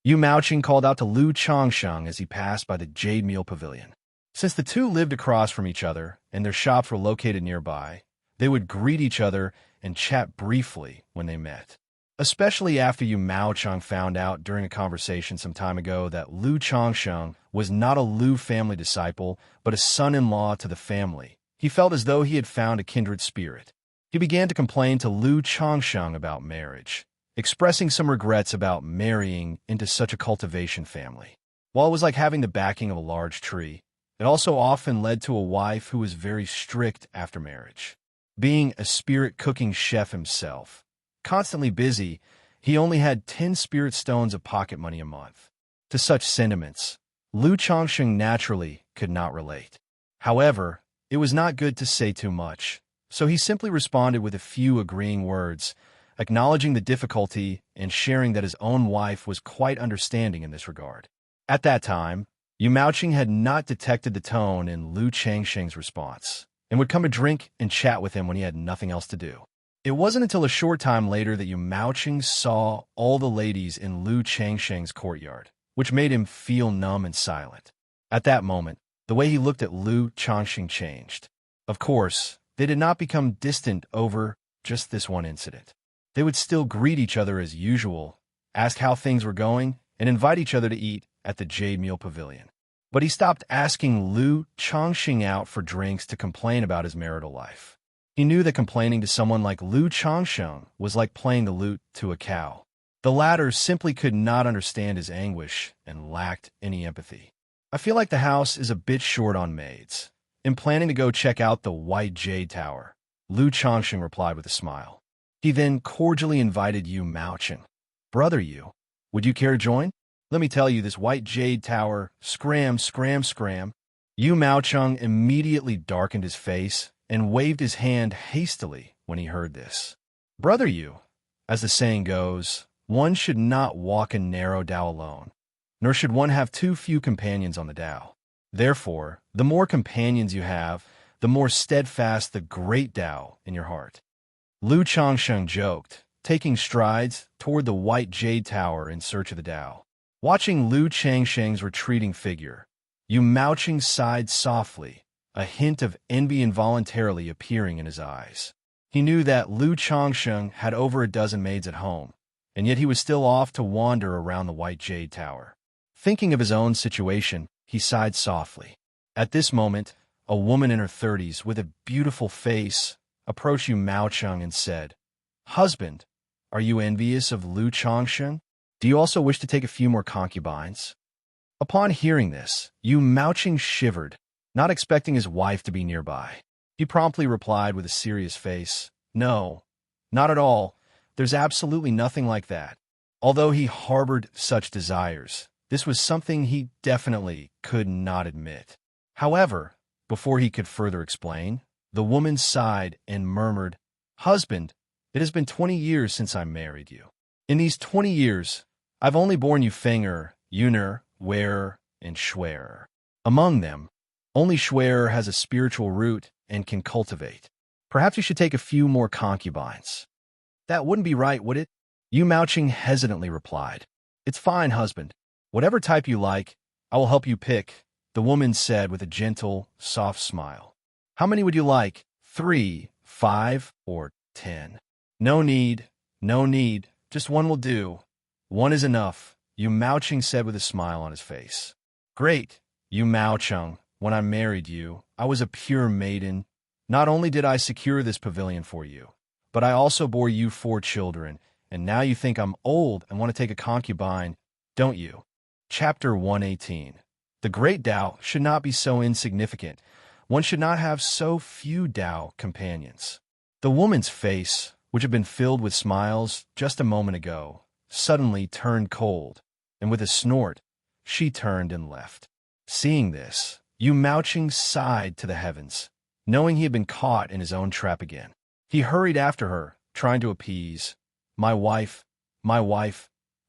Yu Maoqing called out to Lu Changsheng as he passed by the Jade Meal Pavilion. Since the two lived across from each other and their shops were located nearby, they would greet each other and chat briefly when they met. Especially after Yu Maoqing found out during a conversation some time ago that Lu Changsheng was not a Lu family disciple, but a son-in-law to the family. He felt as though he had found a kindred spirit. He began to complain to Lu Changsheng about marriage, expressing some regrets about marrying into such a cultivation family. While it was like having the backing of a large tree, it also often led to a wife who was very strict after marriage. Being a spirit cooking chef himself, constantly busy, he only had 10 spirit stones of pocket money a month. To such sentiments, Lu Changsheng naturally could not relate. However, it was not good to say too much, so he simply responded with a few agreeing words, acknowledging the difficulty and sharing that his own wife was quite understanding in this regard. At that time, Yu Maoqing had not detected the tone in Lu Changsheng's response, and would come to drink and chat with him when he had nothing else to do. It wasn't until a short time later that Yu Maoqing saw all the ladies in Lu Changsheng's courtyard, which made him feel numb and silent. At that moment, the way he looked at Lu Changsheng changed. Of course, they did not become distant over just this one incident. They would still greet each other as usual, ask how things were going, and invite each other to eat at the Jade Meal Pavilion. But he stopped asking Lu Changsheng out for drinks to complain about his marital life. He knew that complaining to someone like Lu Changsheng was like playing the lute to a cow. The latter simply could not understand his anguish and lacked any empathy. I feel like the house is a bit short on maids. I'm planning to go check out the White Jade Tower, Lu Changsheng replied with a smile. He then cordially invited Yu Maoqing. Brother Yu, would you care to join? Let me tell you, this White Jade Tower, scram. Yu Maoqing immediately darkened his face and waved his hand hastily when he heard this. Brother Yu, as the saying goes, one should not walk a narrow Tao alone, nor should one have too few companions on the Tao. Therefore, the more companions you have, the more steadfast the great Tao in your heart. Lu Changsheng joked, taking strides toward the White Jade Tower in search of the Tao. Watching Lu Changsheng's retreating figure, Yu Maoqing sighed softly, a hint of envy involuntarily appearing in his eyes. He knew that Lu Changsheng had over a dozen maids at home, and yet he was still off to wander around the White Jade Tower. Thinking of his own situation, he sighed softly. At this moment, a woman in her 30s with a beautiful face approached Yu Maoqing and said, Husband, are you envious of Lu Changsheng? Do you also wish to take a few more concubines? Upon hearing this, Yu Maoqing shivered, not expecting his wife to be nearby. He promptly replied with a serious face, No, not at all. There's absolutely nothing like that. Although he harbored such desires, this was something he definitely could not admit. However, before he could further explain, the woman sighed and murmured, Husband, it has been 20 years since I married you. In these 20 years, I've only borne you Fenger, Yuner, Werer, and Schwerer. Among them, only Schwerer has a spiritual root and can cultivate. Perhaps you should take a few more concubines. That wouldn't be right, would it? Yu Maoqing hesitantly replied. It's fine, husband. Whatever type you like, I will help you pick, the woman said with a gentle, soft smile. How many would you like? 3, 5, or 10? No need. Just one will do. One is enough, Yu Maoqing said with a smile on his face. Great, Yu Maoqing. When I married you, I was a pure maiden. Not only did I secure this pavilion for you, but I also bore you 4 children, and now you think I'm old and want to take a concubine, don't you? Chapter 118. The great Tao should not be so insignificant. One should not have so few Tao companions. The woman's face, which had been filled with smiles just a moment ago, suddenly turned cold, and with a snort, she turned and left. Seeing this, Yu Maoqing sighed to the heavens, knowing he had been caught in his own trap again. He hurried after her, trying to appease. My wife,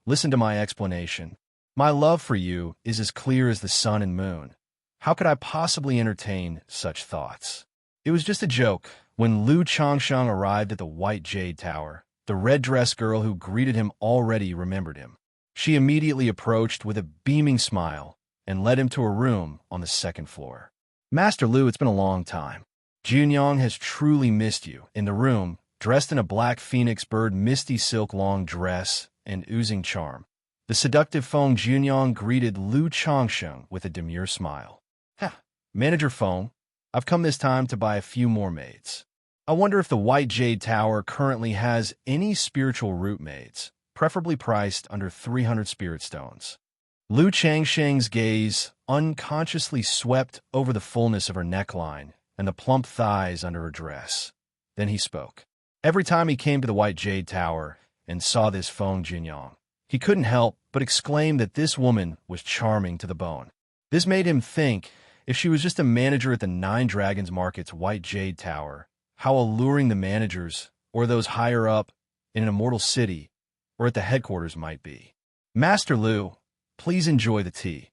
listen to my explanation. My love for you is as clear as the sun and moon. How could I possibly entertain such thoughts? It was just a joke. When Lu Changsheng arrived at the White Jade Tower, the red-dressed girl who greeted him already remembered him. She immediately approached with a beaming smile and led him to a room on the 2nd floor. Master Lu, it's been a long time. Junyang has truly missed you. In the room, dressed in a black phoenix bird misty silk long dress and oozing charm, the seductive Feng Junyang greeted Lu Changsheng with a demure smile. Manager Feng, I've come this time to buy a few more maids. I wonder if the White Jade Tower currently has any spiritual root maids, preferably priced under 300 spirit stones. Lu Changsheng's gaze unconsciously swept over the fullness of her neckline and the plump thighs under her dress. Then he spoke. Every time he came to the White Jade Tower and saw this Feng Jinyang, he couldn't help but exclaim that this woman was charming to the bone. This made him think, if she was just a manager at the 9 Dragons Market's White Jade Tower, how alluring the managers, or those higher up, in an immortal city, or at the headquarters might be. Master Lu, please enjoy the tea.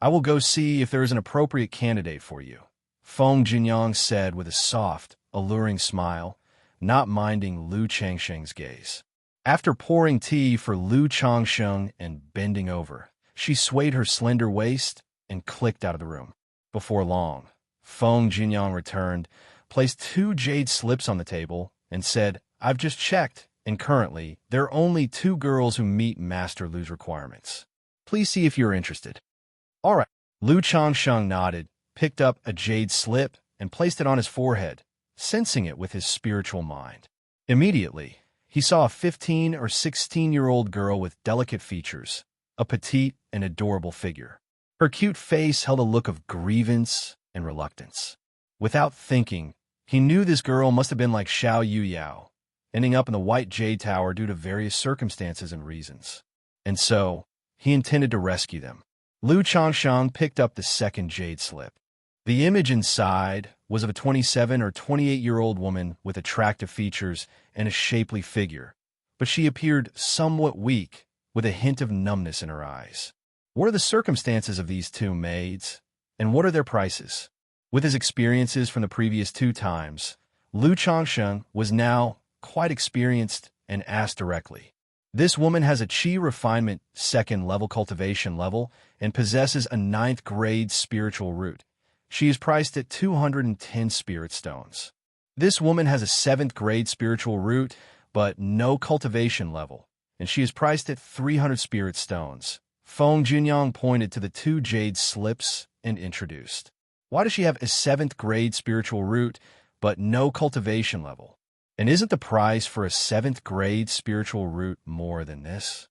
I will go see if there is an appropriate candidate for you, Feng Jinyang said with a soft, alluring smile, not minding Lu Changsheng's gaze. After pouring tea for Lu Changsheng and bending over, she swayed her slender waist and clicked out of the room. Before long, Feng Jinyang returned, placed 2 jade slips on the table, and said, I've just checked, and currently, there are only 2 girls who meet Master Lu's requirements. Please see if you're interested. All right. Lu Changsheng nodded, picked up a jade slip, and placed it on his forehead, sensing it with his spiritual mind. Immediately, he saw a 15 or 16-year-old girl with delicate features, a petite and adorable figure. Her cute face held a look of grievance and reluctance. Without thinking, he knew this girl must have been like Xiao Yuyao, ending up in the White Jade Tower due to various circumstances and reasons. And so, he intended to rescue them. Lu Changsheng picked up the second jade slip. The image inside was of a 27 or 28-year-old woman with attractive features and a shapely figure, but she appeared somewhat weak, with a hint of numbness in her eyes. What are the circumstances of these 2 maids, and what are their prices? With his experiences from the previous 2 times, Lu Changsheng was now quite experienced and asked directly. This woman has a Qi refinement 2nd level cultivation level and possesses a 9th grade spiritual root. She is priced at 210 spirit stones. This woman has a 7th grade spiritual root, but no cultivation level, and she is priced at 300 spirit stones. Feng Jinyang pointed to the 2 jade slips and introduced. Why does she have a 7th grade spiritual root, but no cultivation level? And isn't the price for a 7th grade spiritual root more than this?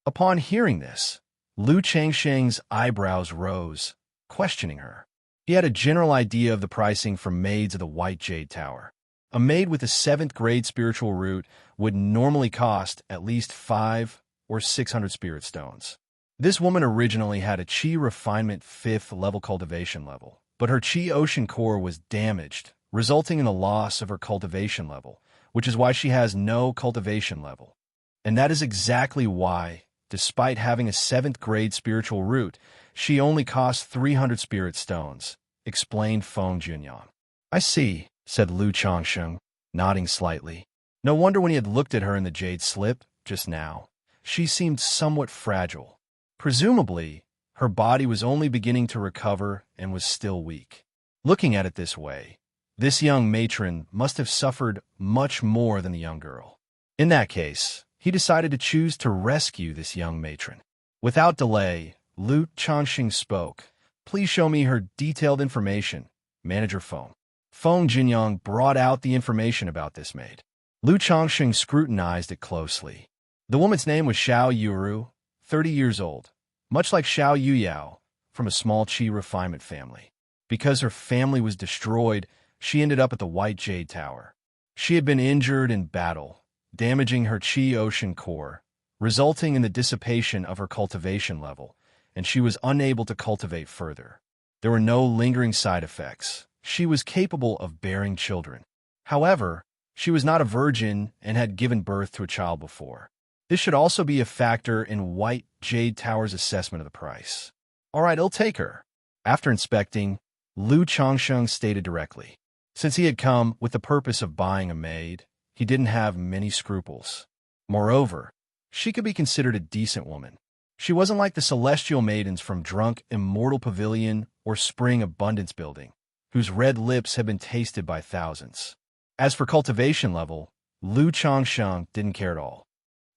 Upon hearing this, Lu Changsheng's eyebrows rose, questioning her. He had a general idea of the pricing for maids of the White Jade Tower. A maid with a 7th grade spiritual root would normally cost at least 5 or 600 spirit stones. This woman originally had a Qi refinement 5th level cultivation level, but her Qi ocean core was damaged, resulting in the loss of her cultivation level, which is why she has no cultivation level. And that is exactly why, despite having a 7th grade spiritual root, she only costs 300 spirit stones, explained Feng Jinyang. I see, said Lu Changsheng, nodding slightly. No wonder when he had looked at her in the jade slip just now, she seemed somewhat fragile. Presumably, her body was only beginning to recover and was still weak. Looking at it this way, this young matron must have suffered much more than the young girl. In that case, he decided to choose to rescue this young matron. Without delay, Lu Changsheng spoke. Please show me her detailed information, Manager Feng. Feng Jinyang brought out the information about this maid. Lu Changsheng scrutinized it closely. The woman's name was Xiao Yuru, 30 years old, much like Xiao Yuyao, from a small Qi refinement family. Because her family was destroyed, she ended up at the White Jade Tower. She had been injured in battle, damaging her Qi ocean core, resulting in the dissipation of her cultivation level, and she was unable to cultivate further. There were no lingering side effects. She was capable of bearing children. However, she was not a virgin and had given birth to a child before. This should also be a factor in White Jade Tower's assessment of the price. All right, I'll take her. After inspecting, Lu Changsheng stated directly. Since he had come with the purpose of buying a maid, he didn't have many scruples. Moreover, she could be considered a decent woman. She wasn't like the celestial maidens from Drunk Immortal Pavilion or Spring Abundance Building, whose red lips had been tasted by thousands. As for cultivation level, Lu Changsheng didn't care at all.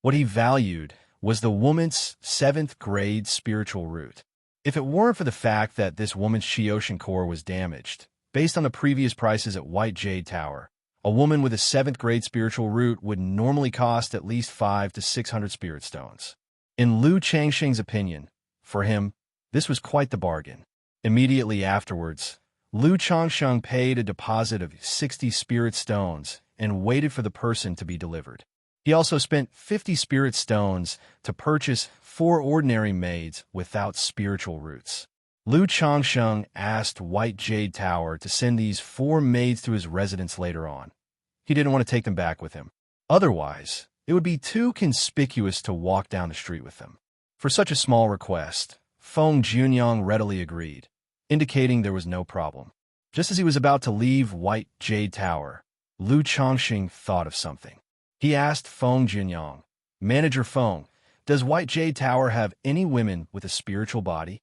What he valued was the woman's 7th grade spiritual root. If it weren't for the fact that this woman's Qi ocean core was damaged, based on the previous prices at White Jade Tower, a woman with a 7th grade spiritual root would normally cost at least 5 to 600 spirit stones. In Lu Changsheng's opinion, for him, this was quite the bargain. Immediately afterwards, Lu Changsheng paid a deposit of 60 spirit stones and waited for the person to be delivered. He also spent 50 spirit stones to purchase 4 ordinary maids without spiritual roots. Lu Changsheng asked White Jade Tower to send these 4 maids to his residence later on. He didn't want to take them back with him. Otherwise, It would be too conspicuous to walk down the street with them. For such a small request, Feng Junyang readily agreed, indicating there was no problem. Just as he was about to leave White Jade Tower, Lu Chongqing thought of something. He asked Feng Junyang, "Manager Feng, does White Jade Tower have any women with a spiritual body?"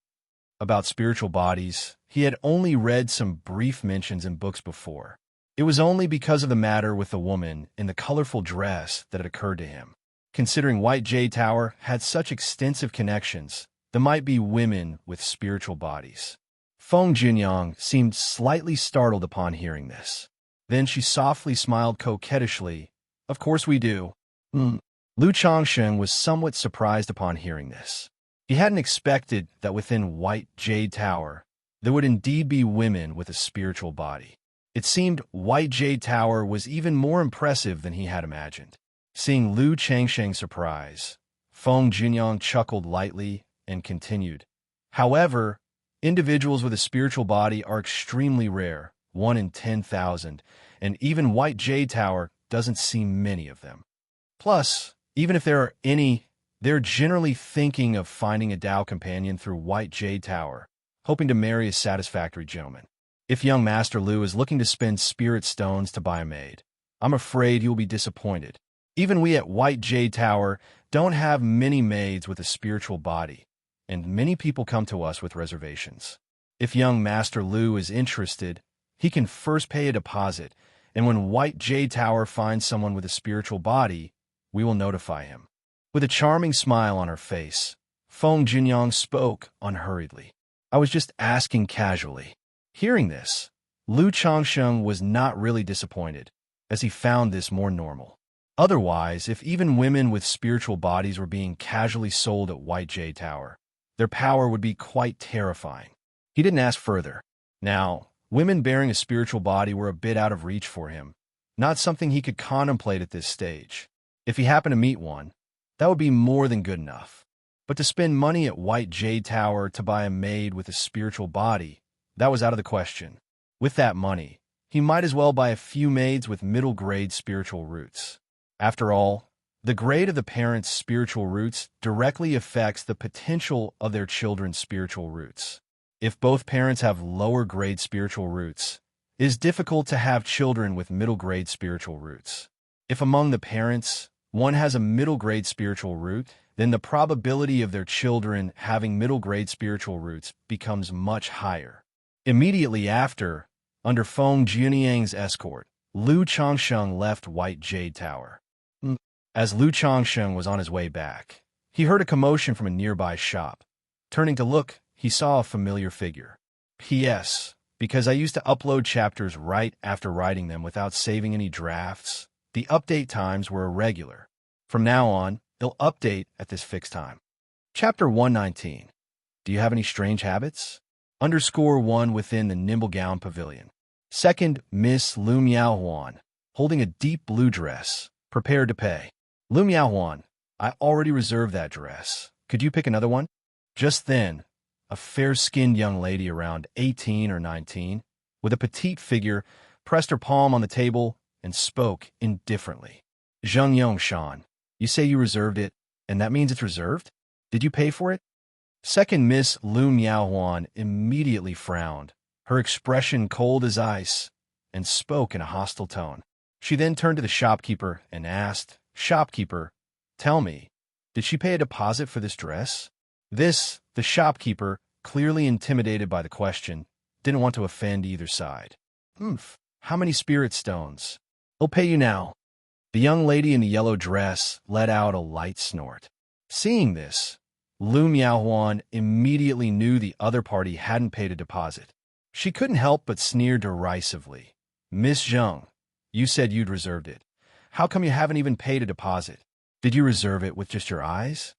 About spiritual bodies, he had only read some brief mentions in books before. It was only because of the matter with the woman in the colorful dress that it occurred to him. Considering White Jade Tower had such extensive connections, there might be women with spiritual bodies. Feng Junyang seemed slightly startled upon hearing this. Then she softly smiled coquettishly. "Of course we do." Lu Chongsheng was somewhat surprised upon hearing this. He hadn't expected that within White Jade Tower, there would indeed be women with a spiritual body. It seemed White Jade Tower was even more impressive than he had imagined. Seeing Lu Changsheng's surprise, Feng Junyang chuckled lightly and continued. "However, individuals with a spiritual body are extremely rare, 1 in 10,000, and even White Jade Tower doesn't see many of them. Plus, even if there are any, they're generally thinking of finding a Tao companion through White Jade Tower, hoping to marry a satisfactory gentleman. If young Master Lu is looking to spend spirit stones to buy a maid, I'm afraid he will be disappointed. Even we at White Jade Tower don't have many maids with a spiritual body, and many people come to us with reservations. If young Master Lu is interested, he can first pay a deposit, and when White Jade Tower finds someone with a spiritual body, we will notify him." With a charming smile on her face, Feng Junyang spoke unhurriedly. "I was just asking casually." Hearing this, Lu Chongsheng was not really disappointed, as he found this more normal. Otherwise, if even women with spiritual bodies were being casually sold at White Jade Tower, their power would be quite terrifying. He didn't ask further. Now, women bearing a spiritual body were a bit out of reach for him, not something he could contemplate at this stage. If he happened to meet one, that would be more than good enough. But to spend money at White Jade Tower to buy a maid with a spiritual body, that was out of the question. With that money, he might as well buy a few maids with middle-grade spiritual roots. After all, the grade of the parents' spiritual roots directly affects the potential of their children's spiritual roots. If both parents have lower-grade spiritual roots, it is difficult to have children with middle-grade spiritual roots. If among the parents, one has a middle-grade spiritual root, then the probability of their children having middle-grade spiritual roots becomes much higher. Immediately after, under Feng Junyang's escort, Lu Chongsheng left White Jade Tower. As Lu Chongsheng was on his way back, he heard a commotion from a nearby shop. Turning to look, he saw a familiar figure. "P.S. Because I used to upload chapters right after writing them without saving any drafts, the update times were irregular. From now on, they'll update at this fixed time." Chapter 119. Do you have any strange habits? _1 within the Nimble Gown Pavilion. Second, Miss Lu Miaohuan, holding a deep blue dress, prepared to pay. "Lu Miaohuan, I already reserved that dress. Could you pick another one?" Just then, a fair-skinned young lady around 18 or 19, with a petite figure, pressed her palm on the table and spoke indifferently. "Zheng Yongshan, you say you reserved it, and that means it's reserved? Did you pay for it?" Second Miss Lu Miaohuan immediately frowned, her expression cold as ice, and spoke in a hostile tone. She then turned to the shopkeeper and asked, "Shopkeeper, tell me, did she pay a deposit for this dress?" The shopkeeper, clearly intimidated by the question, didn't want to offend either side. How many spirit stones?" "I'll pay you now." The young lady in the yellow dress let out a light snort. Seeing this, Lu Miaohuan immediately knew the other party hadn't paid a deposit. She couldn't help but sneer derisively. "Miss Zheng, you said you'd reserved it. How come you haven't even paid a deposit? Did you reserve it with just your eyes?"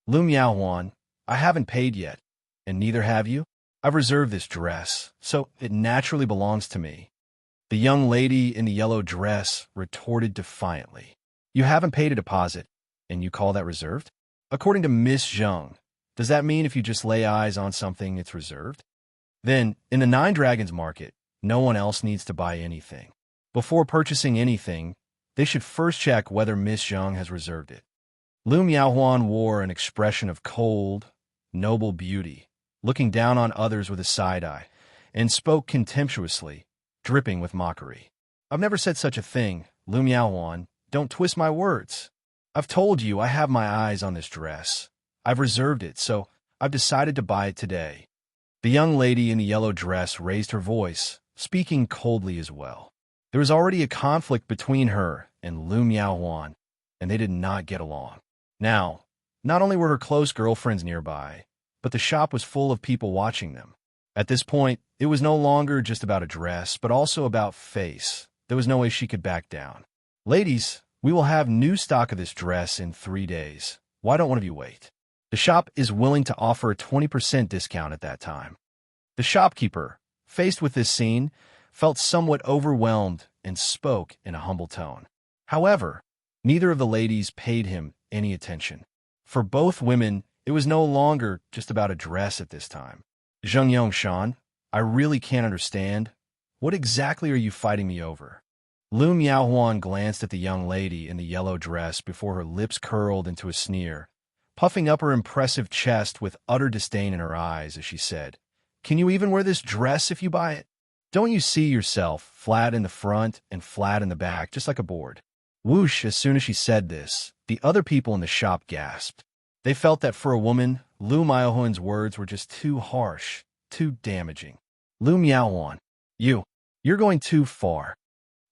"Lu Miaohuan, I haven't paid yet, and neither have you. I've reserved this dress, so it naturally belongs to me." The young lady in the yellow dress retorted defiantly. "You haven't paid a deposit, and you call that reserved? According to Miss Zheng, does that mean if you just lay eyes on something, it's reserved? Then, in the Nine Dragons market, no one else needs to buy anything. Before purchasing anything, They should first check whether Miss Zhang has reserved it. Lu Miaohuan wore an expression of cold, noble beauty, looking down on others with a side eye, and spoke contemptuously, dripping with mockery. I've never said such a thing, Lu Miaohuan. Don't twist my words. I've told you I have my eyes on this dress. I've reserved it, so I've decided to buy it today. The young lady in the yellow dress raised her voice, speaking coldly as well. There was already a conflict between her and Lu Miaohuan, and they did not get along. Now, not only were her close girlfriends nearby, but the shop was full of people watching them. At this point, it was no longer just about a dress, but also about face. There was no way she could back down. Ladies, we will have new stock of this dress in 3 days. Why don't one of you wait? The shop is willing to offer a 20% discount at that time. The shopkeeper, faced with this scene, felt somewhat overwhelmed and spoke in a humble tone. However, neither of the ladies paid him any attention. For both women, it was no longer just about a dress at this time. Xianxia, I really can't understand. What exactly are you fighting me over? Lu Miaohuan glanced at the young lady in the yellow dress before her lips curled into a sneer, puffing up her impressive chest with utter disdain in her eyes as she said, "Can you even wear this dress if you buy it? Don't you see yourself flat in the front and flat in the back, just like a board?" Whoosh, as soon as she said this, the other people in the shop gasped. They felt that for a woman, Lu Miaohuan's words were just too harsh, too damaging. Lu Miaohuan, you're going too far.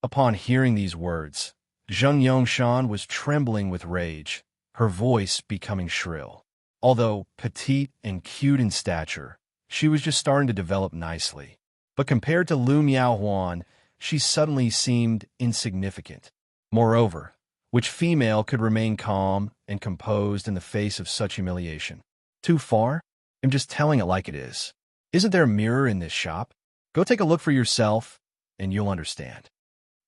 Upon hearing these words, Xianxia was trembling with rage, her voice becoming shrill. Although petite and cute in stature, she was just starting to develop nicely. But compared to Lu Miaohuan, she suddenly seemed insignificant. Moreover, which female could remain calm and composed in the face of such humiliation? Too far? I'm just telling it like it is. Isn't there a mirror in this shop? Go take a look for yourself, and you'll understand.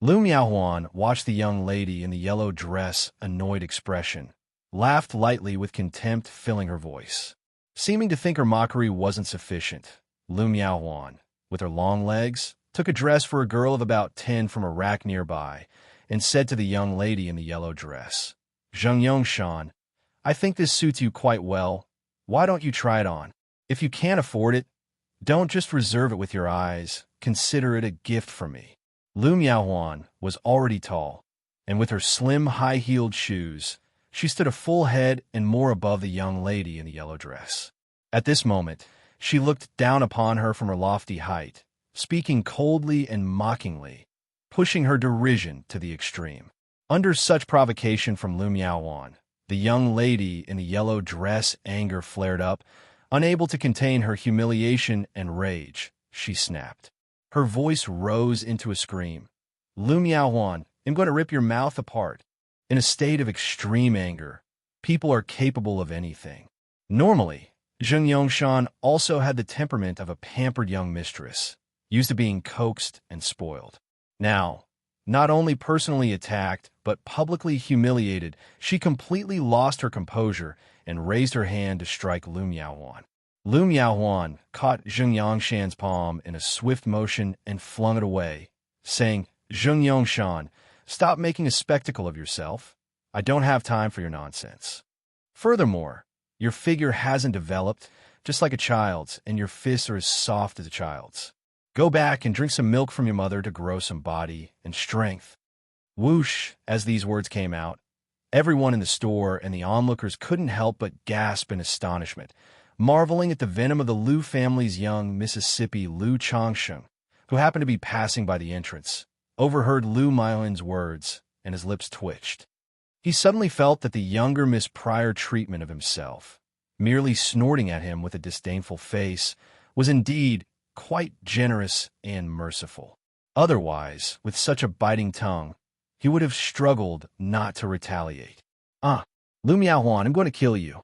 Lu Miaohuan watched the young lady in the yellow dress' annoyed expression, laughed lightly with contempt filling her voice. Seeming to think her mockery wasn't sufficient, Lu Miaohuan, with her long legs, took a dress for a girl of about 10 from a rack nearby, and said to the young lady in the yellow dress, "Xianxia, I think this suits you quite well. Why don't you try it on? If you can't afford it, don't just reserve it with your eyes. Consider it a gift from me." Lu Miaohuan was already tall, and with her slim, high-heeled shoes, she stood a full head and more above the young lady in the yellow dress. At this moment, she looked down upon her from her lofty height, speaking coldly and mockingly, pushing her derision to the extreme. Under such provocation from Lu Miaohuan, the young lady in the yellow dress anger flared up. Unable to contain her humiliation and rage, she snapped. Her voice rose into a scream. "Lu Miaohuan, I'm going to rip your mouth apart." In a state of extreme anger, people are capable of anything. Normally, Xianxia also had the temperament of a pampered young mistress, used to being coaxed and spoiled. Now, not only personally attacked, but publicly humiliated, she completely lost her composure and raised her hand to strike Lu Miaohuan. Lu Miaohuan caught Xianxia's palm in a swift motion and flung it away, saying, "Xianxia, stop making a spectacle of yourself. I don't have time for your nonsense. Furthermore, your figure hasn't developed, just like a child's, and your fists are as soft as a child's. Go back and drink some milk from your mother to grow some body and strength." Whoosh, as these words came out, everyone in the store and the onlookers couldn't help but gasp in astonishment, marveling at the venom of the Lu family's young Mississippi Lu Changsheng, who happened to be passing by the entrance, overheard Lu Miaohuan's words, and his lips twitched. He suddenly felt that the younger Miss' prior treatment of himself, merely snorting at him with a disdainful face, was indeed quite generous and merciful. Otherwise, with such a biting tongue, he would have struggled not to retaliate. Lu Miaohuan, I'm going to kill you."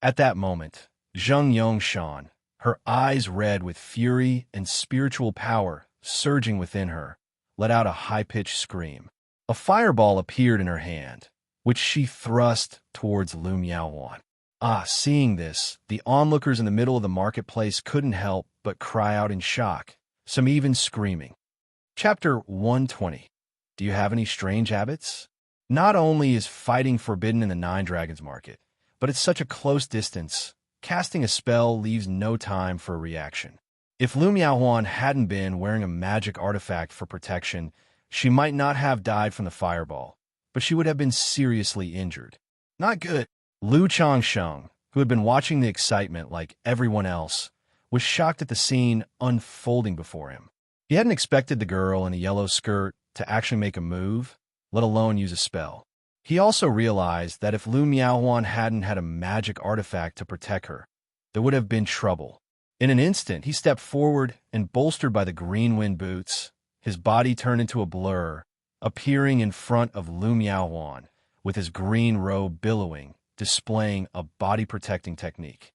At that moment, Xianxia, her eyes red with fury and spiritual power surging within her, let out a high-pitched scream. A fireball appeared in her hand, which she thrust towards Lu Miaohuan. Seeing this, the onlookers in the middle of the marketplace couldn't help but cry out in shock, some even screaming. Chapter 120. do you have any strange habits? Not only is fighting forbidden in the Nine Dragons market, but it's such a close distance. Casting a spell leaves no time for a reaction. If Lu Miaohuan hadn't been wearing a magic artifact for protection, she might not have died from the fireball, but she would have been seriously injured. Not good. Lu Changsheng, who had been watching the excitement like everyone else, was shocked at the scene unfolding before him. He hadn't expected the girl in a yellow skirt to actually make a move, let alone use a spell. He also realized that if Lu Miaohuan hadn't had a magic artifact to protect her, there would have been trouble. In an instant, he stepped forward and, bolstered by the green wind boots, his body turned into a blur, appearing in front of Lu Miaohuan, with his green robe billowing, displaying a body-protecting technique.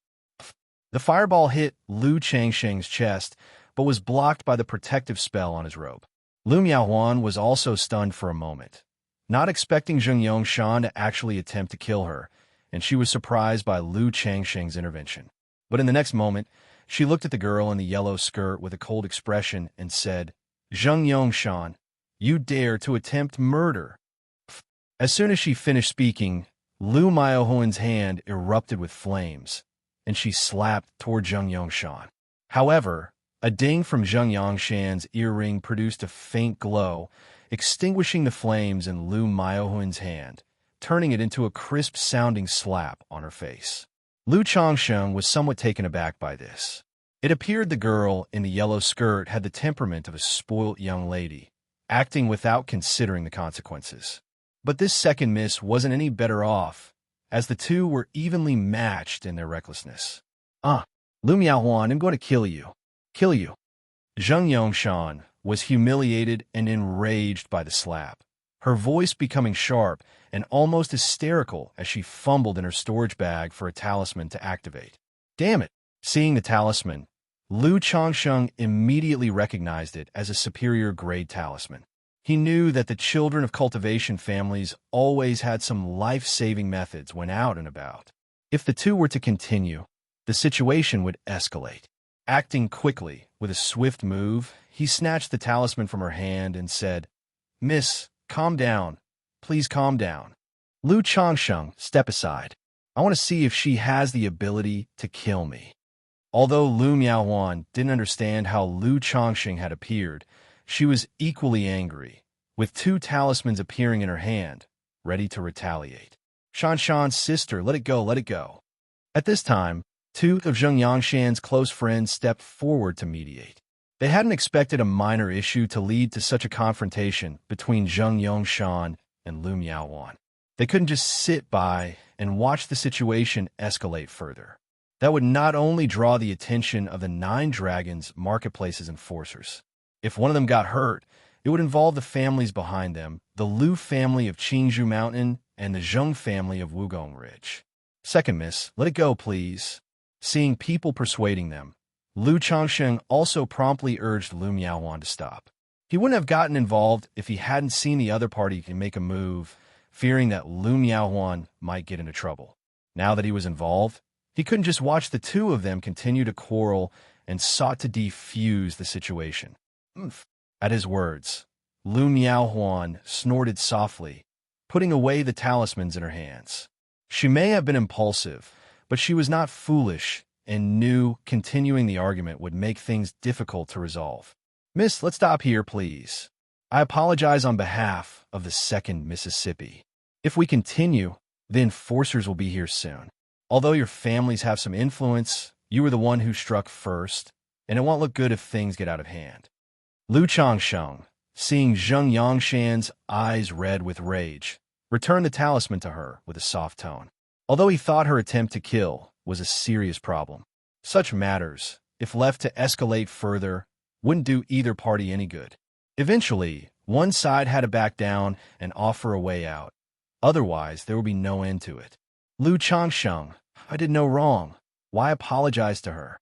The fireball hit Lu Changsheng's chest, but was blocked by the protective spell on his robe. Lu Miaohuan was also stunned for a moment, not expecting Zheng Yongshan to actually attempt to kill her, and she was surprised by Lu Changsheng's intervention. But in the next moment, she looked at the girl in the yellow skirt with a cold expression and said, "Zheng Yongshan, you dare to attempt murder." As soon as she finished speaking, Lu Miaohuan's hand erupted with flames, and she slapped toward Zheng Yongshan. However, a ding from Zheng Yongshan's earring produced a faint glow, extinguishing the flames in Lu Miaohuan's hand, turning it into a crisp-sounding slap on her face. Lu Changsheng was somewhat taken aback by this. It appeared the girl in the yellow skirt had the temperament of a spoilt young lady, acting without considering the consequences. But this second miss wasn't any better off, as the two were evenly matched in their recklessness. Lu Miaohuan, I'm going to kill you. Kill you. Zheng Yongshan was humiliated and enraged by the slap, her voice becoming sharp and almost hysterical as she fumbled in her storage bag for a talisman to activate. Damn it! Seeing the talisman, Lu Changsheng immediately recognized it as a superior grade talisman. He knew that the children of cultivation families always had some life-saving methods when out and about. If the two were to continue, the situation would escalate. Acting quickly, with a swift move, he snatched the talisman from her hand and said, "Miss, calm down. Please calm down. Lu Changsheng, step aside. I want to see if she has the ability to kill me." Although Lu Miaohuan didn't understand how Lu Changsheng had appeared, she was equally angry, with two talismans appearing in her hand, ready to retaliate. "Shanshan's sister, let it go, let it go." At this time, two of Zheng Yongshan's close friends stepped forward to mediate. They hadn't expected a minor issue to lead to such a confrontation between Zheng Yongshan and Lu Miaohuan. They couldn't just sit by and watch the situation escalate further. That would not only draw the attention of the Nine Dragons Marketplace's enforcers. If one of them got hurt, it would involve the families behind them, the Lu family of Qingzhou Mountain and the Zheng family of Wugong Ridge. "Second miss, let it go, please." Seeing people persuading them, Lu Changsheng also promptly urged Lu Miaohuan to stop. He wouldn't have gotten involved if he hadn't seen the other party make a move, fearing that Lu Miaohuan might get into trouble. Now that he was involved, he couldn't just watch the two of them continue to quarrel and sought to defuse the situation. At his words, Lu Miaohuan snorted softly, putting away the talismans in her hands. She may have been impulsive, but she was not foolish and knew continuing the argument would make things difficult to resolve. "Miss, let's stop here, please. I apologize on behalf of the 2nd Mississippi. If we continue, the enforcers will be here soon. Although your families have some influence, you were the one who struck first, and it won't look good if things get out of hand." Lu Changsheng, seeing Zheng Yongshan's eyes red with rage, returned the talisman to her with a soft tone. Although he thought her attempt to kill was a serious problem, such matters, if left to escalate further, wouldn't do either party any good. Eventually, one side had to back down and offer a way out. Otherwise, there would be no end to it. "Lu Changsheng, I did no wrong. Why apologize to her?"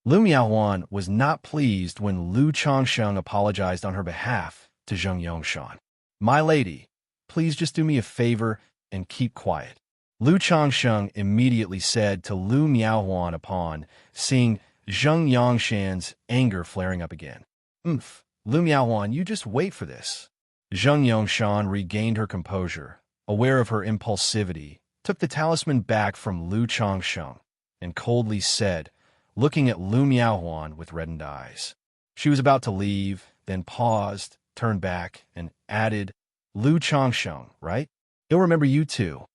Lu Miaohuan was not pleased when Lu Changsheng apologized on her behalf to Zheng Yongshan. "My lady, please just do me a favor and keep quiet." Lu Changsheng immediately said to Lu Miaohuan upon seeing Zheng Yongshan's anger flaring up again. Lu Miaohuan, you just wait for this." Xianxia regained her composure, aware of her impulsivity, took the talisman back from Lu Changsheng, and coldly said, looking at Lu Miaohuan with reddened eyes. She was about to leave, then paused, turned back, and added, Lu Changsheng, right? He'll remember you too.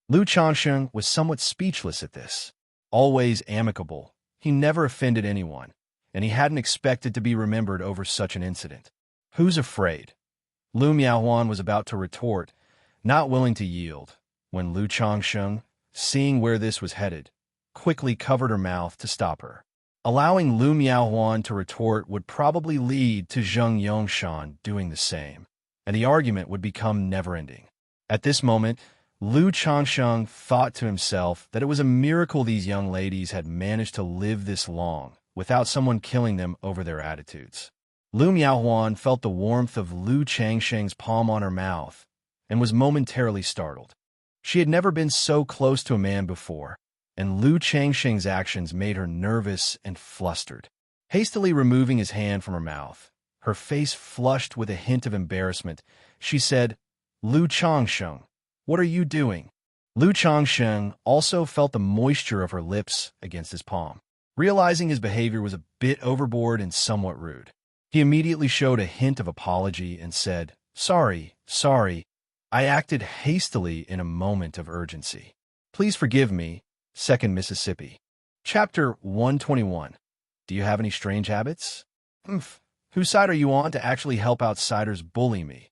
Lu Changsheng was somewhat speechless at this. Always amicable, he never offended anyone, and he hadn't expected to be remembered over such an incident. Who's afraid? Lu Miaohuan was about to retort, not willing to yield, when Lu Changsheng, seeing where this was headed, quickly covered her mouth to stop her. Allowing Lu Miaohuan to retort would probably lead to Zheng Yongshan doing the same, and the argument would become never-ending. At this moment, Lu Changsheng thought to himself that it was a miracle these young ladies had managed to live this long without someone killing them over their attitudes. Lu Miaohuan felt the warmth of Lu Changsheng's palm on her mouth and was momentarily startled. She had never been so close to a man before, and Lu Changsheng's actions made her nervous and flustered. Hastily removing his hand from her mouth, her face flushed with a hint of embarrassment, she said, Lu Changsheng, what are you doing? Lu Changsheng also felt the moisture of her lips against his palm. Realizing his behavior was a bit overboard and somewhat rude, he immediately showed a hint of apology and said, Sorry, I acted hastily in a moment of urgency. Please forgive me. 2nd Mississippi. Chapter 121. Do you have any strange habits? Whose side are you on to actually help outsiders bully me?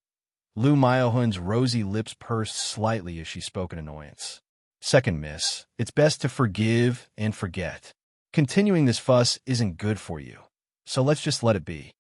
Lu Miaohuan's rosy lips pursed slightly as she spoke in annoyance. 2nd Miss, it's best to forgive and forget. Continuing this fuss isn't good for you, so let's just let it be.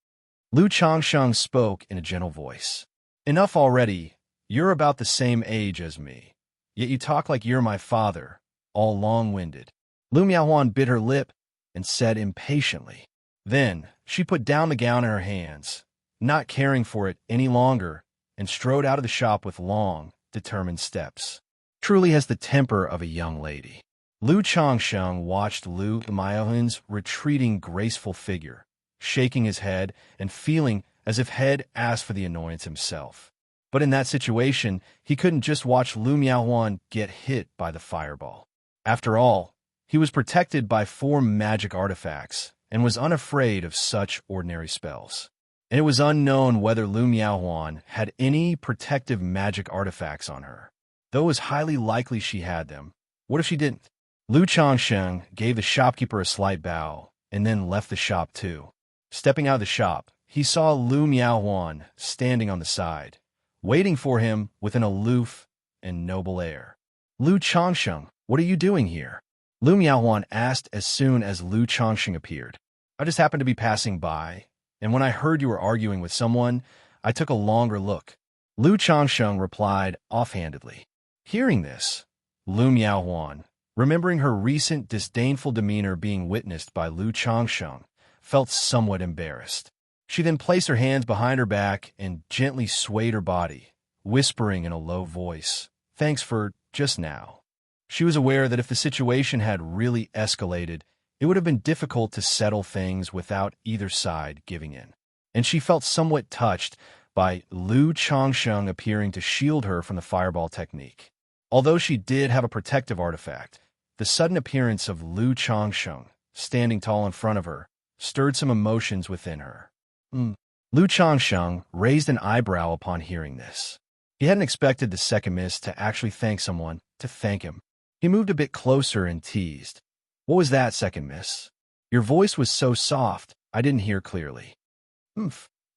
Lu Changsheng spoke in a gentle voice. Enough already. You're about the same age as me, yet you talk like you're my father, all long-winded. Lu Miaohuan bit her lip and said impatiently. Then she put down the gown in her hands, not caring for it any longer, and strode out of the shop with long, determined steps. Truly has the temper of a young lady. Lu Changsheng watched Lu Miaohuan's retreating graceful figure, shaking his head and feeling as if Head asked for the annoyance himself. But in that situation, he couldn't just watch Lu Miaohuan get hit by the fireball. After all, he was protected by 4 magic artifacts and was unafraid of such ordinary spells. And it was unknown whether Lu Miaohuan had any protective magic artifacts on her. Though it was highly likely she had them, what if she didn't? Lu Changsheng gave the shopkeeper a slight bow and then left the shop too. Stepping out of the shop, he saw Lu Miaohuan standing on the side, waiting for him with an aloof and noble air. Lu Changsheng, what are you doing here? Lu Miaohuan asked as soon as Lu Changsheng appeared. I just happened to be passing by, and when I heard you were arguing with someone, I took a longer look. Lu Changsheng replied offhandedly. Hearing this, Lu Miaohuan, remembering her recent disdainful demeanor being witnessed by Lu Changsheng, felt somewhat embarrassed. She then placed her hands behind her back and gently swayed her body, whispering in a low voice, Thanks for just now. She was aware that if the situation had really escalated, it would have been difficult to settle things without either side giving in. And she felt somewhat touched by Lu Changsheng appearing to shield her from the fireball technique. Although she did have a protective artifact, the sudden appearance of Lu Changsheng, standing tall in front of her, stirred some emotions within her. Lu Changsheng raised an eyebrow upon hearing this. He hadn't expected the 2nd Miss to actually thank someone to thank him. He moved a bit closer and teased. What was that, 2nd Miss? Your voice was so soft, I didn't hear clearly.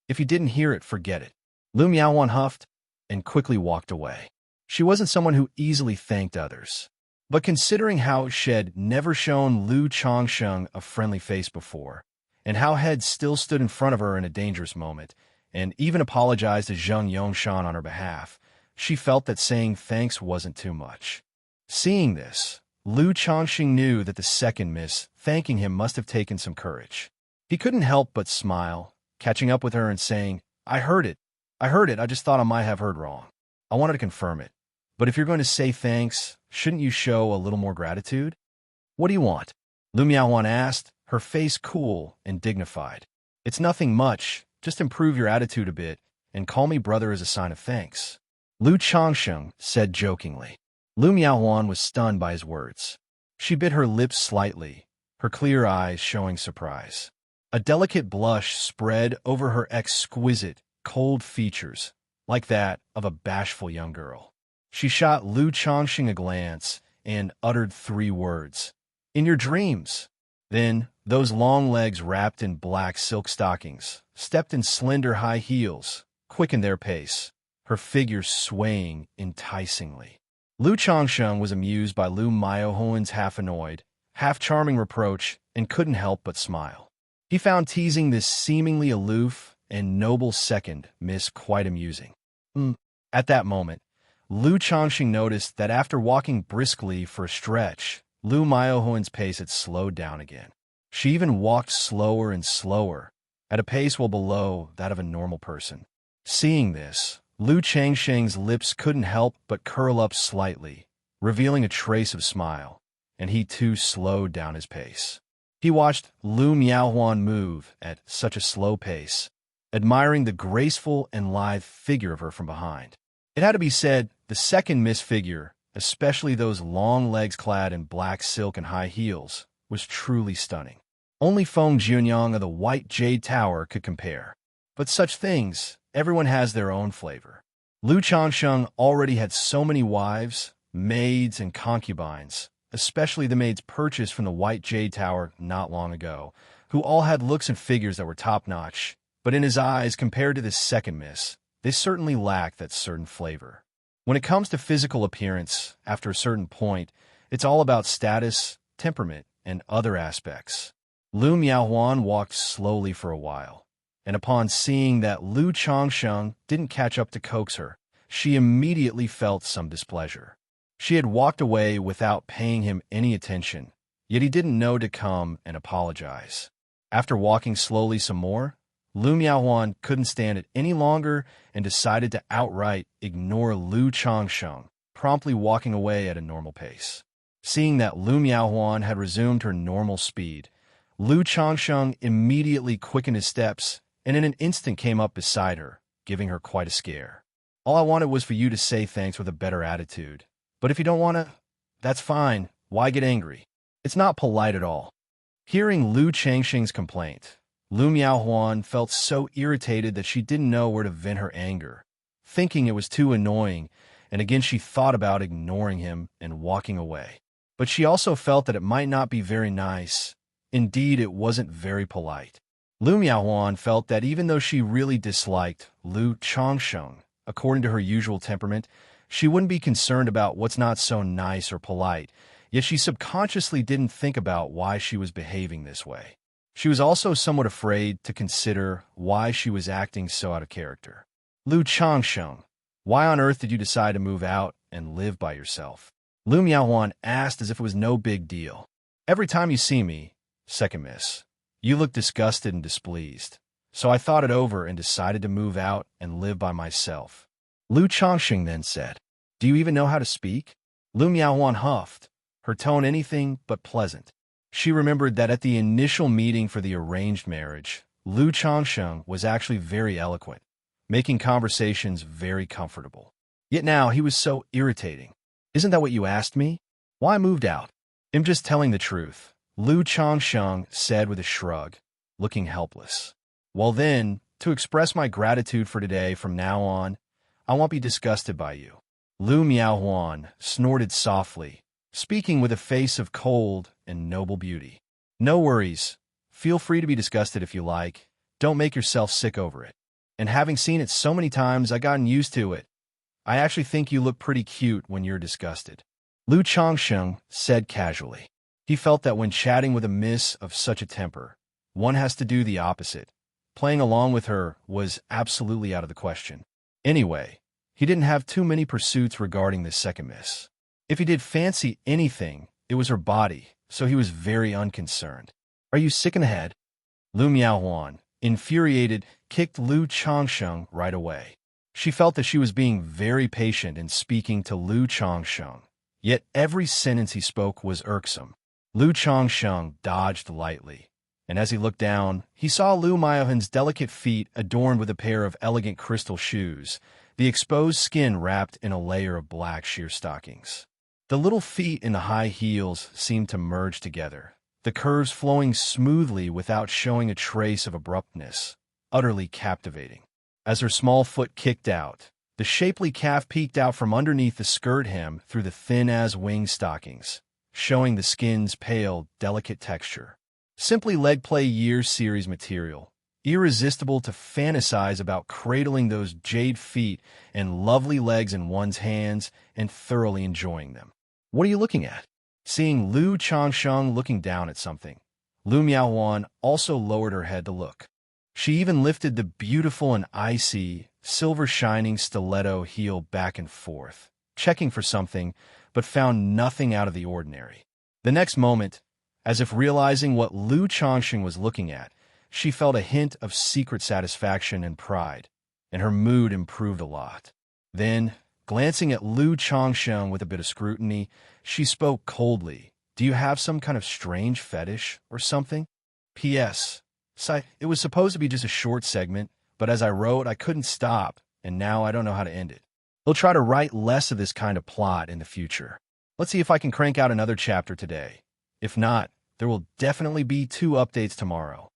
If you didn't hear it, forget it. Lu Miaohuan huffed and quickly walked away. She wasn't someone who easily thanked others. But considering how Shed never shown Lu Changsheng a friendly face before, and how Head still stood in front of her in a dangerous moment, and even apologized to Zheng Yongshan on her behalf, she felt that saying thanks wasn't too much. Seeing this, Lu Changsheng knew that the 2nd Miss thanking him must have taken some courage. He couldn't help but smile, catching up with her and saying, I heard it, I just thought I might have heard wrong. I wanted to confirm it. But if you're going to say thanks, shouldn't you show a little more gratitude? What do you want? Lu Miaohuan asked, her face cool and dignified. It's nothing much, just improve your attitude a bit, and call me brother as a sign of thanks," Lu Changsheng said jokingly. Lu Miaohuan was stunned by his words. She bit her lips slightly, her clear eyes showing surprise. A delicate blush spread over her exquisite, cold features, like that of a bashful young girl. She shot Lu Changxing a glance and uttered 3 words. "In your dreams." Then, those long legs wrapped in black silk stockings, stepped in slender high heels, quickened their pace, her figure swaying enticingly. Lu Changsheng was amused by Lu Miaohuan's half-annoyed, half-charming reproach and couldn't help but smile. He found teasing this seemingly aloof and noble second miss quite amusing. At that moment, Lu Changxing noticed that after walking briskly for a stretch, Lu Miaohuan's pace had slowed down again. She even walked slower and slower, at a pace well below that of a normal person. Seeing this, Lu Changsheng's lips couldn't help but curl up slightly, revealing a trace of smile, and he too slowed down his pace. He watched Lu Miaohuan move at such a slow pace, admiring the graceful and lithe figure of her from behind. It had to be said, the second Miss figure, especially those long legs clad in black silk and high heels, was truly stunning. Only Feng Jianyang of the White Jade Tower could compare. But such things, everyone has their own flavor. Lu Changsheng already had so many wives, maids, and concubines, especially the maids purchased from the White Jade Tower not long ago, who all had looks and figures that were top-notch, but in his eyes, compared to this second miss, they certainly lacked that certain flavor. When it comes to physical appearance, after a certain point, it's all about status, temperament, and other aspects. Lu Miaohuan walked slowly for a while, and upon seeing that Lu Changsheng didn't catch up to coax her, she immediately felt some displeasure. She had walked away without paying him any attention, yet he didn't know to come and apologize. After walking slowly some more, Lu Miaohuan couldn't stand it any longer and decided to outright ignore Lu Changsheng, promptly walking away at a normal pace. Seeing that Lu Miaohuan had resumed her normal speed, Lu Changsheng immediately quickened his steps and in an instant came up beside her, giving her quite a scare. "All I wanted was for you to say thanks with a better attitude. But if you don't want to, that's fine. Why get angry? It's not polite at all." Hearing Lu Changxing's complaint, Lu Miaohuan felt so irritated that she didn't know where to vent her anger, thinking it was too annoying, and again she thought about ignoring him and walking away. But she also felt that it might not be very nice. Indeed, it wasn't very polite. Lu Miaohuan felt that even though she really disliked Lu Changsheng, according to her usual temperament, she wouldn't be concerned about what's not so nice or polite, yet she subconsciously didn't think about why she was behaving this way. She was also somewhat afraid to consider why she was acting so out of character. "Lu Changsheng, why on earth did you decide to move out and live by yourself?" Lu Miaohuan asked as if it was no big deal. "Every time you see me, second miss, you look disgusted and displeased, so I thought it over and decided to move out and live by myself," Lu Changsheng then said. "Do you even know how to speak?" Lu Miaohuan huffed, her tone anything but pleasant. She remembered that at the initial meeting for the arranged marriage, Lu Changsheng was actually very eloquent, making conversations very comfortable. Yet now he was so irritating. "Isn't that what you asked me? Why I moved out?" "I'm just telling the truth," Lu Changsheng said with a shrug, looking helpless. "Well then, to express my gratitude for today from now on, I won't be disgusted by you." Lu Miaohuan snorted softly, speaking with a face of cold and noble beauty. "No worries. Feel free to be disgusted if you like. Don't make yourself sick over it. And having seen it so many times, I've gotten used to it. I actually think you look pretty cute when you're disgusted," Lu Changsheng said casually. He felt that when chatting with a miss of such a temper, one has to do the opposite. Playing along with her was absolutely out of the question. Anyway, he didn't have too many pursuits regarding this second miss. If he did fancy anything, it was her body, so he was very unconcerned. "Are you sick in the head?" Lu Miaohuan, infuriated, kicked Lu Changsheng right away. She felt that she was being very patient in speaking to Lu Changsheng, yet every sentence he spoke was irksome. Lu Changsheng dodged lightly, and as he looked down, he saw Lu Miaohen's delicate feet adorned with a pair of elegant crystal shoes, the exposed skin wrapped in a layer of black sheer stockings. The little feet in the high heels seemed to merge together, the curves flowing smoothly without showing a trace of abruptness, utterly captivating. As her small foot kicked out, the shapely calf peeked out from underneath the skirt hem through the thin-as-wing stockings, showing the skin's pale, delicate texture. Simply leg play years series material, irresistible to fantasize about cradling those jade feet and lovely legs in one's hands and thoroughly enjoying them. What are you looking at? Seeing Lu Changsheng looking down at something, Lu Miaohuan also lowered her head to look. She even lifted the beautiful and icy, silver-shining stiletto heel back and forth, checking for something, but found nothing out of the ordinary. The next moment, as if realizing what Lu Changsheng was looking at, she felt a hint of secret satisfaction and pride, and her mood improved a lot. Then, glancing at Lu Changsheng with a bit of scrutiny, she spoke coldly. "Do you have some kind of strange fetish or something? P.S. It was supposed to be just a short segment, but as I wrote, I couldn't stop, and now I don't know how to end it. I'll try to write less of this kind of plot in the future. Let's see if I can crank out another chapter today. If not, there will definitely be 2 updates tomorrow."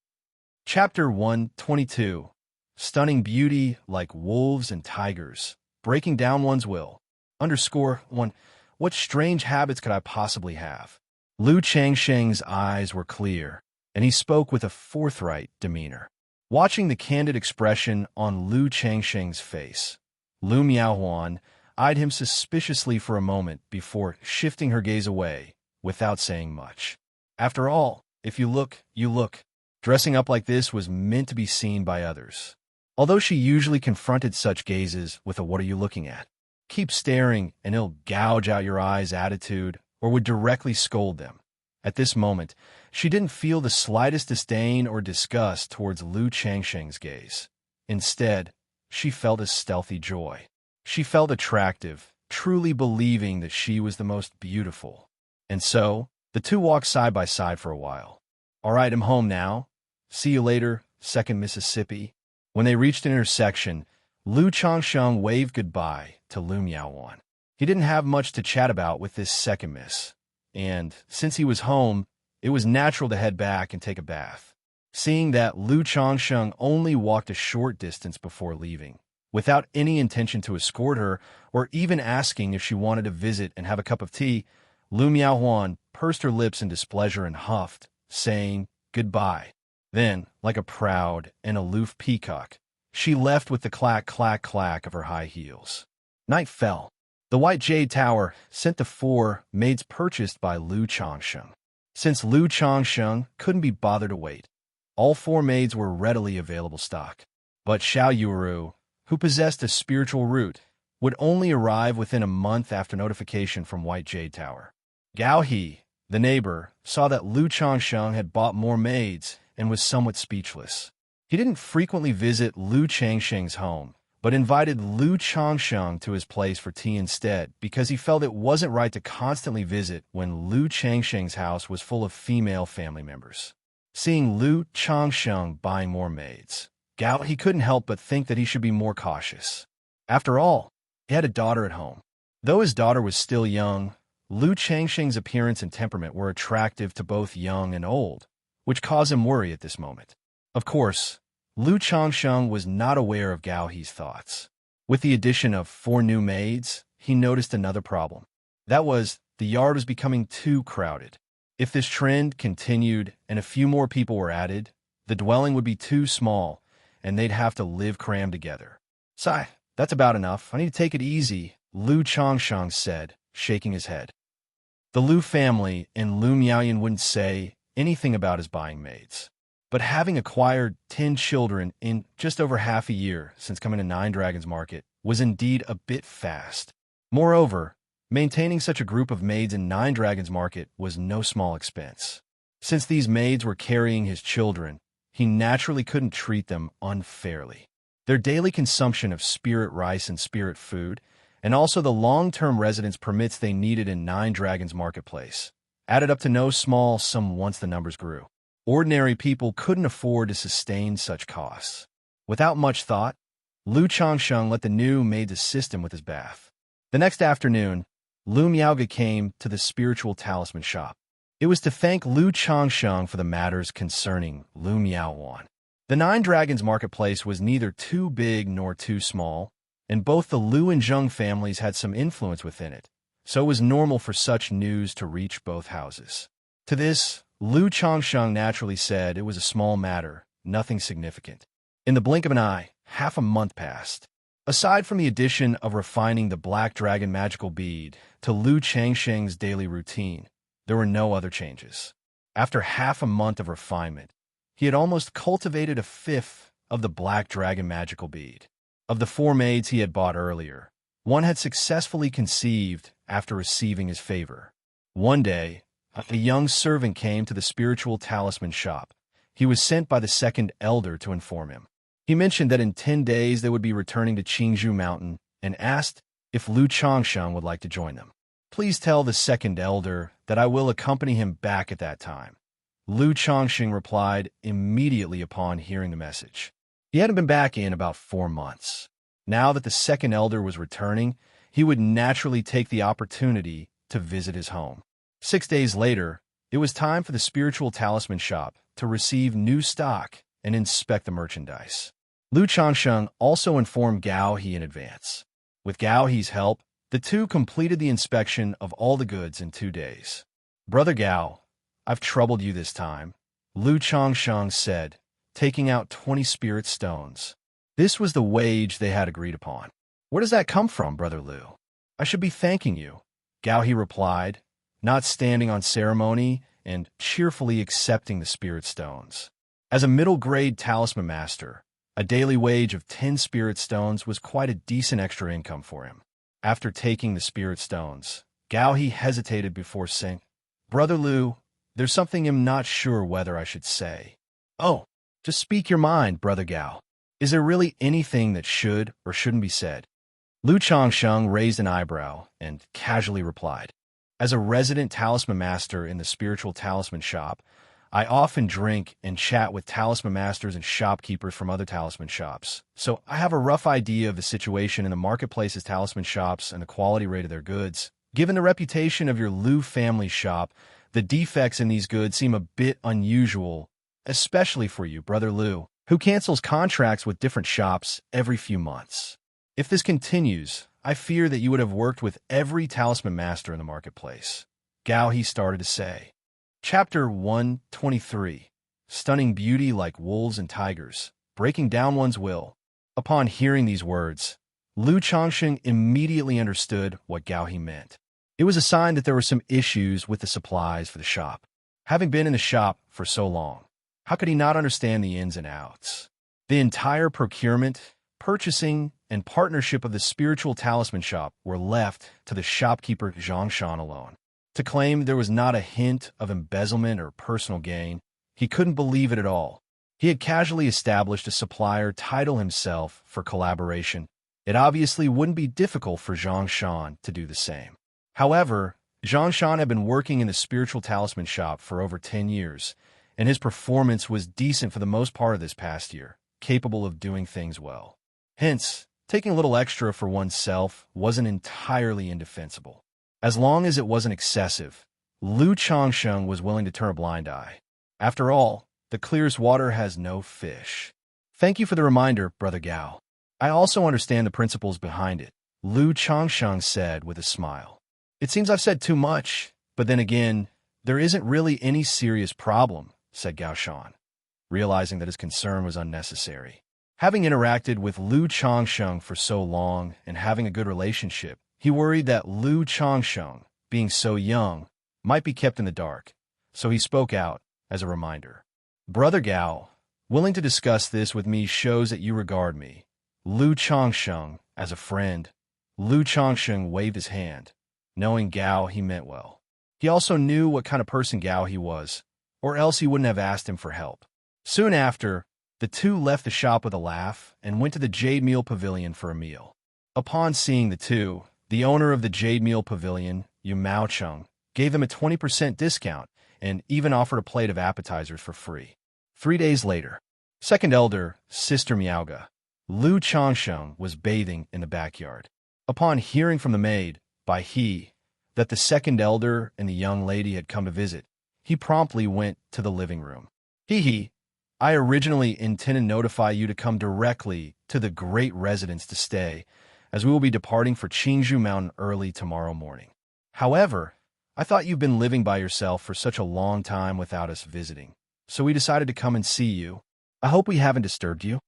Chapter 122. Stunning beauty like wolves and tigers. Breaking down one's will. _1. What strange habits could I possibly have? Lu Changsheng's eyes were clear, and he spoke with a forthright demeanor. Watching the candid expression on Lu Changsheng's face, Lu Miaohuan eyed him suspiciously for a moment before shifting her gaze away, without saying much. After all, if you look, you look. Dressing up like this was meant to be seen by others. Although she usually confronted such gazes with a "what are you looking at? Keep staring and it'll gouge out your eyes" attitude, or would directly scold them. At this moment, she didn't feel the slightest disdain or disgust towards Lu Changsheng's gaze. Instead, she felt a stealthy joy. She felt attractive, truly believing that she was the most beautiful. And so, the two walked side by side for a while. "All right, I'm home now. See you later, Second Mississippi." When they reached an intersection, Lu Changsheng waved goodbye to Lu Miaohuan. He didn't have much to chat about with this second miss, and since he was home, it was natural to head back and take a bath. Seeing that Lu Changsheng only walked a short distance before leaving, without any intention to escort her or even asking if she wanted to visit and have a cup of tea, Lu Miaohuan pursed her lips in displeasure and huffed, saying goodbye. Then, like a proud and aloof peacock, she left with the clack, clack, clack of her high heels. Night fell. The White Jade Tower sent the 4 maids purchased by Lu Changsheng. Since Lu Changsheng couldn't be bothered to wait, all 4 maids were readily available stock. But Xiao Yuru, who possessed a spiritual root, would only arrive within a month after notification from White Jade Tower. Gao He, the neighbor, saw that Lu Changsheng had bought more maids and was somewhat speechless. He didn't frequently visit Lu Changsheng's home, but invited Lu Changsheng to his place for tea instead because he felt it wasn't right to constantly visit when Lu Changsheng's house was full of female family members. Seeing Lu Changsheng buying more maids, Gao he couldn't help but think that he should be more cautious. After all, he had a daughter at home. Though his daughter was still young, Lu Changsheng's appearance and temperament were attractive to both young and old, which caused him worry at this moment. Of course, Lu Changsheng was not aware of Gao He's thoughts. With the addition of 4 new maids, he noticed another problem. That was, the yard was becoming too crowded. If this trend continued and a few more people were added, the dwelling would be too small, and they'd have to live crammed together. "Sigh, that's about enough. I need to take it easy," Lu Changsheng said, shaking his head. The Lu family and Lu Miaoyan wouldn't say anything about his buying maids. But having acquired 10 children in just over half a year since coming to Nine Dragons Market was indeed a bit fast. Moreover, maintaining such a group of maids in Nine Dragons Market was no small expense. Since these maids were carrying his children, he naturally couldn't treat them unfairly. Their daily consumption of spirit rice and spirit food, and also the long-term residence permits they needed in Nine Dragons Marketplace, added up to no small sum once the numbers grew. Ordinary people couldn't afford to sustain such costs. Without much thought, Lu Changsheng let the new maid assist him with his bath. The next afternoon, Lu Miaoge came to the spiritual talisman shop. It was to thank Lu Changsheng for the matters concerning Lu Miaowan. The Nine Dragons marketplace was neither too big nor too small, and both the Lu and Zheng families had some influence within it, so it was normal for such news to reach both houses. To this, Lu Changsheng naturally said it was a small matter, nothing significant. In the blink of an eye, half a month passed. Aside from the addition of refining the Black Dragon magical bead to Lu Changsheng's daily routine, there were no other changes. After half a month of refinement, he had almost cultivated a fifth of the Black Dragon magical bead. Of the 4 maids he had bought earlier, one had successfully conceived after receiving his favor. One day, a young servant came to the spiritual talisman shop. He was sent by the second elder to inform him. He mentioned that in 10 days they would be returning to Qingzhou Mountain and asked if Lu Changsheng would like to join them. Please tell the second elder that I will accompany him back at that time. Lu Changsheng replied immediately upon hearing the message. He hadn't been back in about 4 months. Now that the second elder was returning, he would naturally take the opportunity to visit his home. 6 days later, it was time for the spiritual talisman shop to receive new stock and inspect the merchandise. Lu Changsheng also informed Gao He in advance. With Gao He's help, the two completed the inspection of all the goods in 2 days. Brother Gao, I've troubled you this time, Lu Changsheng said, taking out 20 spirit stones. This was the wage they had agreed upon. Where does that come from, Brother Lu? I should be thanking you, Gao He replied, not standing on ceremony and cheerfully accepting the spirit stones. As a middle-grade talisman master, a daily wage of 10 spirit stones was quite a decent extra income for him. After taking the spirit stones, Gao He hesitated before saying, Brother Lu, there's something I'm not sure whether I should say. Oh, just speak your mind, Brother Gao. Is there really anything that should or shouldn't be said? Lu Changsheng raised an eyebrow and casually replied, As a resident talisman master in the spiritual talisman shop, I often drink and chat with talisman masters and shopkeepers from other talisman shops, so I have a rough idea of the situation in the marketplace's talisman shops and the quality rate of their goods. Given the reputation of your Lu family shop, the defects in these goods seem a bit unusual, especially for you, Brother Lu, who cancels contracts with different shops every few months. If this continues, I fear that you would have worked with every talisman master in the marketplace. Gao He started to say. Chapter 123. Stunning beauty like wolves and tigers, breaking down one's will. Upon hearing these words, Lu Changsheng immediately understood what Gao He meant. It was a sign that there were some issues with the supplies for the shop. Having been in the shop for so long, how could he not understand the ins and outs? The entire procurement, purchasing, and partnership of the spiritual talisman shop were left to the shopkeeper Xianxia alone. To claim there was not a hint of embezzlement or personal gain, he couldn't believe it at all. He had casually established a supplier title himself for collaboration. It obviously wouldn't be difficult for Xianxia to do the same. However, Xianxia had been working in the spiritual talisman shop for over 10 years, and his performance was decent for the most part of this past year, capable of doing things well. Hence, taking a little extra for oneself wasn't entirely indefensible. As long as it wasn't excessive, Lu Changsheng was willing to turn a blind eye. After all, the clearest water has no fish. Thank you for the reminder, Brother Gao. I also understand the principles behind it, Lu Changsheng said with a smile. It seems I've said too much, but then again, there isn't really any serious problem, said Gao Shan, realizing that his concern was unnecessary. Having interacted with Lu Changsheng for so long and having a good relationship, he worried that Lu Changsheng, being so young, might be kept in the dark, so he spoke out as a reminder. Brother Gao, willing to discuss this with me shows that you regard me, Lu Changsheng, as a friend. Lu Changsheng waved his hand. Knowing Gao, he meant well. He also knew what kind of person Gao he was, or else he wouldn't have asked him for help. Soon after, the two left the shop with a laugh and went to the Jade Meal Pavilion for a meal. Upon seeing the two, the owner of the Jade Meal Pavilion, Yu Maocheng, gave them a 20% discount, and even offered a plate of appetizers for free. 3 days later, second elder, Sister Miaoga, Lu Changsheng, was bathing in the backyard. Upon hearing from the maid, by he, that the second elder and the young lady had come to visit, he promptly went to the living room. I originally intended to notify you to come directly to the great residence to stay, as we will be departing for Qingzhou Mountain early tomorrow morning. However, I thought you've been living by yourself for such a long time without us visiting, so we decided to come and see you. I hope we haven't disturbed you.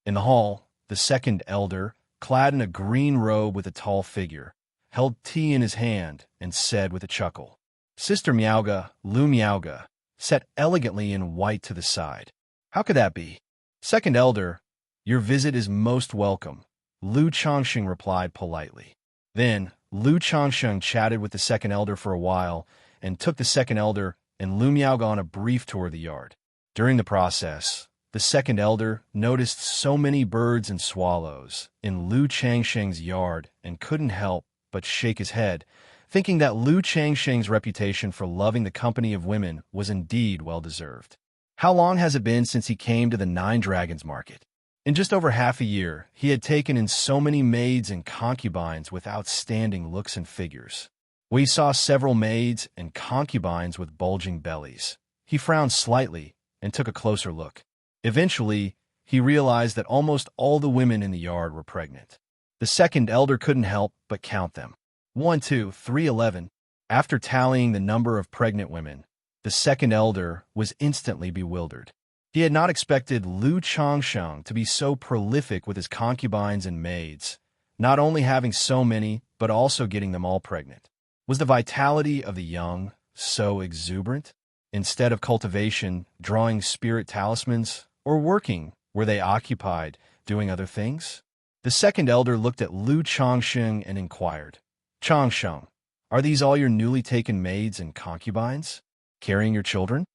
In the hall, the second elder, clad in a green robe with a tall figure, held tea in his hand and said with a chuckle, Sister Miaoga, Lu Miaoga, sat elegantly in white to the side. How could that be? Second elder, your visit is most welcome, Lu Changsheng replied politely. Then, Lu Changsheng chatted with the second elder for a while and took the second elder and Lu Miaoga on a brief tour of the yard. During the process, the second elder noticed so many birds and swallows in Lu Changsheng's yard and couldn't help but shake his head, thinking that Lu Changsheng's reputation for loving the company of women was indeed well-deserved. How long has it been since he came to the Nine Dragons market? In just over half a year, he had taken in so many maids and concubines with outstanding looks and figures. We saw several maids and concubines with bulging bellies. He frowned slightly and took a closer look. Eventually, he realized that almost all the women in the yard were pregnant. The second elder couldn't help but count them. 1, 2, 3, 11. After tallying the number of pregnant women, the second elder was instantly bewildered. He had not expected Lu Changsheng to be so prolific with his concubines and maids, not only having so many, but also getting them all pregnant. Was the vitality of the young so exuberant? Instead of cultivation, drawing spirit talismans, or working, were they occupied doing other things? The second elder looked at Lu Changsheng and inquired, Changsheng, are these all your newly taken maids and concubines, carrying your children?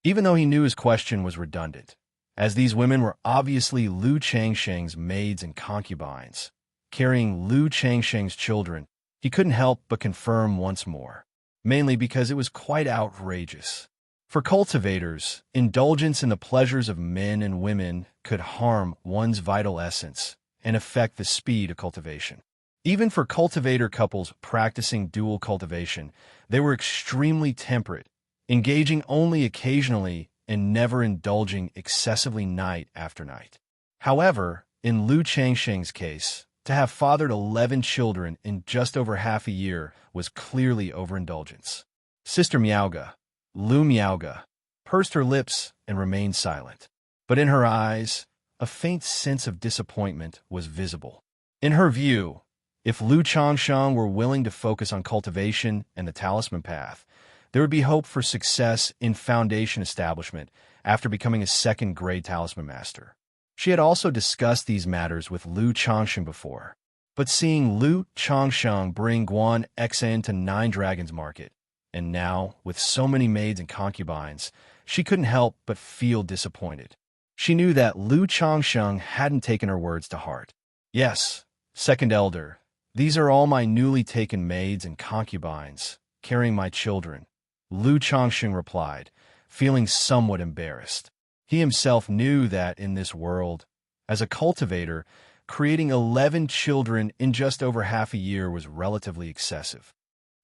Even though he knew his question was redundant, as these women were obviously Lu Changsheng's maids and concubines, carrying Lu Changsheng's children, he couldn't help but confirm once more, mainly because it was quite outrageous. For cultivators, indulgence in the pleasures of men and women could harm one's vital essence and affect the speed of cultivation. Even for cultivator couples practicing dual cultivation, they were extremely temperate, engaging only occasionally and never indulging excessively night after night. However, in Lu Changsheng's case, to have fathered 11 children in just over half a year was clearly overindulgence. Sister Miaoga, Lu Miaoga, pursed her lips and remained silent. But in her eyes, a faint sense of disappointment was visible. In her view, if Lu Changsheng were willing to focus on cultivation and the talisman path, there would be hope for success in foundation establishment after becoming a second-grade talisman master. She had also discussed these matters with Lu Changsheng before, but seeing Lu Changsheng bring Guan Xan to Nine Dragons Market, and now, with so many maids and concubines, she couldn't help but feel disappointed. She knew that Lu Changsheng hadn't taken her words to heart. Yes, second elder, these are all my newly taken maids and concubines, carrying my children, Lu Changsheng replied, feeling somewhat embarrassed. He himself knew that in this world, as a cultivator, creating 11 children in just over half a year was relatively excessive.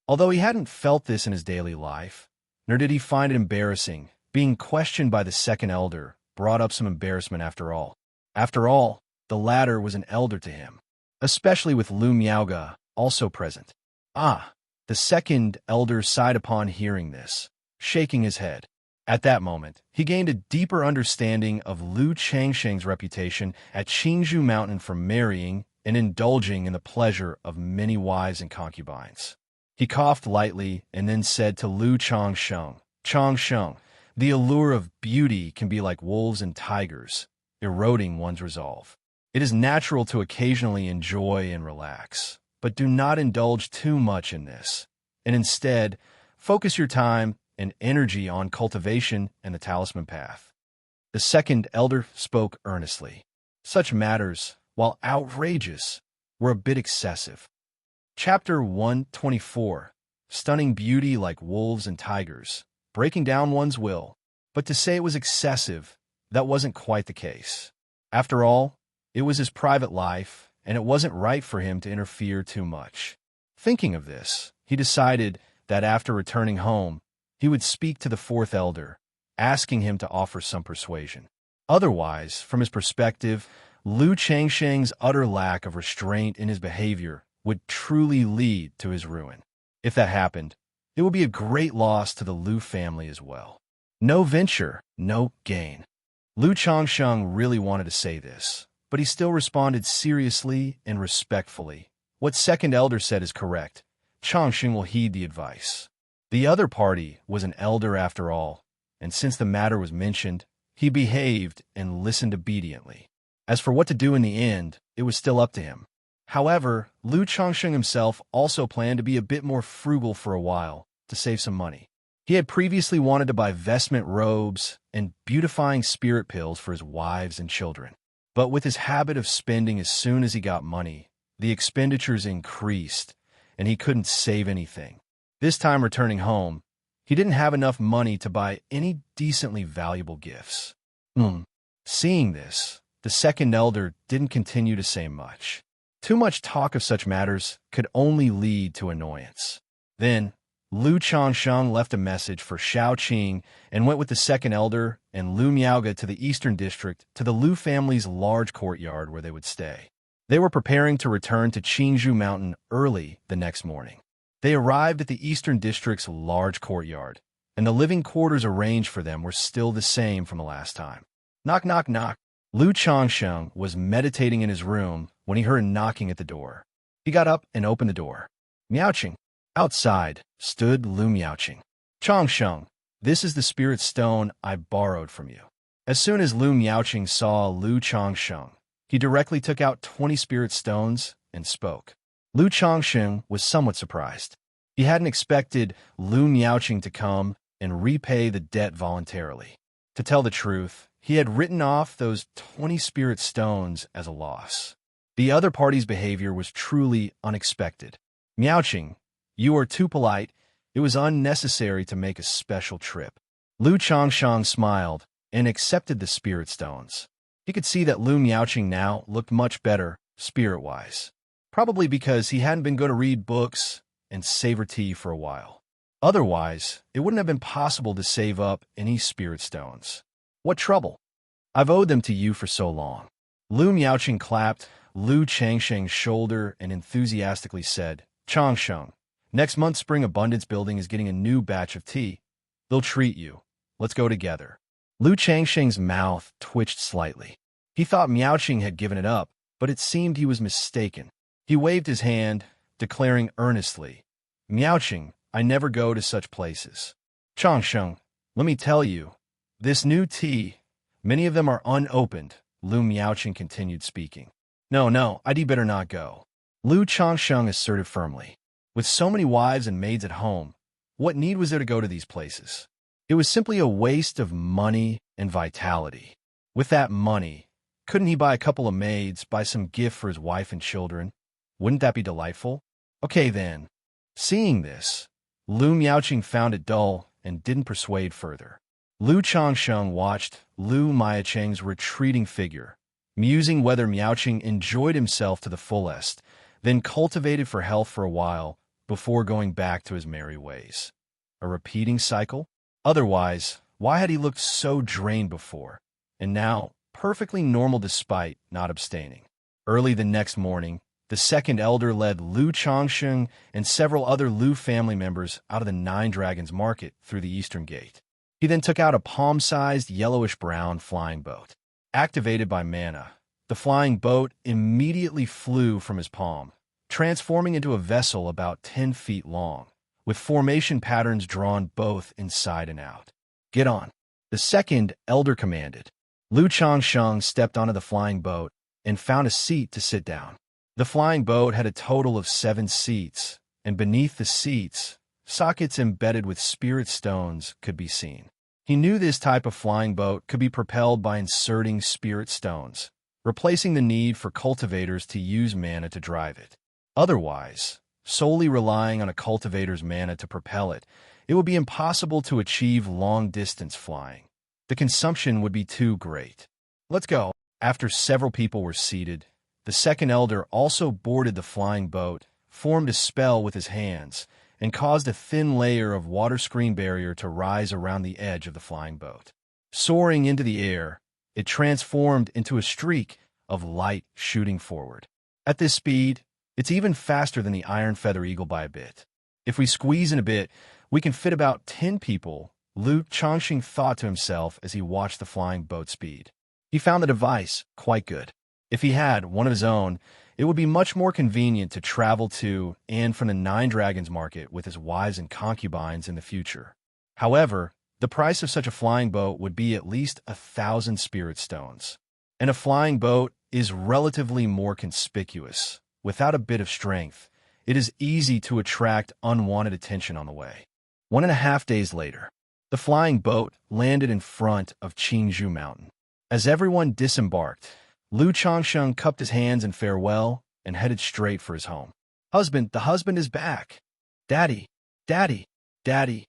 Although he hadn't felt this in his daily life, nor did he find it embarrassing, being questioned by the second elder brought up some embarrassment after all. After all, the latter was an elder to him, especially with Lu Miaoga also present. The second elder sighed upon hearing this, shaking his head. At that moment, he gained a deeper understanding of Lu Changsheng's reputation at Qingzhou Mountain for marrying and indulging in the pleasure of many wives and concubines. He coughed lightly and then said to Lu Changsheng, Changsheng, the allure of beauty can be like wolves and tigers, eroding one's resolve. It is natural to occasionally enjoy and relax, but do not indulge too much in this, and instead, focus your time and energy on cultivation and the talisman path. The second elder spoke earnestly. Such matters, while outrageous, were a bit excessive. Chapter 124, Stunning Beauty Like Wolves and Tigers, breaking down one's will. But to say it was excessive, that wasn't quite the case. After all, it was his private life, and it wasn't right for him to interfere too much. Thinking of this, he decided that after returning home, he would speak to the fourth elder, asking him to offer some persuasion. Otherwise, from his perspective, Lu Changsheng's utter lack of restraint in his behavior would truly lead to his ruin. If that happened, it would be a great loss to the Lu family as well. No venture, no gain. Lu Changsheng really wanted to say this, but he still responded seriously and respectfully. What second elder said is correct. Changsheng will heed the advice. The other party was an elder after all, and since the matter was mentioned, he behaved and listened obediently. As for what to do in the end, it was still up to him. However, Lu Changsheng himself also planned to be a bit more frugal for a while, to save some money. He had previously wanted to buy vestment robes and beautifying spirit pills for his wives and children. But with his habit of spending as soon as he got money, the expenditures increased, and he couldn't save anything. This time returning home, he didn't have enough money to buy any decently valuable gifts. Seeing this, the second elder didn't continue to say much. Too much talk of such matters could only lead to annoyance. Then, Lu Changsheng left a message for Xiaoqing and went with the second elder and Lu Miaoge to the eastern district to the Lu family's large courtyard where they would stay. They were preparing to return to Qingzhou Mountain early the next morning. They arrived at the eastern district's large courtyard, and the living quarters arranged for them were still the same from the last time. Knock, knock, knock. Lu Changsheng was meditating in his room when he heard knocking at the door. He got up and opened the door. Miaoqing. Outside stood Lu Miaoqing. Changsheng, this is the spirit stone I borrowed from you. As soon as Lu Miaoqing saw Lu Changsheng, he directly took out 20 spirit stones and spoke. Lu Changsheng was somewhat surprised. He hadn't expected Lu Miaoqing to come and repay the debt voluntarily. To tell the truth, he had written off those 20 spirit stones as a loss. The other party's behavior was truly unexpected. Miaoqing, you are too polite. It was unnecessary to make a special trip. Lu Changsheng smiled and accepted the spirit stones. He could see that Lu Miaoqing now looked much better, spirit-wise. Probably because he hadn't been going to read books and savor tea for a while. Otherwise, it wouldn't have been possible to save up any spirit stones. What trouble? I've owed them to you for so long. Lu Miaoqing clapped Lu Changsheng's shoulder and enthusiastically said, Changsheng, next month Spring Abundance Building is getting a new batch of tea. They'll treat you. Let's go together. Lu Changsheng's mouth twitched slightly. He thought Miaoqing had given it up, but it seemed he was mistaken. He waved his hand, declaring earnestly, Miaoqing, I never go to such places. Changsheng, let me tell you, this new tea, many of them are unopened, Lu Miaoqing continued speaking. No, I'd better not go. Lu Changsheng asserted firmly. With so many wives and maids at home, what need was there to go to these places? It was simply a waste of money and vitality. With that money, couldn't he buy a couple of maids, buy some gift for his wife and children? Wouldn't that be delightful? Okay then. Seeing this, Lu Miaoqing found it dull and didn't persuade further. Lu Changsheng watched Lu Miaoqing's retreating figure, musing whether Miaoqing enjoyed himself to the fullest, then cultivated for health for a while before going back to his merry ways. A repeating cycle? Otherwise, why had he looked so drained before, and now perfectly normal despite not abstaining? Early the next morning, the second elder led Lu Changsheng and several other Lu family members out of the Nine Dragons Market through the eastern gate. He then took out a palm-sized yellowish-brown flying boat. Activated by mana, the flying boat immediately flew from his palm, transforming into a vessel about 10 feet long, with formation patterns drawn both inside and out. Get on. The second elder commanded. Lu Changsheng stepped onto the flying boat and found a seat to sit down. The flying boat had a total of 7 seats, and beneath the seats, sockets embedded with spirit stones could be seen. He knew this type of flying boat could be propelled by inserting spirit stones, replacing the need for cultivators to use mana to drive it. Otherwise, solely relying on a cultivator's mana to propel it, it would be impossible to achieve long-distance flying. The consumption would be too great. Let's go. After several people were seated, the second elder also boarded the flying boat, formed a spell with his hands, and caused a thin layer of water screen barrier to rise around the edge of the flying boat. Soaring into the air, it transformed into a streak of light shooting forward. At this speed, it's even faster than the Iron Feather Eagle by a bit. If we squeeze in a bit, we can fit about 10 people, Lu Chongqing thought to himself as he watched the flying boat speed. He found the device quite good. If he had one of his own, it would be much more convenient to travel to and from the Nine Dragons market with his wives and concubines in the future. However, the price of such a flying boat would be at least 1,000 spirit stones. And a flying boat is relatively more conspicuous. Without a bit of strength, it is easy to attract unwanted attention on the way. 1.5 days later, the flying boat landed in front of Qingzhou Mountain. As everyone disembarked, Lu Chongsheng cupped his hands in farewell and headed straight for his home. "Husband, the husband is back! Daddy! Daddy! Daddy!"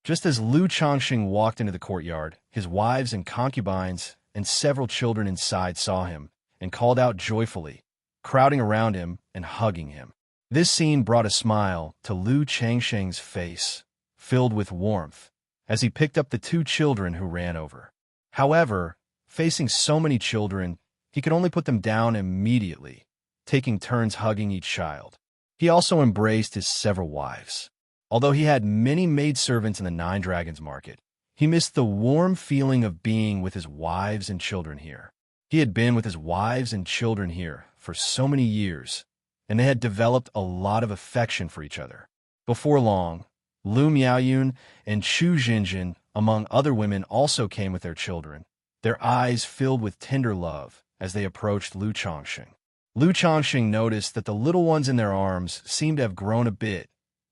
Just as Lu Chongsheng walked into the courtyard, his wives and concubines and several children inside saw him and called out joyfully, crowding around him and hugging him. This scene brought a smile to Lu Changsheng's face, filled with warmth, as he picked up the 2 children who ran over. However, facing so many children, he could only put them down immediately, taking turns hugging each child. He also embraced his several wives. Although he had many maidservants in the Nine Dragons market, he missed the warm feeling of being with his wives and children here. He had been with his wives and children here for so many years, and they had developed a lot of affection for each other. Before long, Lu Miaoyun and Chu Jinjin, among other women, also came with their children, their eyes filled with tender love as they approached Lu Chongsheng. Lu Chongsheng noticed that the little ones in their arms seemed to have grown a bit,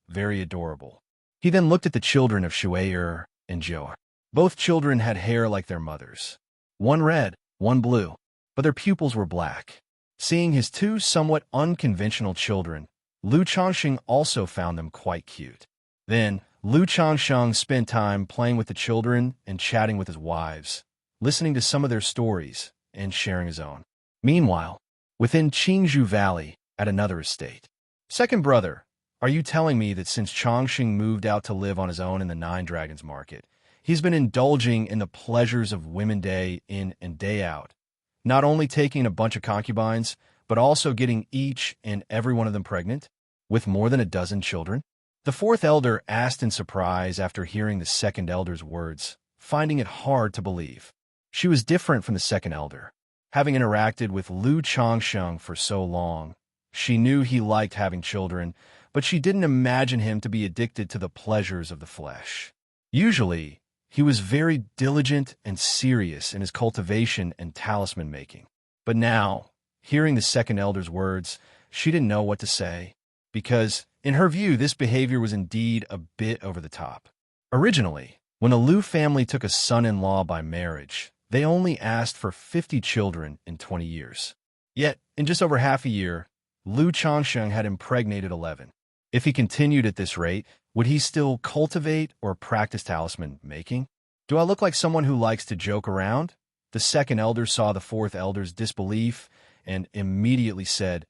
very adorable. He then looked at the children of Shuai and Zhou. Both children had hair like their mothers, one red, one blue, but their pupils were black. Seeing his 2 somewhat unconventional children, Lu Chongsheng also found them quite cute. Then, Lu Chongsheng spent time playing with the children and chatting with his wives, listening to some of their stories and sharing his own. Meanwhile, within Qingzhou Valley, at another estate. "Second brother, are you telling me that since Chongqing moved out to live on his own in the Nine Dragons market, he's been indulging in the pleasures of women day in and day out, not only taking a bunch of concubines, but also getting each and every one of them pregnant, with more than 12 children?" The 4th elder asked in surprise after hearing the second elder's words, finding it hard to believe. She was different from the second elder. Having interacted with Lu Chongsheng for so long, she knew he liked having children, but she didn't imagine him to be addicted to the pleasures of the flesh. Usually, he was very diligent and serious in his cultivation and talisman making. But now, hearing the second elder's words, she didn't know what to say, because, in her view, this behavior was indeed a bit over the top. Originally, when the Lu family took a son-in-law by marriage, they only asked for 50 children in 20 years. Yet, in just over half a year, Lu Chongsheng had impregnated 11. If he continued at this rate, would he still cultivate or practice talisman making? "Do I look like someone who likes to joke around?" The second elder saw the 4th elder's disbelief and immediately said,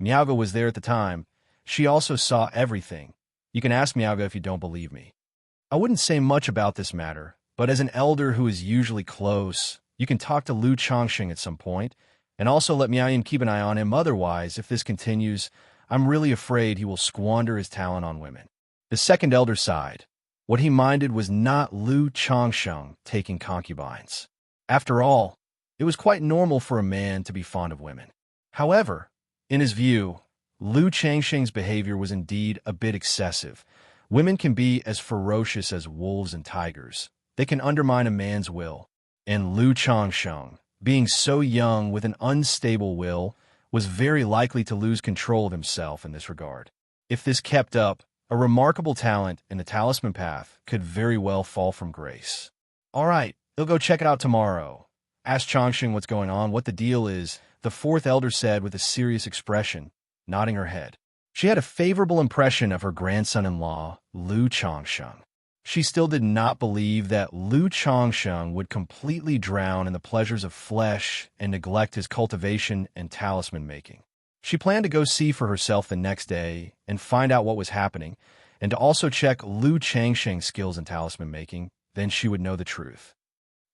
"Miaoga was there at the time. She also saw everything. You can ask Miaoga if you don't believe me." I wouldn't say much about this matter, but as an elder who is usually close, you can talk to Lu Chongsheng at some point, and also let Miaoyan keep an eye on him. Otherwise, if this continues, I'm really afraid he will squander his talent on women. The second elder sighed. What he minded was not Lu Chongsheng taking concubines. After all, it was quite normal for a man to be fond of women. However, in his view, Lu Changsheng's behavior was indeed a bit excessive. Women can be as ferocious as wolves and tigers. They can undermine a man's will. And Lu Changsheng, being so young with an unstable will, was very likely to lose control of himself in this regard. If this kept up, a remarkable talent in the talisman path could very well fall from grace. "All right, they'll go check it out tomorrow." Ask Chongsheng what's going on, what the deal is, the 4th elder said with a serious expression, nodding her head. She had a favorable impression of her grandson-in-law, Lu Chongsheng. She still did not believe that Lu Changsheng would completely drown in the pleasures of flesh and neglect his cultivation and talisman making. She planned to go see for herself the next day and find out what was happening, and to also check Lu Changsheng's skills in talisman making. Then she would know the truth.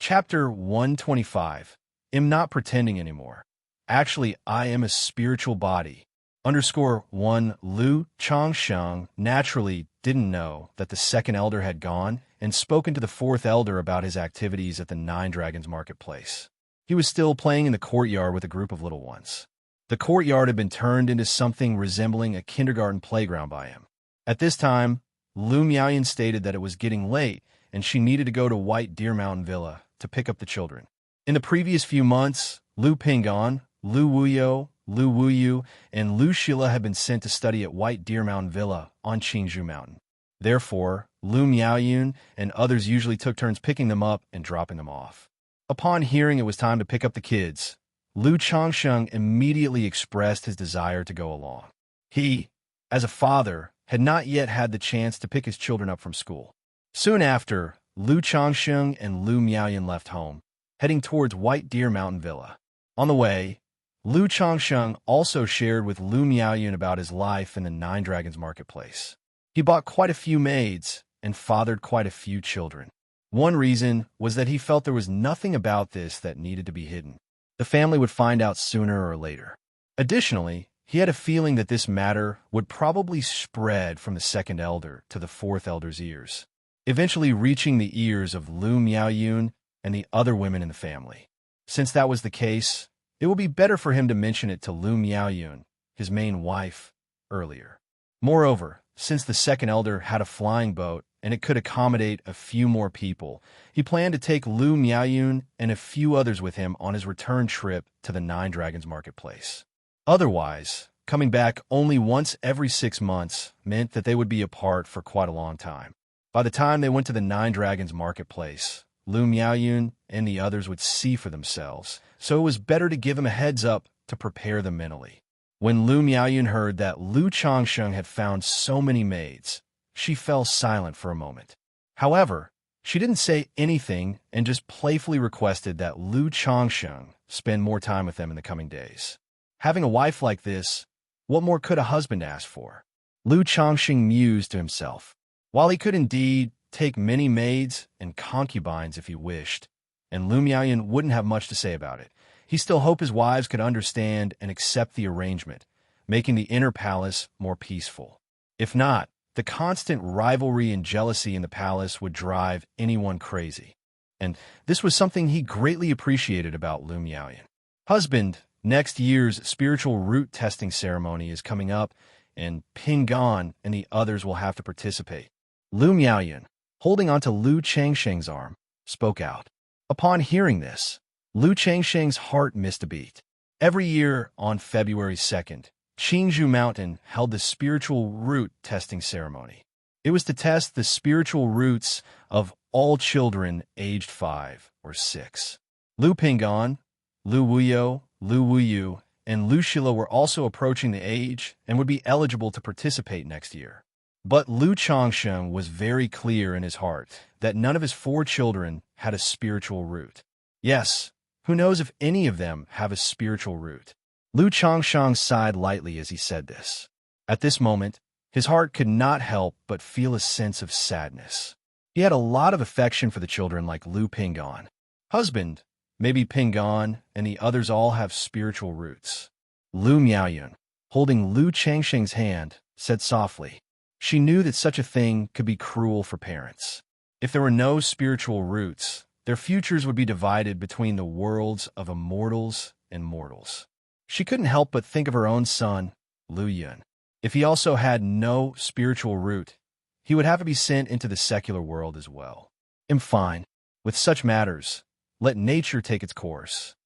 Chapter 125. I'm not pretending anymore. Actually, I am a spiritual body. _1 Lu Changsheng naturally didn't know that the second elder had gone and spoken to the fourth elder about his activities at the Nine Dragons marketplace. He was still playing in the courtyard with a group of little ones. The courtyard had been turned into something resembling a kindergarten playground by him. At this time, Lu Miaoyan stated that it was getting late and she needed to go to White Deer Mountain Villa to pick up the children. In the previous few months, Lu Pingan, Lu Wuyo, Lu Wuyu, and Lu Shila had been sent to study at White Deer Mountain Villa on Qingzhou Mountain. Therefore, Lu Miaoyun and others usually took turns picking them up and dropping them off. Upon hearing it was time to pick up the kids, Lu Changsheng immediately expressed his desire to go along. He, as a father, had not yet had the chance to pick his children up from school. Soon after, Lu Changsheng and Lu Miaoyan left home, heading towards White Deer Mountain Villa. On the way, Lu Changsheng also shared with Lu Miaoyan about his life in the Nine Dragons marketplace. He bought quite a few maids and fathered quite a few children. One reason was that he felt there was nothing about this that needed to be hidden. The family would find out sooner or later. Additionally, he had a feeling that this matter would probably spread from the second elder to the fourth elder's ears, eventually reaching the ears of Lu Miaoyun and the other women in the family. Since that was the case, it would be better for him to mention it to Lu Miaoyun, his main wife, earlier. Moreover, since the second elder had a flying boat and it could accommodate a few more people, he planned to take Lu Miaoyun and a few others with him on his return trip to the Nine Dragons marketplace. Otherwise, coming back only once every 6 months meant that they would be apart for quite a long time. By the time they went to the Nine Dragons marketplace, Lu Miaoyun and the others would see for themselves, so it was better to give him a heads up to prepare them mentally. When Lu Miaoyun heard that Lu Changsheng had found so many maids, she fell silent for a moment. However, she didn't say anything and just playfully requested that Lu Changsheng spend more time with them in the coming days. Having a wife like this, what more could a husband ask for? Lu Changsheng mused to himself. While he could indeed take many maids and concubines if he wished, and Lu Miaoyan wouldn't have much to say about it, he still hoped his wives could understand and accept the arrangement, making the inner palace more peaceful. If not, the constant rivalry and jealousy in the palace would drive anyone crazy. And this was something he greatly appreciated about Lu Miaoyan. Husband, next year's spiritual root testing ceremony is coming up, and Pingan and the others will have to participate. Lu Miaoyan, holding onto Lu Changsheng's arm, spoke out. Upon hearing this, Lu Changsheng's heart missed a beat. Every year on February 2nd, Qingzhou Mountain held the spiritual root testing ceremony. It was to test the spiritual roots of all children aged 5 or 6. Lu Pingan, Lu Wuyo, Lu Wuyu, and Lu Shila were also approaching the age and would be eligible to participate next year. But Lu Changsheng was very clear in his heart that none of his 4 children had a spiritual root. Yes, who knows if any of them have a spiritual root? Lu Changsheng sighed lightly as he said this. At this moment, his heart could not help but feel a sense of sadness. He had a lot of affection for the children like Lu Pingan. Husband, maybe Pingan and the others all have spiritual roots. Lu Miaoyan, holding Lu Changsheng's hand, said softly. She knew that such a thing could be cruel for parents. If there were no spiritual roots, their futures would be divided between the worlds of immortals and mortals. She couldn't help but think of her own son, Lu Yun. If he also had no spiritual root, he would have to be sent into the secular world as well. I'm fine. With such matters, let nature take its course.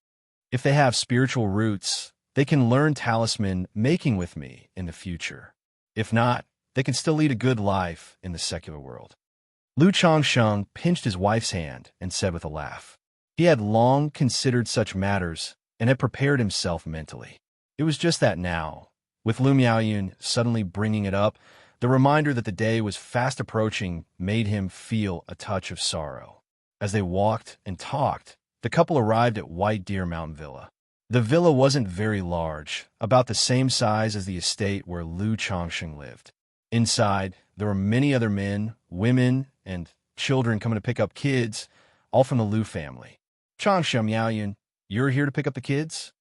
If they have spiritual roots, they can learn talisman making with me in the future. If not, they can still lead a good life in the secular world. Lu Changsheng pinched his wife's hand and said with a laugh. He had long considered such matters and had prepared himself mentally. It was just that now, with Lu Miaoyan suddenly bringing it up, The reminder that the day was fast approaching made him feel a touch of sorrow. As they walked and talked, the couple arrived at White Deer Mountain Villa. The villa wasn't very large, about the same size as the estate where Lu Changsheng lived. Inside, there were many other men, women, and children coming to pick up kids, all from the Lu family. Changsheng Miaoyun, you're here to pick up the kids?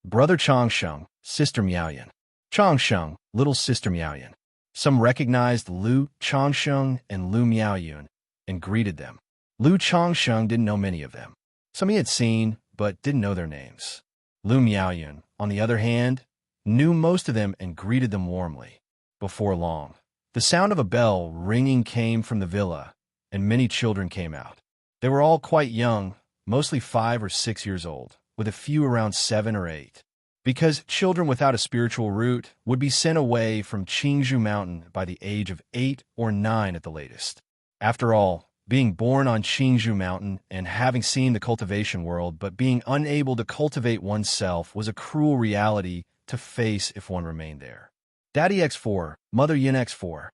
Brother Changsheng, Sister Miaoyun. Changsheng, little Sister Miaoyun. Some recognized Lu Changsheng and Lu Miaoyun and greeted them. Lu Changsheng didn't know many of them. Some he had seen, but didn't know their names. Lu Miaoyun, on the other hand, knew most of them and greeted them warmly. Before long, the sound of a bell ringing came from the villa, and many children came out. They were all quite young, mostly 5 or 6 years old, with a few around 7 or 8. Because children without a spiritual root would be sent away from Qingzhou Mountain by the age of 8 or 9 at the latest. After all, being born on Qingzhou Mountain and having seen the cultivation world but being unable to cultivate oneself was a cruel reality to face if one remained there. Daddy X4, Mother Yin X4.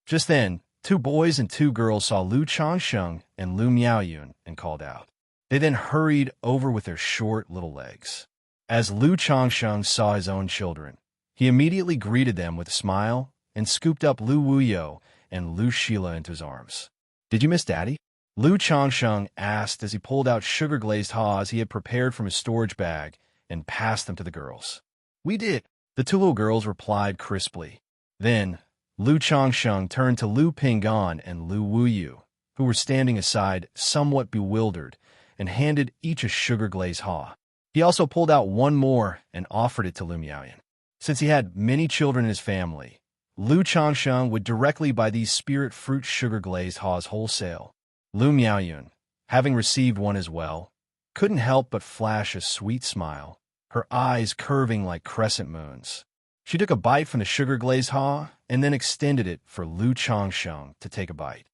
Just then, 2 boys and 2 girls saw Lu Changsheng and Lu Miaoyun and called out. They then hurried over with their short little legs. As Lu Changsheng saw his own children, he immediately greeted them with a smile and scooped up Lu Wuyo and Lu Shila into his arms. Did you miss Daddy? Lu Changsheng asked as he pulled out sugar-glazed haws he had prepared from his storage bag and passed them to the girls. We did, the 2 little girls replied crisply. Then, Lu Changsheng turned to Lu Pinggan and Lu Wuyu, who were standing aside somewhat bewildered, and handed each a sugar-glazed haw. He also pulled out one more and offered it to Lu Miaoyun. Since he had many children in his family, Lu Changsheng would directly buy these spirit fruit sugar-glazed haws wholesale. Lu Miaoyun, having received one as well, couldn't help but flash a sweet smile, her eyes curving like crescent moons. She took a bite from the sugar-glazed haw and then extended it for Lu Changsheng to take a bite.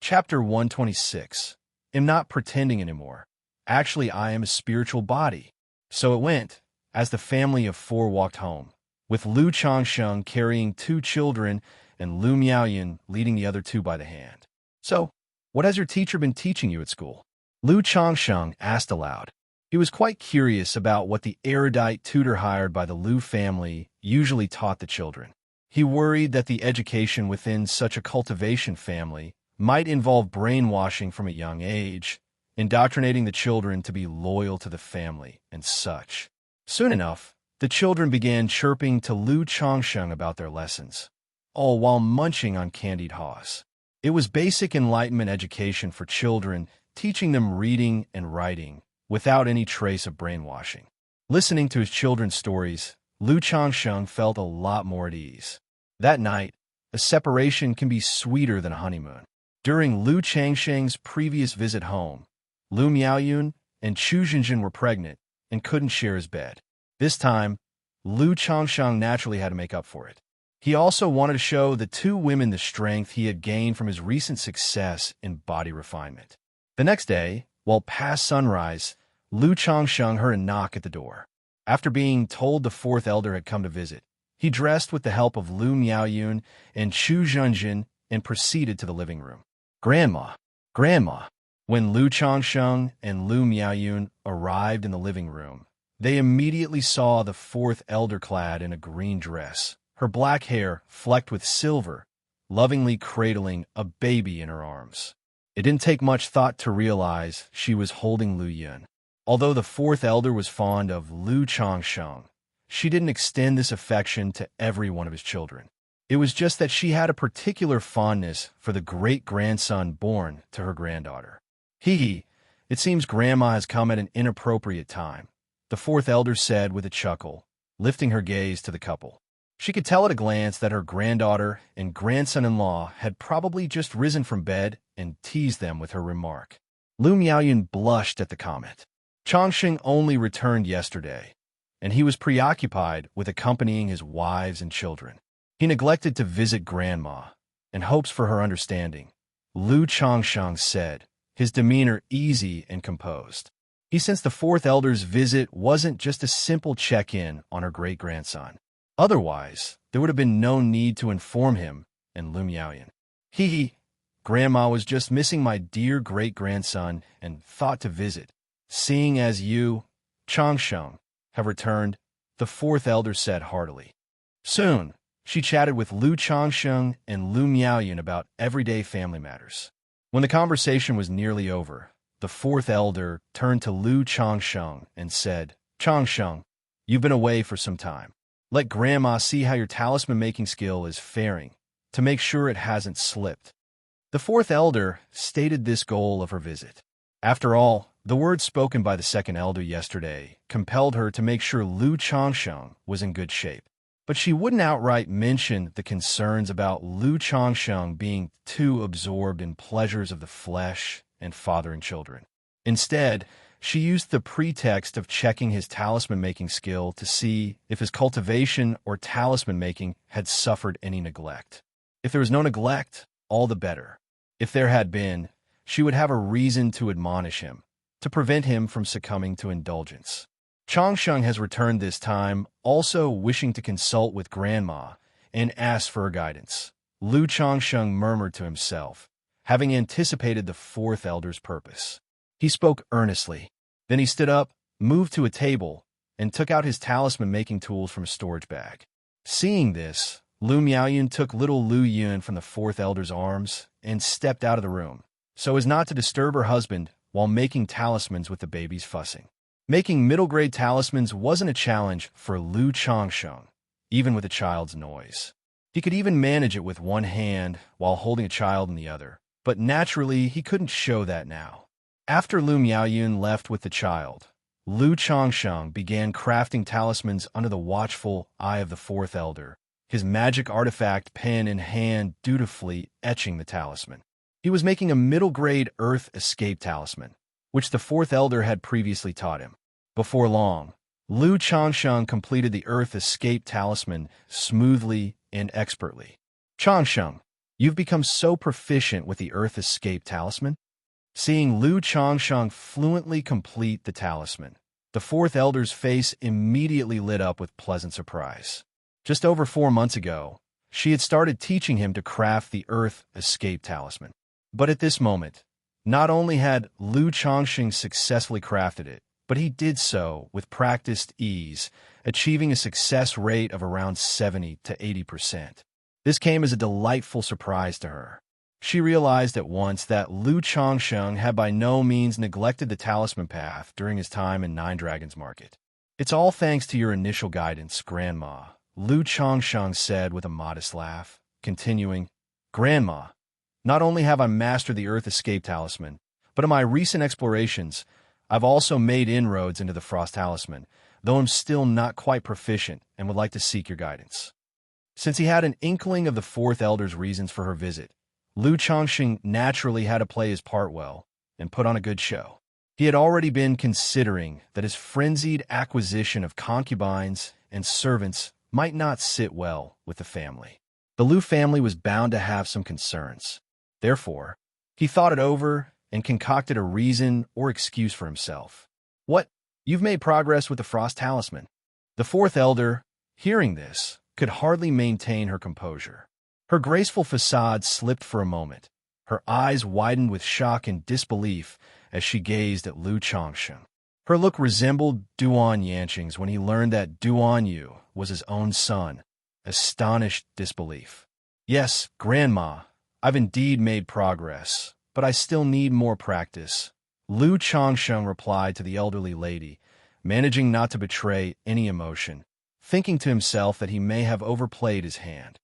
Chapter 126. Am not pretending anymore. Actually, I am a spiritual body. So it went, as the family of 4 walked home, with Lu Changsheng carrying 2 children and Lu Miaoyun leading the other 2 by the hand. So, what has your teacher been teaching you at school? Lu Changsheng asked aloud. He was quite curious about what the erudite tutor hired by the Lu family usually taught the children. He worried that the education within such a cultivation family might involve brainwashing from a young age, indoctrinating the children to be loyal to the family and such. Soon enough, the children began chirping to Lu Changsheng about their lessons, all while munching on candied haws. It was basic enlightenment education for children, teaching them reading and writing without any trace of brainwashing. Listening to his children's stories, Lu Changsheng felt a lot more at ease. That night, a separation can be sweeter than a honeymoon. During Lu Changsheng's previous visit home, Lu Miaoyun and Chu Jinjin were pregnant and couldn't share his bed. This time, Lu Changsheng naturally had to make up for it. He also wanted to show the 2 women the strength he had gained from his recent success in body refinement. The next day, while past sunrise, Lu Changsheng heard a knock at the door. After being told the 4th elder had come to visit, he dressed with the help of Lu Miaoyun and Chu Jinjin and proceeded to the living room. Grandma, Grandma. When Lu Changsheng and Lu Miaoyun arrived in the living room, they immediately saw the 4th elder clad in a green dress, her black hair flecked with silver, lovingly cradling a baby in her arms. It didn't take much thought to realize she was holding Lu Yun. Although the 4th elder was fond of Lu Changsheng, she didn't extend this affection to every one of his children. It was just that she had a particular fondness for the great-grandson born to her granddaughter. Hee, it seems Grandma has come at an inappropriate time, the 4th elder said with a chuckle, lifting her gaze to the couple. She could tell at a glance that her granddaughter and grandson-in-law had probably just risen from bed and teased them with her remark. Lu Miaoyun blushed at the comment. Changsheng only returned yesterday, and he was preoccupied with accompanying his wives and children. He neglected to visit Grandma, in hopes for her understanding. Lu Changsheng said, his demeanor easy and composed. He sensed the 4th elder's visit wasn't just a simple check-in on her great-grandson. Otherwise, there would have been no need to inform him and Lu Miaoyan. Hee hee. Grandma was just missing my dear great-grandson and thought to visit. Seeing as you, Changsheng, have returned, the fourth elder said heartily. Soon, she chatted with Lu Changsheng and Lu Miaoyan about everyday family matters. When the conversation was nearly over, the fourth elder turned to Lu Changsheng and said, Changsheng, you've been away for some time. Let Grandma see how your talisman-making skill is faring, to make sure it hasn't slipped. The fourth elder stated this goal of her visit. After all, the words spoken by the second elder yesterday compelled her to make sure Lu Changsheng was in good shape. But she wouldn't outright mention the concerns about Lu Changsheng being too absorbed in pleasures of the flesh and fathering children. Instead, she used the pretext of checking his talisman-making skill to see if his cultivation or talisman-making had suffered any neglect. If there was no neglect, all the better. If there had been, she would have a reason to admonish him, to prevent him from succumbing to indulgence. Changsheng has returned this time, also wishing to consult with Grandma and ask for her guidance. Lu Changsheng murmured to himself, having anticipated the fourth elder's purpose. He spoke earnestly. Then he stood up, moved to a table, and took out his talisman-making tools from a storage bag. Seeing this, Lu Miaoyan took little Lu Yun from the fourth elder's arms and stepped out of the room, so as not to disturb her husband while making talismans with the baby's fussing. Making middle-grade talismans wasn't a challenge for Lu Changsheng, even with a child's noise. He could even manage it with one hand while holding a child in the other, but naturally he couldn't show that now. After Lu Miaoyan left with the child, Lu Changsheng began crafting talismans under the watchful eye of the fourth elder, his magic artifact pen in hand dutifully etching the talisman. He was making a middle-grade Earth Escape talisman, which the fourth elder had previously taught him. Before long, Lu Changsheng completed the Earth Escape talisman smoothly and expertly. Changsheng, you've become so proficient with the Earth Escape talisman? Seeing Lu Changsheng fluently complete the talisman, the fourth elder's face immediately lit up with pleasant surprise. Just over 4 months ago, she had started teaching him to craft the Earth Escape talisman. But at this moment, not only had Lu Changsheng successfully crafted it, but he did so with practiced ease, achieving a success rate of around 70 to 80%. This came as a delightful surprise to her. She realized at once that Lu Changsheng had by no means neglected the talisman path during his time in Nine Dragons Market. It's all thanks to your initial guidance, Grandma, Lu Changsheng said with a modest laugh, continuing, Grandma, not only have I mastered the Earth Escape talisman, but in my recent explorations, I've also made inroads into the Frost talisman, though I'm still not quite proficient and would like to seek your guidance. Since he had an inkling of the fourth elder's reasons for her visit, Lu Changsheng naturally had to play his part well and put on a good show. He had already been considering that his frenzied acquisition of concubines and servants might not sit well with the family. The Lu family was bound to have some concerns. Therefore, he thought it over and concocted a reason or excuse for himself. What? You've made progress with the Frost talisman. The fourth elder, hearing this, could hardly maintain her composure. Her graceful facade slipped for a moment. Her eyes widened with shock and disbelief as she gazed at Lu Changsheng. Her look resembled Duan Yanqing's when he learned that Duan Yu was his own son. Astonished disbelief. Yes, Grandma, I've indeed made progress, but I still need more practice. Lu Changsheng replied to the elderly lady, managing not to betray any emotion, thinking to himself that he may have overplayed his hand.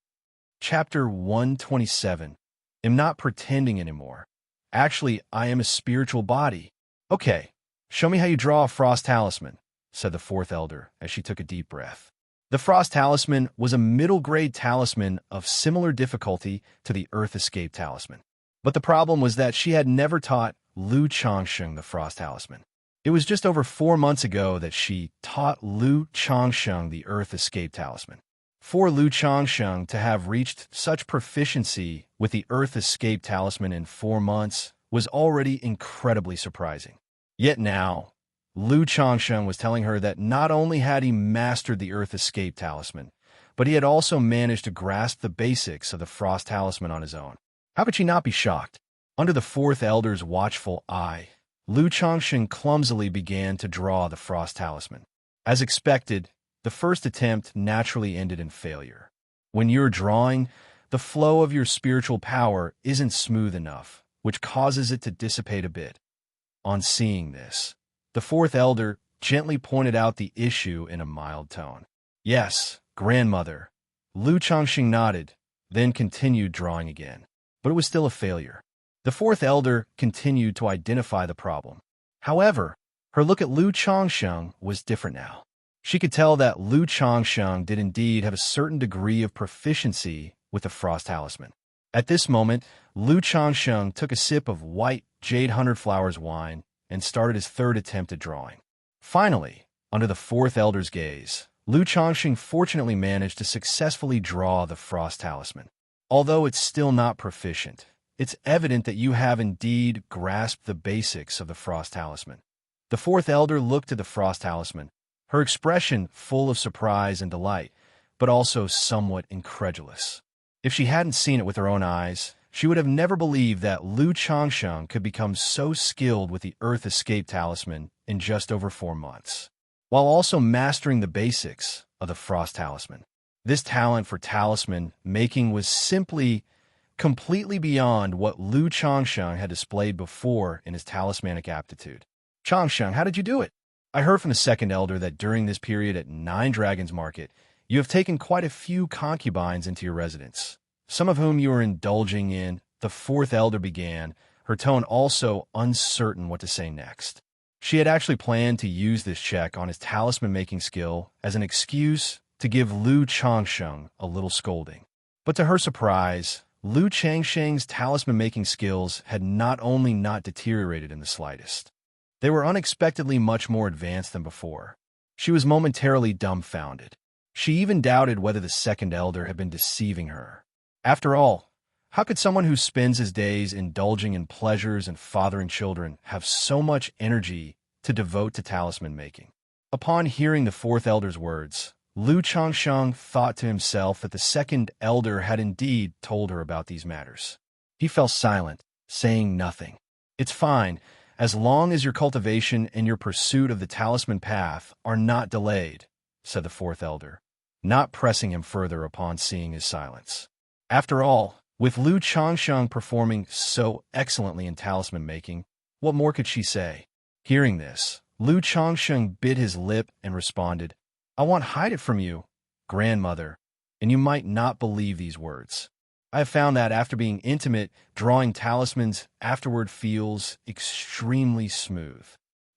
Chapter 127. Am not pretending anymore. Actually, I am a spiritual body. Okay, show me how you draw a Frost talisman, said the fourth elder as she took a deep breath. The Frost talisman was a middle-grade talisman of similar difficulty to the Earth Escape talisman. But the problem was that she had never taught Lu Changsheng the Frost talisman. It was just over 4 months ago that she taught Lu Changsheng the Earth Escape talisman. For Lu Changsheng to have reached such proficiency with the Earth Escape talisman in 4 months was already incredibly surprising. Yet now, Lu Changsheng was telling her that not only had he mastered the Earth Escape talisman, but he had also managed to grasp the basics of the Frost Talisman on his own. How could she not be shocked? Under the fourth elder's watchful eye, Lu Changsheng clumsily began to draw the Frost Talisman. As expected, the first attempt naturally ended in failure. When you're drawing, the flow of your spiritual power isn't smooth enough, which causes it to dissipate a bit. On seeing this, the fourth elder gently pointed out the issue in a mild tone. Yes, grandmother. Lu Changxing nodded, then continued drawing again. But it was still a failure. The fourth elder continued to identify the problem. However, her look at Lu Changsheng was different now. She could tell that Lu Changsheng did indeed have a certain degree of proficiency with the Frost Talisman. At this moment, Lu Changsheng took a sip of white Jade 100 Flowers wine and started his third attempt at drawing. Finally, under the fourth elder's gaze, Lu Changxing fortunately managed to successfully draw the Frost Talisman. Although it's still not proficient, it's evident that you have indeed grasped the basics of the Frost Talisman. The fourth elder looked at the Frost Talisman, her expression full of surprise and delight, but also somewhat incredulous. If she hadn't seen it with her own eyes, she would have never believed that Lu Changsheng could become so skilled with the Earth Escape Talisman in just over 4 months, while also mastering the basics of the Frost Talisman. This talent for talisman making was simply completely beyond what Lu Changsheng had displayed before in his talismanic aptitude. Changsheng, how did you do it? I heard from the second elder that during this period at Nine Dragons Market, you have taken quite a few concubines into your residence, some of whom you are indulging in. The fourth elder began, her tone also uncertain what to say next. She had actually planned to use this check on his talisman-making skill as an excuse to give Lu Changsheng a little scolding. But to her surprise, Lu Changsheng's talisman-making skills had not only not deteriorated in the slightest, they were unexpectedly much more advanced than before. She was momentarily dumbfounded. She even doubted whether the second elder had been deceiving her. After all, how could someone who spends his days indulging in pleasures and fathering children have so much energy to devote to talisman making? Upon hearing the fourth elder's words, Lu Changsheng thought to himself that the second elder had indeed told her about these matters. He fell silent, saying nothing. It's fine, as long as your cultivation and your pursuit of the talisman path are not delayed, said the fourth elder, not pressing him further upon seeing his silence. After all, with Lu Changsheng performing so excellently in talisman making, what more could she say? Hearing this, Lu Changsheng bit his lip and responded, I won't hide it from you, grandmother, and you might not believe these words. I have found that after being intimate, drawing talismans afterward feels extremely smooth.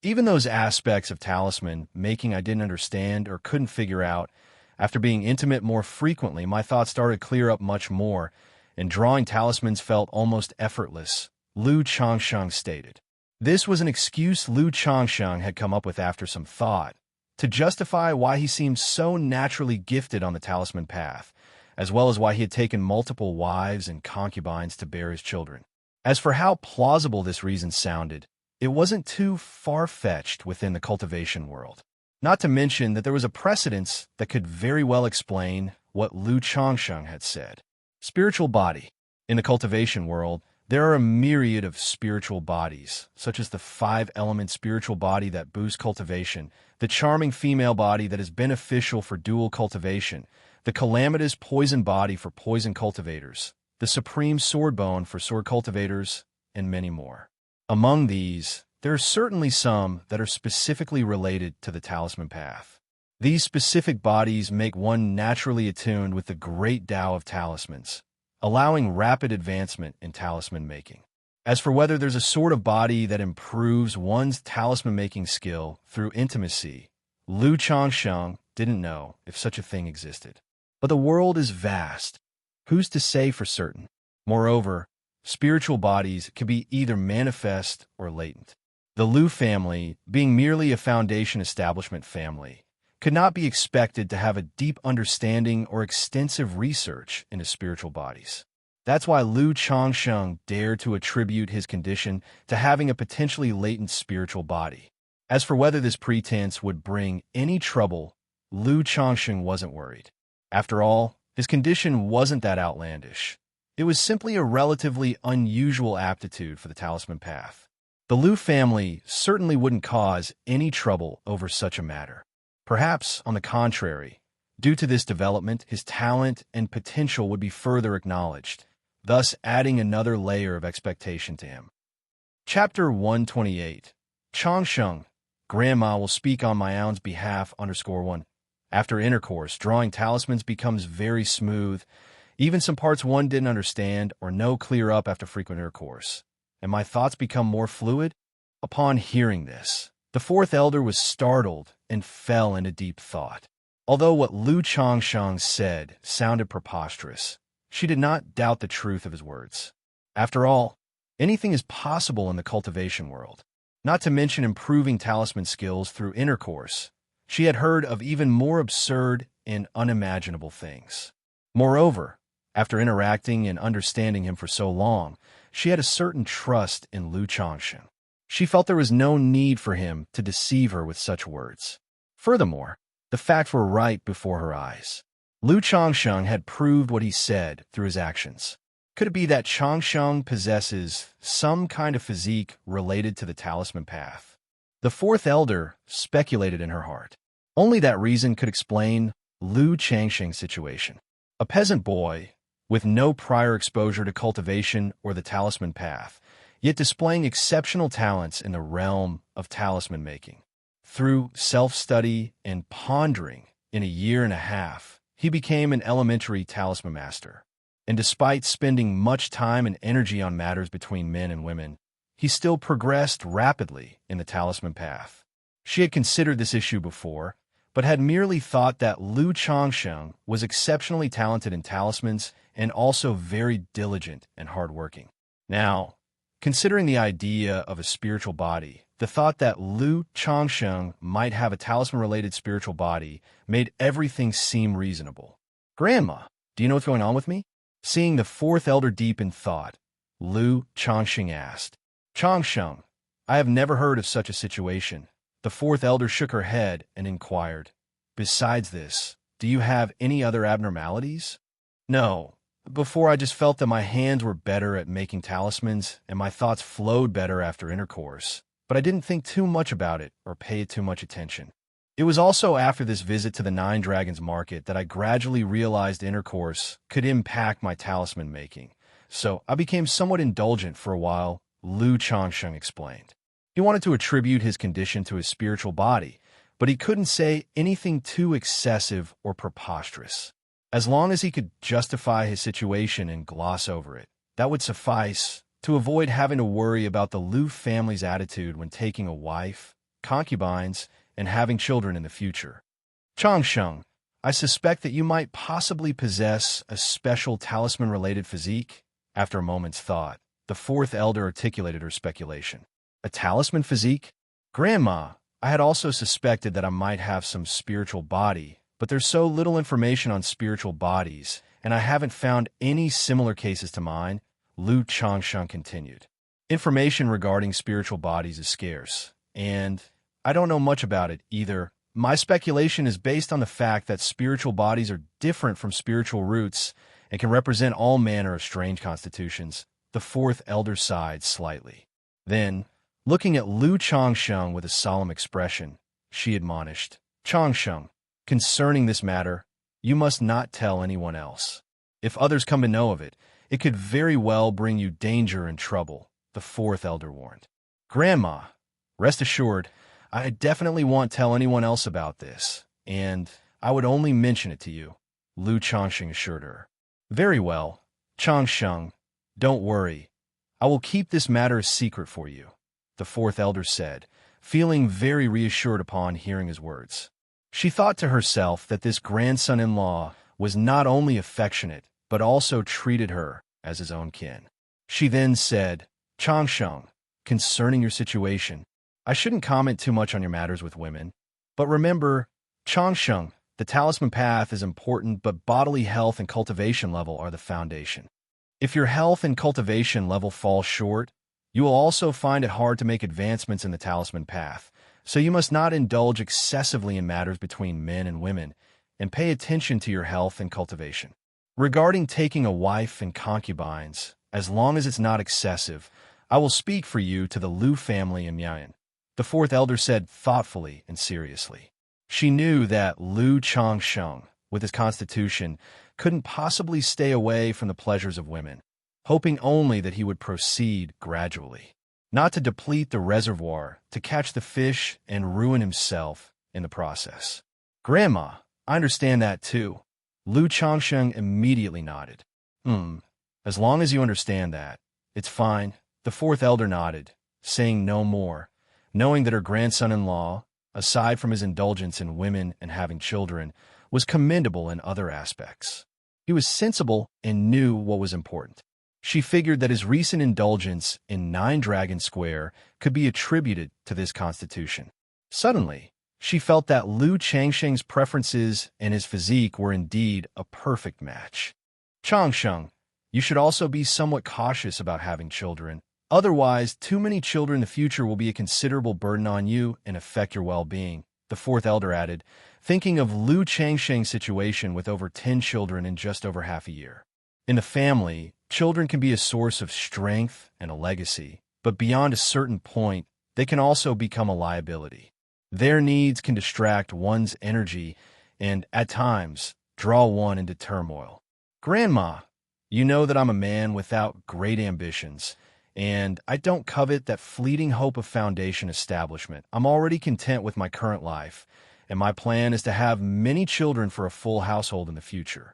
Even those aspects of talisman making I didn't understand or couldn't figure out, after being intimate more frequently, my thoughts started to clear up much more, and drawing talismans felt almost effortless, Lu Changsheng stated. This was an excuse Lu Changsheng had come up with after some thought, to justify why he seemed so naturally gifted on the talisman path, as well as why he had taken multiple wives and concubines to bear his children. As for how plausible this reason sounded, it wasn't too far-fetched within the cultivation world. Not to mention that there was a precedence that could very well explain what Lu Changsheng had said. Spiritual body. In the cultivation world, there are a myriad of spiritual bodies, such as the 5-element spiritual body that boosts cultivation, the charming female body that is beneficial for dual cultivation, the calamitous poison body for poison cultivators, the supreme sword bone for sword cultivators, and many more. Among these, there are certainly some that are specifically related to the talisman path. These specific bodies make one naturally attuned with the great Tao of talismans, allowing rapid advancement in talisman making. As for whether there's a sort of body that improves one's talisman making skill through intimacy, Lu Changsheng didn't know if such a thing existed. But the world is vast. Who's to say for certain? Moreover, spiritual bodies can be either manifest or latent. The Lu family, being merely a foundation establishment family, could not be expected to have a deep understanding or extensive research into spiritual bodies. That's why Lu Changsheng dared to attribute his condition to having a potentially latent spiritual body. As for whether this pretense would bring any trouble, Lu Changsheng wasn't worried. After all, his condition wasn't that outlandish. It was simply a relatively unusual aptitude for the talisman path. The Liu family certainly wouldn't cause any trouble over such a matter. Perhaps, on the contrary, due to this development, his talent and potential would be further acknowledged, thus adding another layer of expectation to him. Chapter 128. Changsheng, Grandma will speak on my own's behalf _1. After intercourse, drawing talismans becomes very smooth. Even some parts one didn't understand or know clear up after frequent intercourse, and my thoughts become more fluid. Upon hearing this, the fourth elder was startled and fell into deep thought. Although what Lu Changsheng said sounded preposterous, she did not doubt the truth of his words. After all, anything is possible in the cultivation world. Not to mention improving talisman skills through intercourse. She had heard of even more absurd and unimaginable things. Moreover, after interacting and understanding him for so long, she had a certain trust in Lu Changsheng. She felt there was no need for him to deceive her with such words. Furthermore, the facts were right before her eyes. Lu Changsheng had proved what he said through his actions. Could it be that Changsheng possesses some kind of physique related to the talisman path? The fourth elder speculated in her heart. Only that reason could explain Lu Changsheng's situation. A peasant boy, with no prior exposure to cultivation or the talisman path, yet displaying exceptional talents in the realm of talisman making. Through self-study and pondering, in a year and a half, he became an elementary talisman master. And despite spending much time and energy on matters between men and women, he still progressed rapidly in the talisman path. She had considered this issue before, but had merely thought that Lu Changsheng was exceptionally talented in talismans and also very diligent and hardworking. Now, considering the idea of a spiritual body, the thought that Lu Changsheng might have a talisman-related spiritual body made everything seem reasonable. Grandma, do you know what's going on with me? Seeing the fourth elder deep in thought, Lu Changsheng asked. Changsheng, I have never heard of such a situation. The fourth elder shook her head and inquired, besides this, do you have any other abnormalities? No. Before I just felt that my hands were better at making talismans and my thoughts flowed better after intercourse, but I didn't think too much about it or pay it too much attention. It was also after this visit to the Nine Dragons market that I gradually realized intercourse could impact my talisman making, so I became somewhat indulgent for a while, Lu Changsheng explained. He wanted to attribute his condition to his spiritual body, but he couldn't say anything too excessive or preposterous. As long as he could justify his situation and gloss over it, that would suffice to avoid having to worry about the Liu family's attitude when taking a wife, concubines, and having children in the future. Changsheng, I suspect that you might possibly possess a special talisman-related physique. After a moment's thought, the fourth elder articulated her speculation. A talisman physique? Grandma, I had also suspected that I might have some spiritual body, but there's so little information on spiritual bodies, and I haven't found any similar cases to mine, Lu Changsheng continued. Information regarding spiritual bodies is scarce, and I don't know much about it either. My speculation is based on the fact that spiritual bodies are different from spiritual roots and can represent all manner of strange constitutions. The fourth elder sighed slightly. Then, looking at Lu Changsheng with a solemn expression, she admonished, Changsheng, concerning this matter, you must not tell anyone else. If others come to know of it, it could very well bring you danger and trouble, the fourth elder warned. Grandma, rest assured, I definitely won't tell anyone else about this, and I would only mention it to you, Lu Changsheng assured her. Very well, Changsheng, don't worry. I will keep this matter a secret for you, the fourth elder said, feeling very reassured upon hearing his words. She thought to herself that this grandson-in-law was not only affectionate, but also treated her as his own kin. She then said, Changsheng, concerning your situation, I shouldn't comment too much on your matters with women, but remember, Changsheng, the talisman path is important, but bodily health and cultivation level are the foundation. If your health and cultivation level fall short, you will also find it hard to make advancements in the talisman path, so you must not indulge excessively in matters between men and women, and pay attention to your health and cultivation. Regarding taking a wife and concubines, as long as it's not excessive, I will speak for you to the Lu family in Miayan. The fourth elder said thoughtfully and seriously. She knew that Lu Changsheng, with his constitution, couldn't possibly stay away from the pleasures of women, hoping only that he would proceed gradually, not to deplete the reservoir, to catch the fish and ruin himself in the process. Grandma, I understand that too. Lu Changsheng immediately nodded. As long as you understand that, it's fine. The fourth elder nodded, saying no more, knowing that her grandson-in-law, aside from his indulgence in women and having children, was commendable in other aspects. He was sensible and knew what was important. She figured that his recent indulgence in Nine Dragon Square could be attributed to this constitution. Suddenly, she felt that Lu Changsheng's preferences and his physique were indeed a perfect match. Changsheng, you should also be somewhat cautious about having children. Otherwise, too many children in the future will be a considerable burden on you and affect your well-being, the fourth elder added, thinking of Lu Changsheng's situation with over 10 children in just over half a year. In the family, children can be a source of strength and a legacy, but beyond a certain point, they can also become a liability. Their needs can distract one's energy and, at times, draw one into turmoil. Grandma, you know that I'm a man without great ambitions, and I don't covet that fleeting hope of foundation establishment. I'm already content with my current life, and my plan is to have many children for a full household in the future.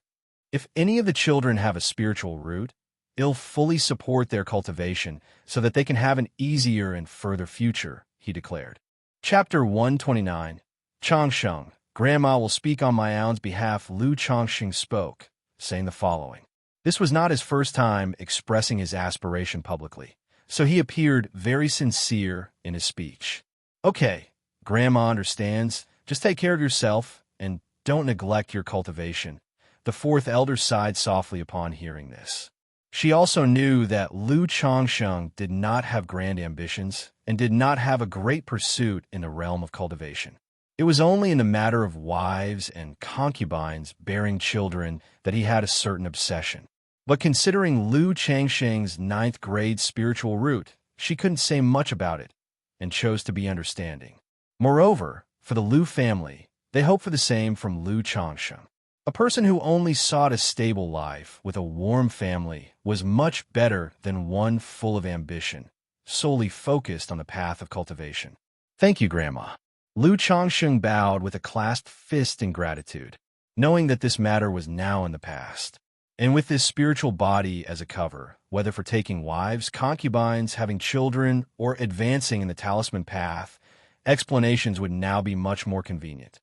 If any of the children have a spiritual root, it'll fully support their cultivation so that they can have an easier and further future, he declared. Chapter 129. Changsheng, Grandma will speak on my own's behalf. Lu Changsheng spoke, saying the following. This was not his first time expressing his aspiration publicly, so he appeared very sincere in his speech. Okay, Grandma understands. Just take care of yourself and don't neglect your cultivation. The fourth elder sighed softly upon hearing this. She also knew that Lu Changsheng did not have grand ambitions and did not have a great pursuit in the realm of cultivation. It was only in the matter of wives and concubines bearing children that he had a certain obsession. But considering Lu Changsheng's 9th grade spiritual root, she couldn't say much about it and chose to be understanding. Moreover, for the Lu family, they hoped for the same from Lu Changsheng. A person who only sought a stable life with a warm family was much better than one full of ambition, solely focused on the path of cultivation. Thank you, Grandma. Lu Changsheng bowed with a clasped fist in gratitude, knowing that this matter was now in the past. And with this spiritual body as a cover, whether for taking wives, concubines, having children, or advancing in the talisman path, explanations would now be much more convenient.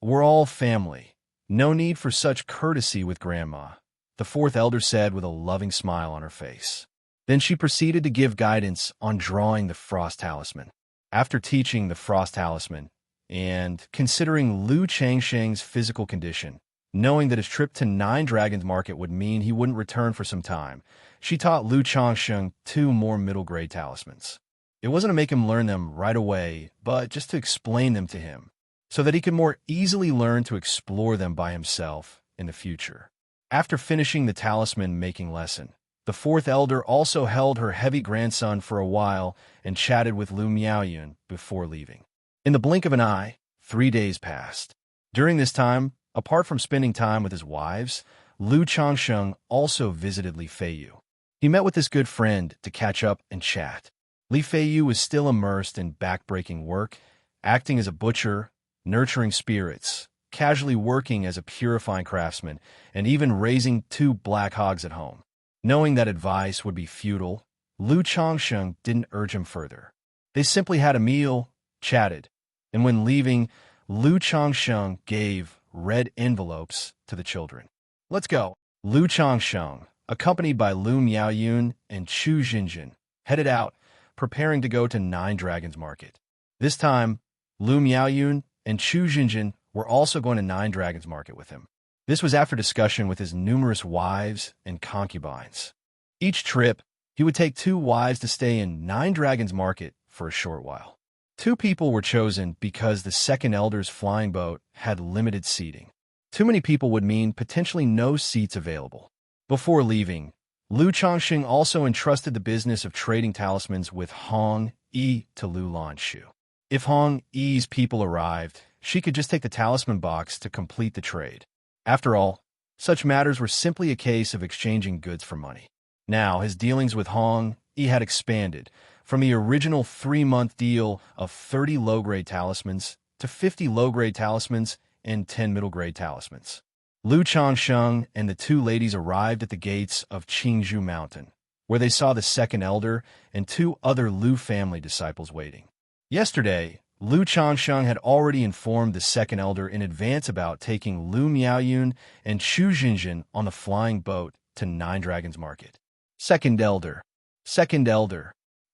We're all family. No need for such courtesy with Grandma, the fourth elder said with a loving smile on her face. Then she proceeded to give guidance on drawing the frost talisman. After teaching the frost talisman, and considering Lu Changsheng's physical condition, knowing that his trip to Nine Dragons Market would mean he wouldn't return for some time, she taught Lu Changsheng 2 more middle-grade talismans. It wasn't to make him learn them right away, but just to explain them to him, so that he could more easily learn to explore them by himself in the future. After finishing the talisman-making lesson, the fourth elder also held her heavy grandson for a while and chatted with Lu Miaoyun before leaving. In the blink of an eye, 3 days passed. During this time, apart from spending time with his wives, Lu Changsheng also visited Li Feiyu. He met with this good friend to catch up and chat. Li Feiyu was still immersed in back-breaking work, acting as a butcher, nurturing spirits, casually working as a purifying craftsman, and even raising 2 black hogs at home. Knowing that advice would be futile, Lu Changsheng didn't urge him further. They simply had a meal, chatted, and when leaving, Lu Changsheng gave red envelopes to the children. Let's go. Lu Changsheng, accompanied by Lu Miaoyun and Chu Xinjin, headed out, preparing to go to Nine Dragons Market. This time, Lu Miaoyun and Chu Xinjin were also going to Nine Dragons Market with him. This was after discussion with his numerous wives and concubines. Each trip, he would take 2 wives to stay in Nine Dragons Market for a short while. Two people were chosen because the second elder's flying boat had limited seating. Too many people would mean potentially no seats available. Before leaving, Lu Changxing also entrusted the business of trading talismans with Hong Yi to Lu Lanshu. If Hong Yi's people arrived, she could just take the talisman box to complete the trade. After all, such matters were simply a case of exchanging goods for money. Now, his dealings with Hong Yi had expanded from the original 3-month deal of 30 low-grade talismans to 50 low-grade talismans and 10 middle-grade talismans. Lu Changsheng and the two ladies arrived at the gates of Qingzhou Mountain, where they saw the second elder and two other Lu family disciples waiting. Yesterday, Lu Changsheng had already informed the second elder in advance about taking Lu Miaoyun and Chu Jinjin on the flying boat to Nine Dragons Market. Second elder,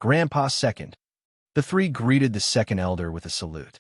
Grandpa second. The three greeted the second elder with a salute.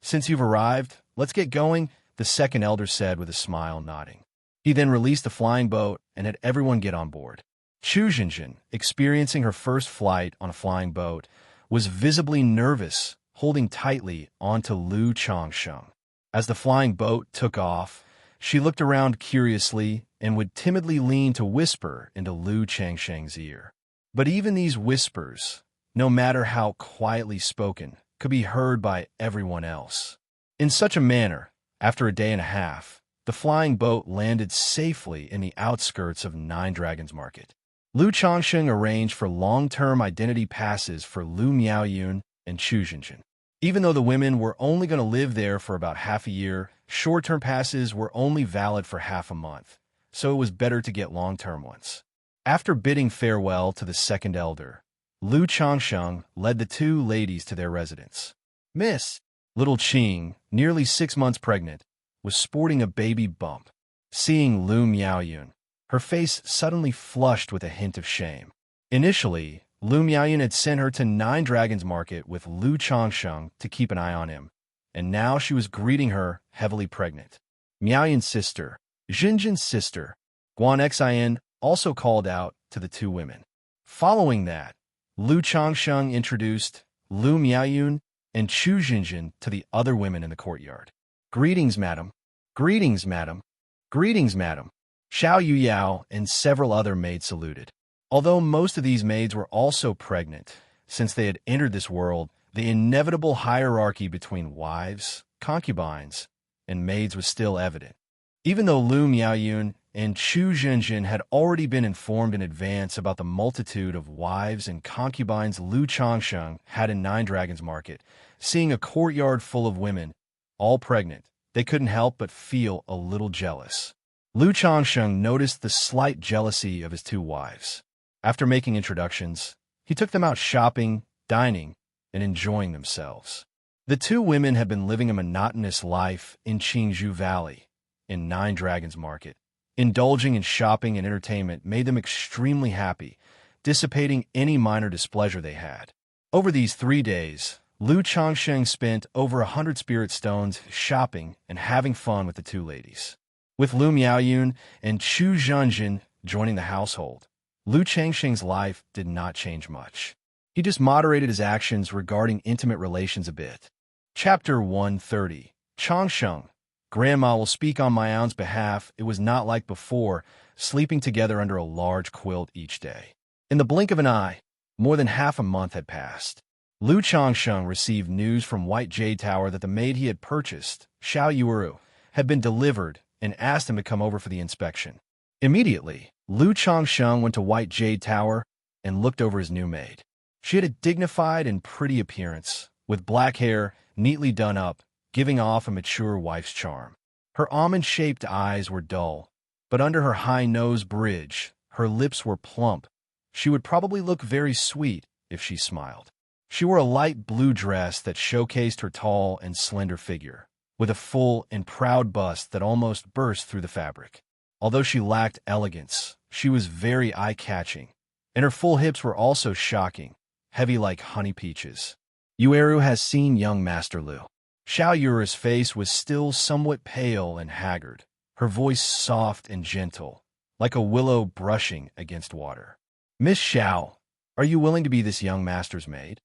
Since you've arrived, let's get going, the second elder said with a smile, nodding. He then released the flying boat and had everyone get on board. Chu Jinjin, experiencing her first flight on a flying boat, was visibly nervous, holding tightly onto Lu Changsheng. As the flying boat took off, she looked around curiously and would timidly lean to whisper into Lu Changsheng's ear. But even these whispers, no matter how quietly spoken, could be heard by everyone else. In such a manner, after a day and a half, the flying boat landed safely in the outskirts of Nine Dragons Market. Lu Changsheng arranged for long-term identity passes for Lu Miaoyun and Chu Jinjin. Even though the women were only going to live there for about half a year, short-term passes were only valid for half a month, so it was better to get long-term ones. After bidding farewell to the second elder, Lu Changsheng led the two ladies to their residence. Miss Little Qing, nearly 6 months pregnant, was sporting a baby bump. Seeing Lu Miaoyun, her face suddenly flushed with a hint of shame. Initially, Lu Miaoyun had sent her to Nine Dragons Market with Lu Changsheng to keep an eye on him, and now she was greeting her heavily pregnant. Miaoyun's sister, Jinjin's sister, Guan Xin, also called out to the two women. Following that, Lu Changsheng introduced Lu Miaoyun and Chu Jinjin to the other women in the courtyard. Greetings, madam. Greetings, madam. Greetings, madam. Xiao Yuyao and several other maids saluted. Although most of these maids were also pregnant, since they had entered this world, the inevitable hierarchy between wives, concubines, and maids was still evident. Even though Lu Miaoyun and Chu Jinjin had already been informed in advance about the multitude of wives and concubines Lu Changsheng had in Nine Dragons Market, seeing a courtyard full of women, all pregnant, they couldn't help but feel a little jealous. Lu Changsheng noticed the slight jealousy of his two wives. After making introductions, he took them out shopping, dining, and enjoying themselves. The two women had been living a monotonous life in Qingzhou Valley, in Nine Dragons Market. Indulging in shopping and entertainment made them extremely happy, dissipating any minor displeasure they had. Over these 3 days, Lu Changsheng spent over 100 spirit stones shopping and having fun with the two ladies. With Lu Miaoyun and Chu Jinjin joining the household, Lu Changsheng's life did not change much. He just moderated his actions regarding intimate relations a bit. Chapter 130. Changsheng. Grandma will speak on Miaoyun's behalf. It was not like before, sleeping together under a large quilt each day. In the blink of an eye, more than half a month had passed. Lu Changsheng received news from White Jade Tower that the maid he had purchased, Xiao Yuru, had been delivered and asked him to come over for the inspection. Immediately, Lu Changsheng went to White Jade Tower and looked over his new maid. She had a dignified and pretty appearance, with black hair neatly done up, giving off a mature wife's charm. Her almond-shaped eyes were dull, but under her high nose bridge, her lips were plump. She would probably look very sweet if she smiled. She wore a light blue dress that showcased her tall and slender figure, with a full and proud bust that almost burst through the fabric. Although she lacked elegance, she was very eye-catching, and her full hips were also shocking, heavy like honey peaches. Yueru has seen young Master Lu. Xiao Yuru's face was still somewhat pale and haggard, her voice soft and gentle, like a willow brushing against water. Miss Xiao, are you willing to be this young master's maid?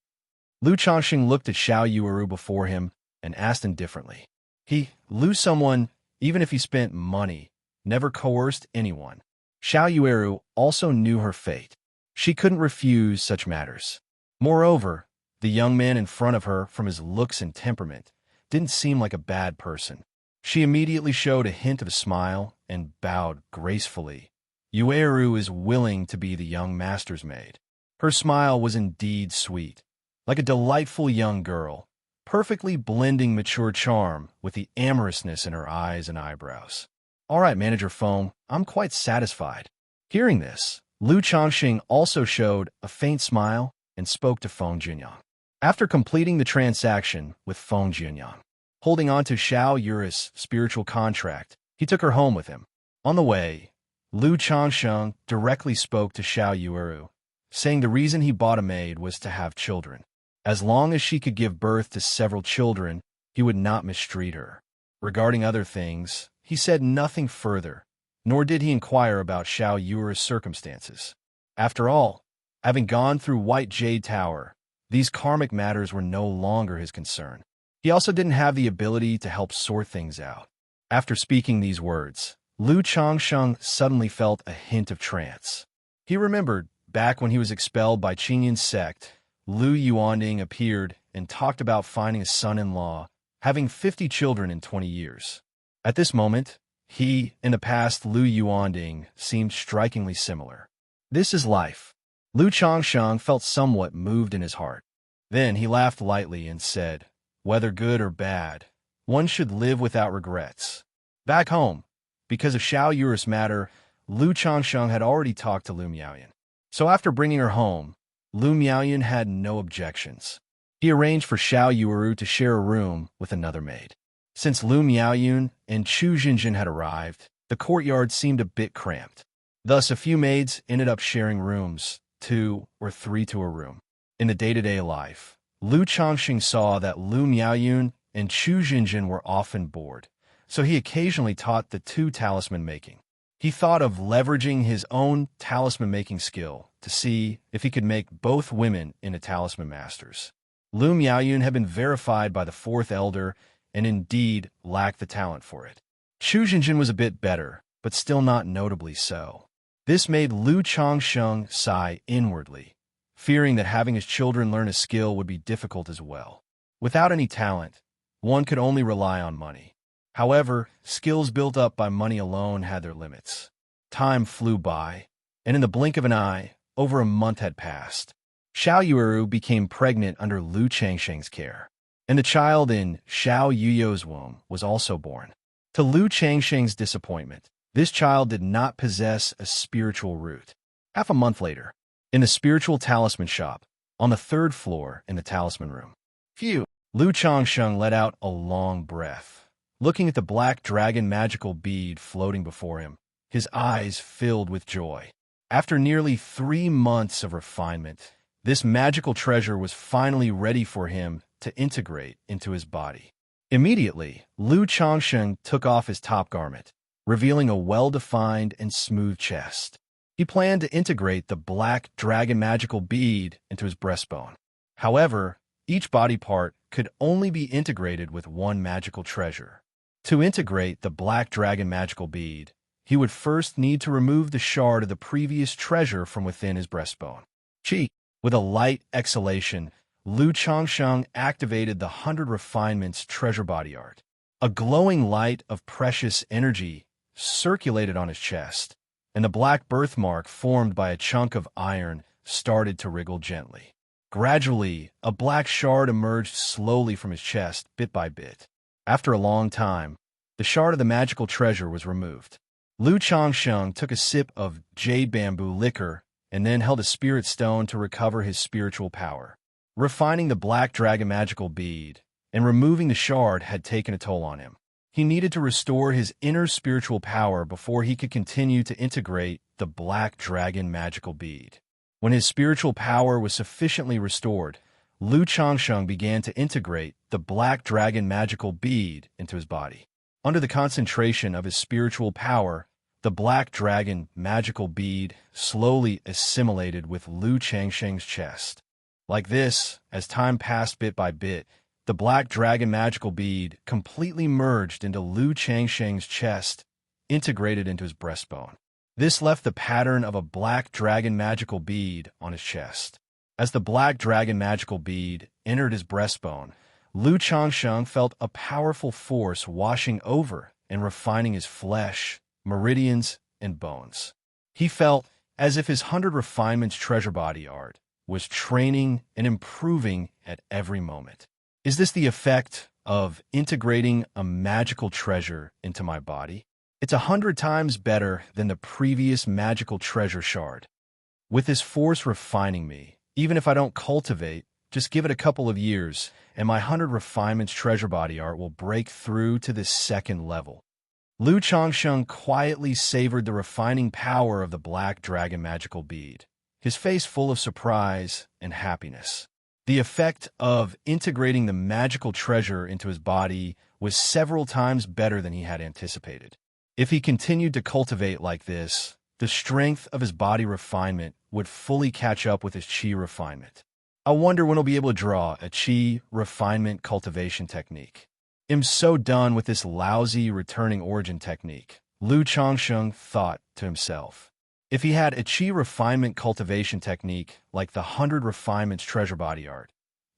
Lu Changxing looked at Xiao Yueru before him and asked indifferently. He, Lu someone, even if he spent money, never coerced anyone. Xiao Yueru also knew her fate. She couldn't refuse such matters. Moreover, the young man in front of her, from his looks and temperament, didn't seem like a bad person. She immediately showed a hint of a smile and bowed gracefully. Yueru is willing to be the young master's maid. Her smile was indeed sweet, like a delightful young girl, perfectly blending mature charm with the amorousness in her eyes and eyebrows. All right, Manager Feng, I'm quite satisfied. Hearing this, Lu Changxing also showed a faint smile and spoke to Feng Jinyang. After completing the transaction with Feng Jinyang, holding on to Xiao Yueru's spiritual contract, he took her home with him. On the way, Lu Changxing directly spoke to Xiao Yueru, saying the reason he bought a maid was to have children. As long as she could give birth to several children, he would not mistreat her. Regarding other things, he said nothing further, nor did he inquire about Xiao Yueru's circumstances. After all, having gone through White Jade Tower, these karmic matters were no longer his concern. He also didn't have the ability to help sort things out. After speaking these words, Lu Changxing suddenly felt a hint of trance. He remembered, back when he was expelled by Qinyan's sect, Lu Yuanding appeared and talked about finding a son-in-law, having 50 children in 20 years. At this moment, he, and the past Lu Yuanding, seemed strikingly similar. This is life. Lu Changxing felt somewhat moved in his heart. Then he laughed lightly and said, whether good or bad, one should live without regrets. Back home, because of Xiao Yueru's matter, Lu Changxing had already talked to Lu Miaoyan. So after bringing her home, Lu Miaoyan had no objections. He arranged for Xiao Yueru to share a room with another maid. Since Lu Miaoyan and Chu Jinjin had arrived, the courtyard seemed a bit cramped. Thus, a few maids ended up sharing rooms, 2 or 3 to a room. In the day-to-day life, Lu Changxing saw that Lu Miaoyan and Chu Jinjin were often bored, so he occasionally taught the two talisman making. He thought of leveraging his own talisman making skill to see if he could make both women into talisman masters. Lu Miaoyan had been verified by the 4th elder and indeed lacked the talent for it. Chu Jinjin was a bit better, but still not notably so. This made Lu Changxing sigh inwardly, fearing that having his children learn a skill would be difficult as well. Without any talent, one could only rely on money. However, skills built up by money alone had their limits. Time flew by, and in the blink of an eye, over a month had passed. Xiao Yueru became pregnant under Lu Changxing's care, and the child in Xiao Yuyo's womb was also born. To Lu Changxing's disappointment, this child did not possess a spiritual root. Half a month later, in the spiritual talisman shop, on the 3rd floor in the talisman room. Phew! Lu Changxing let out a long breath. Looking at the black dragon magical bead floating before him, his eyes filled with joy. After nearly 3 months of refinement, this magical treasure was finally ready for him to integrate into his body. Immediately, Lu Changxing took off his top garment, revealing a well-defined and smooth chest. He planned to integrate the black dragon magical bead into his breastbone. However, each body part could only be integrated with one magical treasure. To integrate the black dragon magical bead, he would first need to remove the shard of the previous treasure from within his breastbone. With a light exhalation, Lu Changxing activated the 100 Refinements treasure body art. A glowing light of precious energy circulated on his chest, and the black birthmark formed by a chunk of iron started to wriggle gently. Gradually, a black shard emerged slowly from his chest, bit by bit. After a long time, the shard of the magical treasure was removed. Lu Changxing took a sip of jade bamboo liquor and then held a spirit stone to recover his spiritual power. Refining the black dragon magical bead and removing the shard had taken a toll on him. He needed to restore his inner spiritual power before he could continue to integrate the black dragon magical bead. When his spiritual power was sufficiently restored, Lu Changxing began to integrate the black dragon magical bead into his body. Under the concentration of his spiritual power, the black dragon magical bead slowly assimilated with Lu Changxing's chest. Like this, as time passed bit by bit, the black dragon magical bead completely merged into Lu Changsheng's chest, integrated into his breastbone. This left the pattern of a black dragon magical bead on his chest. As the black dragon magical bead entered his breastbone, Lu Changsheng felt a powerful force washing over and refining his flesh, meridians, and bones. He felt as if his 100 refinements treasure body art was training and improving at every moment. Is this the effect of integrating a magical treasure into my body? It's 100 times better than the previous magical treasure shard. With this force refining me, even if I don't cultivate, just give it a couple of years, and my 100 refinements treasure body art will break through to this second level. Lu Changsheng quietly savored the refining power of the black dragon magical bead, his face full of surprise and happiness. The effect of integrating the magical treasure into his body was several times better than he had anticipated. If he continued to cultivate like this, the strength of his body refinement would fully catch up with his qi refinement. I wonder when he'll be able to draw a qi refinement cultivation technique. I'm so done with this lousy returning origin technique, Lu Changsheng thought to himself. If he had a qi refinement cultivation technique like the 100 refinements treasure body art,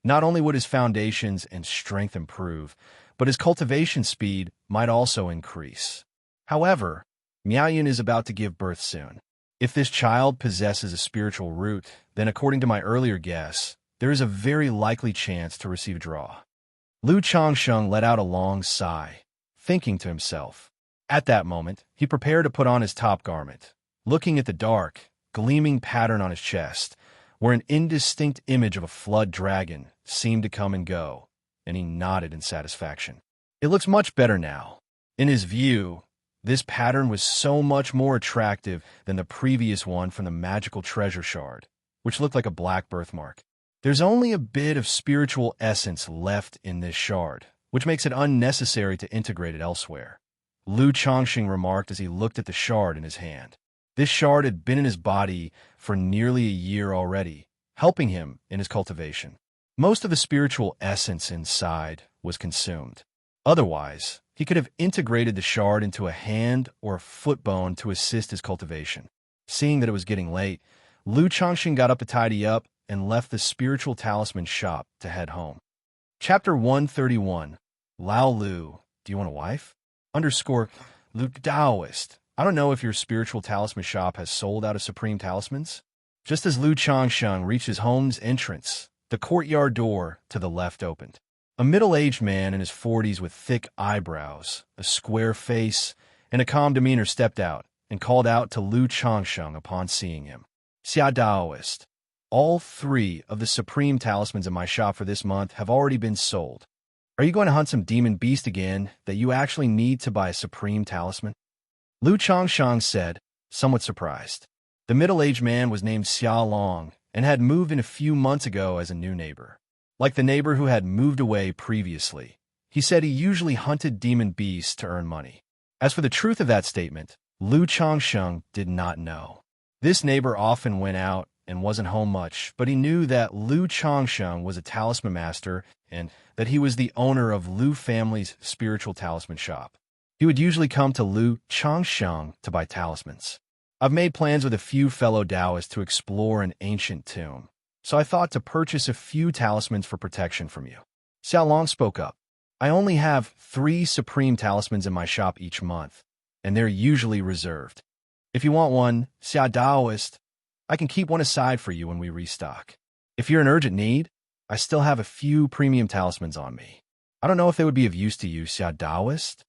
not only would his foundations and strength improve, but his cultivation speed might also increase. However, Miaoyan is about to give birth soon. If this child possesses a spiritual root, then according to my earlier guess, there is a very likely chance to receive a draw. Lu Changsheng let out a long sigh, thinking to himself. At that moment, he prepared to put on his top garment, looking at the dark, gleaming pattern on his chest, where an indistinct image of a flood dragon seemed to come and go, and he nodded in satisfaction. It looks much better now. In his view, this pattern was so much more attractive than the previous one from the magical treasure shard, which looked like a black birthmark. There's only a bit of spiritual essence left in this shard, which makes it unnecessary to integrate it elsewhere, Lu Changsheng remarked as he looked at the shard in his hand. This shard had been in his body for nearly a year already, helping him in his cultivation. Most of the spiritual essence inside was consumed. Otherwise, he could have integrated the shard into a hand or a foot bone to assist his cultivation. Seeing that it was getting late, Lu Changsheng got up to tidy up and left the spiritual talisman shop to head home. Chapter 131. Lao Lu, do you want a wife? Lu Taoist. I don't know if your spiritual talisman shop has sold out of supreme talismans. Just as Lu Changsheng reached his home's entrance, the courtyard door to the left opened. A middle-aged man in his 40s with thick eyebrows, a square face, and a calm demeanor stepped out and called out to Lu Changsheng upon seeing him. Xia Daoist. All 3 of the supreme talismans in my shop for this month have already been sold. Are you going to hunt some demon beast again that you actually need to buy a supreme talisman? Lu Changsheng said, somewhat surprised. The middle-aged man was named Xia Long and had moved in a few months ago as a new neighbor. Like the neighbor who had moved away previously, he said he usually hunted demon beasts to earn money. As for the truth of that statement, Lu Changsheng did not know. This neighbor often went out and wasn't home much, but he knew that Lu Changsheng was a talisman master and that he was the owner of Lu family's spiritual talisman shop. He would usually come to Lu Changsheng to buy talismans. I've made plans with a few fellow Taoists to explore an ancient tomb, so I thought to purchase a few talismans for protection from you. Xiao Long spoke up. I only have 3 supreme talismans in my shop each month, and they're usually reserved. If you want one, Xia Daoist, I can keep one aside for you when we restock. If you're in urgent need, I still have a few premium talismans on me. I don't know if they would be of use to you, Xia Daoist.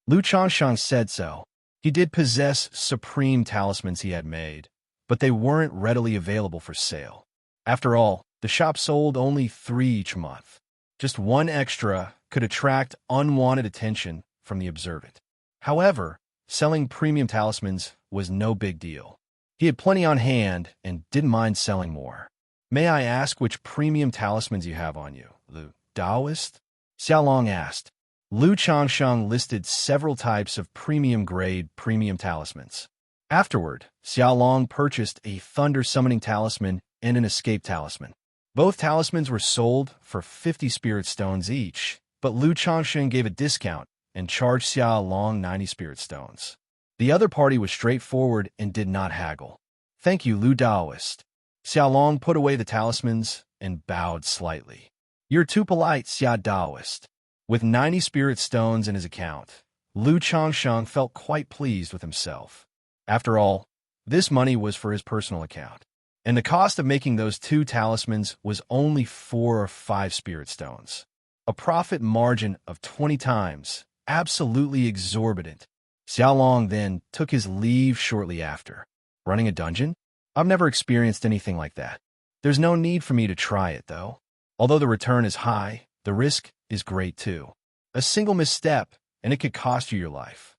Lu Changsheng said so. He did possess supreme talismans he had made, but they weren't readily available for sale. After all, the shop sold only 3 each month. Just one extra could attract unwanted attention from the observant. However, selling premium talismans was no big deal. He had plenty on hand and didn't mind selling more. May I ask which premium talismans you have on you, Lu Taoist? Xiao Long asked. Lu Changsheng listed several types of premium-grade premium talismans. Afterward, Xiao Long purchased a thunder-summoning talisman and an escape talisman. Both talismans were sold for 50 spirit stones each, but Lu Changsheng gave a discount and charged Xia Long 90 spirit stones. The other party was straightforward and did not haggle. "Thank you, Lu Daoist." Xia Long put away the talismans and bowed slightly. "You're too polite, Xia Daoist." With 90 spirit stones in his account, Lu Changsheng felt quite pleased with himself. After all, this money was for his personal account, and the cost of making those 2 talismans was only 4 or 5 spirit stones. A profit margin of 20 times, absolutely exorbitant. Xiaolong then took his leave shortly after. "Running a dungeon? I've never experienced anything like that. There's no need for me to try it, though. Although the return is high, the risk is great too. A single misstep, and it could cost you your life."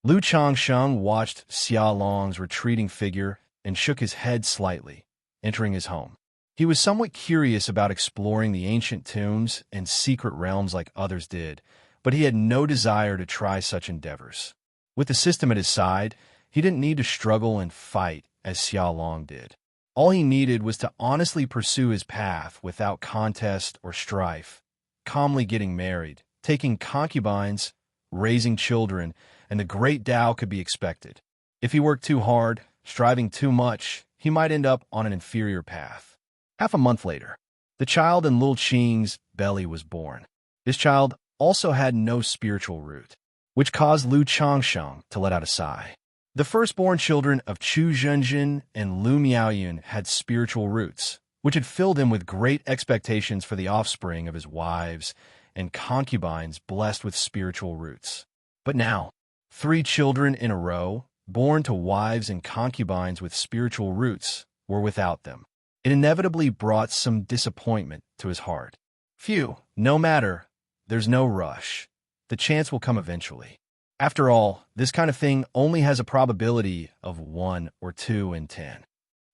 Lu Changsheng watched Xiaolong's retreating figure and shook his head slightly, entering his home. He was somewhat curious about exploring the ancient tombs and secret realms like others did, but he had no desire to try such endeavors. With the system at his side, he didn't need to struggle and fight as Xiaolong did. All he needed was to honestly pursue his path without contest or strife, calmly getting married, taking concubines, raising children, and the great Tao could be expected. If he worked too hard, striving too much, he might end up on an inferior path. Half a month later, the child in Lil Qing's belly was born. This child also had no spiritual root, which caused Lu Changsheng to let out a sigh. The firstborn children of Chu Zhenjin and Lu Miaoyun had spiritual roots, which had filled him with great expectations for the offspring of his wives and concubines blessed with spiritual roots. But now, 3 children in a row, born to wives and concubines with spiritual roots, were without them. It inevitably brought some disappointment to his heart. Phew, no matter, there's no rush. The chance will come eventually. After all, this kind of thing only has a probability of 1 or 2 in 10.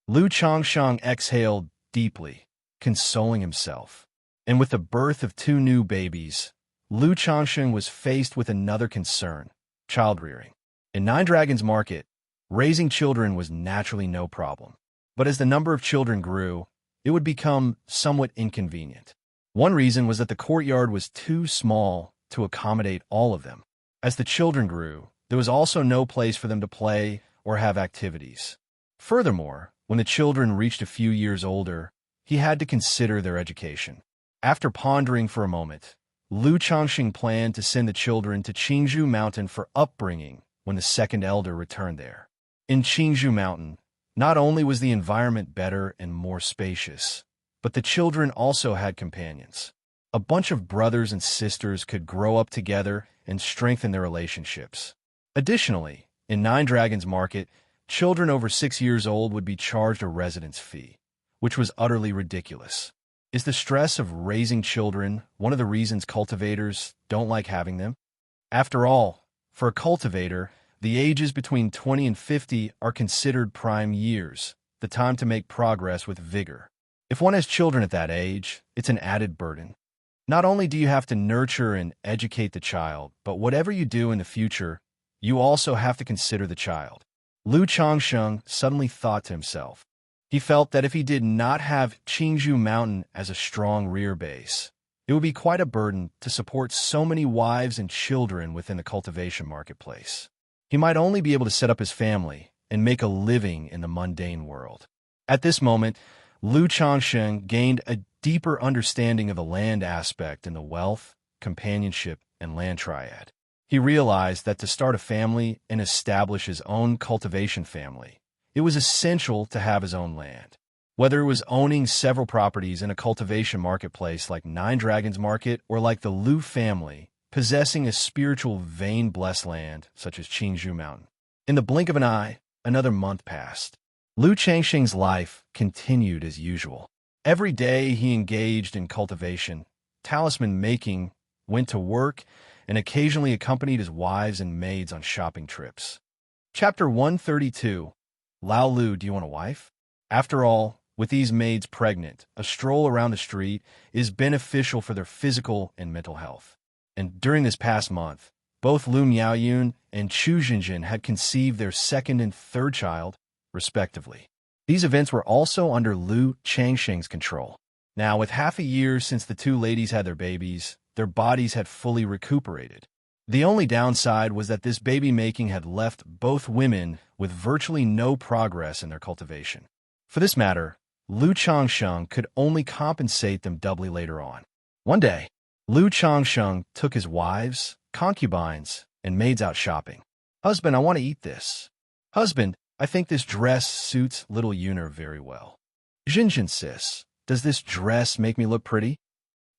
Lu Changsheng exhaled deeply, consoling himself. And with the birth of 2 new babies, Lu Changsheng was faced with another concern: child-rearing. In Nine Dragons Market, raising children was naturally no problem. But as the number of children grew, it would become somewhat inconvenient. One reason was that the courtyard was too small to accommodate all of them. As the children grew, there was also no place for them to play or have activities. Furthermore, when the children reached a few years older, he had to consider their education. After pondering for a moment, Lu Changsheng planned to send the children to Qingzhou Mountain for upbringing when the second elder returned there. In Qingzhou Mountain, not only was the environment better and more spacious, but the children also had companions. A bunch of brothers and sisters could grow up together and strengthen their relationships. Additionally, in Nine Dragons Market, children over 6 years old would be charged a residence fee, which was utterly ridiculous. Is the stress of raising children one of the reasons cultivators don't like having them? After all, for a cultivator, the ages between 20 and 50 are considered prime years, the time to make progress with vigor. If one has children at that age, it's an added burden. Not only do you have to nurture and educate the child, but whatever you do in the future, you also have to consider the child. Lu Changsheng suddenly thought to himself. He felt that if he did not have Qingzhou Mountain as a strong rear base, it would be quite a burden to support so many wives and children within the cultivation marketplace. He might only be able to set up his family and make a living in the mundane world. At this moment, Lu Changsheng gained a deeper understanding of the land aspect in the wealth, companionship, and land triad. He realized that to start a family and establish his own cultivation family, it was essential to have his own land. Whether it was owning several properties in a cultivation marketplace like Nine Dragons Market or like the Lu family, possessing a spiritual vein-blessed land such as Qingzhou Mountain. In the blink of an eye, another month passed. Lu Changsheng's life continued as usual. Every day he engaged in cultivation, talisman making, went to work, and occasionally accompanied his wives and maids on shopping trips. Chapter 132. Lao Lu, do you want a wife? After all, with these maids pregnant, a stroll around the street is beneficial for their physical and mental health. And during this past month, both Lu Miaoyun and Chu Zhenjin had conceived their second and third child, respectively. These events were also under Lu Changsheng's control. Now, with half a year since the two ladies had their babies, their bodies had fully recuperated. The only downside was that this baby-making had left both women with virtually no progress in their cultivation. For this matter, Lu Changsheng could only compensate them doubly later on. One day, Lu Changsheng took his wives, concubines, and maids out shopping. "Husband, I want to eat this." "Husband, I think this dress suits little Yuner very well." "Xinxin, sis, does this dress make me look pretty?"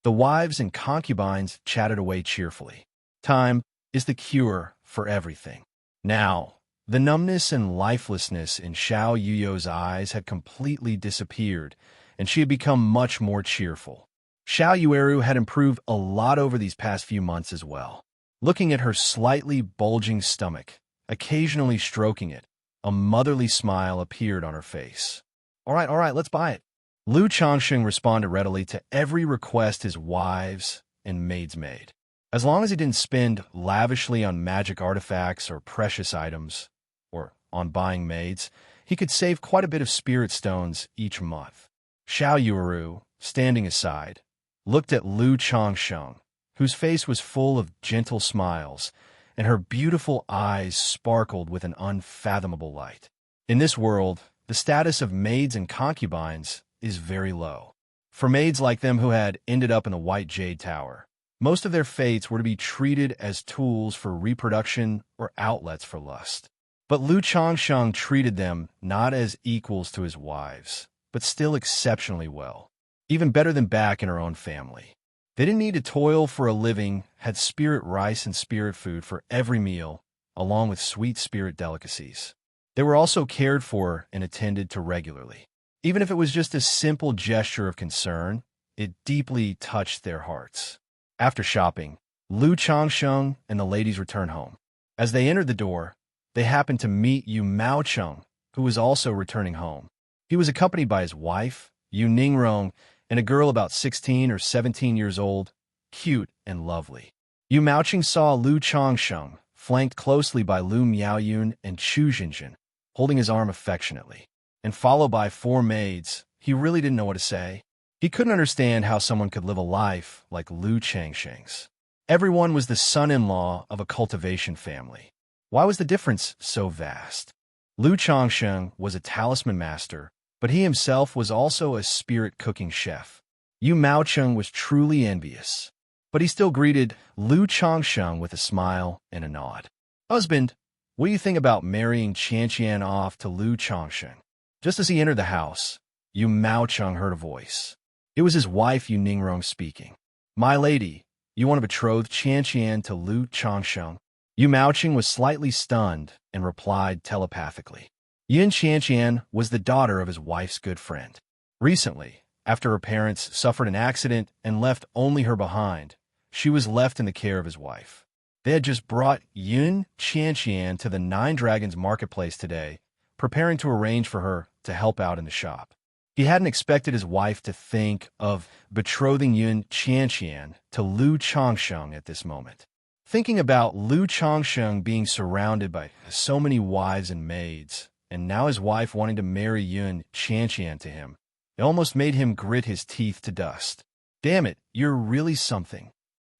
The wives and concubines chatted away cheerfully. Time is the cure for everything. Now, the numbness and lifelessness in Xiao Yuyo's eyes had completely disappeared, and she had become much more cheerful. Xiao Yueru had improved a lot over these past few months as well. Looking at her slightly bulging stomach, occasionally stroking it, a motherly smile appeared on her face. All right, let's buy it." Lu Changsheng responded readily to every request his wives and maids made. As long as he didn't spend lavishly on magic artifacts or precious items, or on buying maids, he could save quite a bit of spirit stones each month. Xiao Yueru, standing aside, looked at Lu Changsheng, whose face was full of gentle smiles, and her beautiful eyes sparkled with an unfathomable light. In this world, the status of maids and concubines is very low. For maids like them who had ended up in the White Jade Tower, most of their fates were to be treated as tools for reproduction or outlets for lust. But Lu Changsheng treated them not as equals to his wives, but still exceptionally well, even better than back in her own family. They didn't need to toil for a living, had spirit rice and spirit food for every meal, along with sweet spirit delicacies. They were also cared for and attended to regularly. Even if it was just a simple gesture of concern, it deeply touched their hearts. After shopping, Lu Changsheng and the ladies returned home. As they entered the door, they happened to meet Yu Maocheng, who was also returning home. He was accompanied by his wife, Yu Ningrong, and a girl about 16 or 17 years old, cute and lovely. Yu Maocheng saw Lu Changsheng, flanked closely by Lu Miaoyun and Chu Xinxin, holding his arm affectionately, and followed by 4 maids. He really didn't know what to say. He couldn't understand how someone could live a life like Lu Changsheng's. Everyone was the son-in-law of a cultivation family. Why was the difference so vast? Lu Changsheng was a talisman master, but he himself was also a spirit cooking chef. Yu Maocheng was truly envious, but he still greeted Lu Changsheng with a smile and a nod. "Husband, what do you think about marrying Xianxia off to Lu Changsheng?" Just as he entered the house, Yu Maocheng heard a voice. It was his wife Yu Ningrong speaking. "My lady, you want to betroth Xianxia to Lu Changsheng?" Yu Maocheng was slightly stunned and replied telepathically. Yin Xianxian was the daughter of his wife's good friend. Recently, after her parents suffered an accident and left only her behind, she was left in the care of his wife. They had just brought Yin Xianxian to the Nine Dragons marketplace today, preparing to arrange for her to help out in the shop. He hadn't expected his wife to think of betrothing Yin Xianxian to Lu Changsheng at this moment. Thinking about Lu Changsheng being surrounded by so many wives and maids, and now his wife wanting to marry Yin Xianxian to him, it almost made him grit his teeth to dust. "Damn it, you're really something,"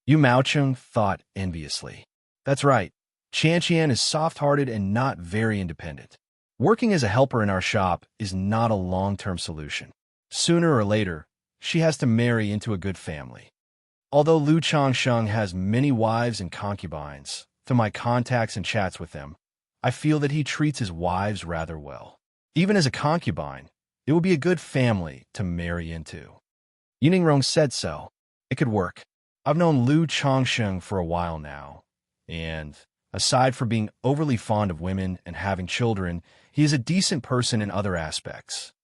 Yu Maocheng thought enviously. "That's right, Xianxian is soft-hearted and not very independent. Working as a helper in our shop is not a long-term solution. Sooner or later, she has to marry into a good family." Although Lu Changsheng has many wives and concubines, through my contacts and chats with them, I feel that he treats his wives rather well. Even as a concubine, it would be a good family to marry into. Yiningrong said so. It could work. I've known Lu Changsheng for a while now, and aside from being overly fond of women and having children, he is a decent person in other aspects.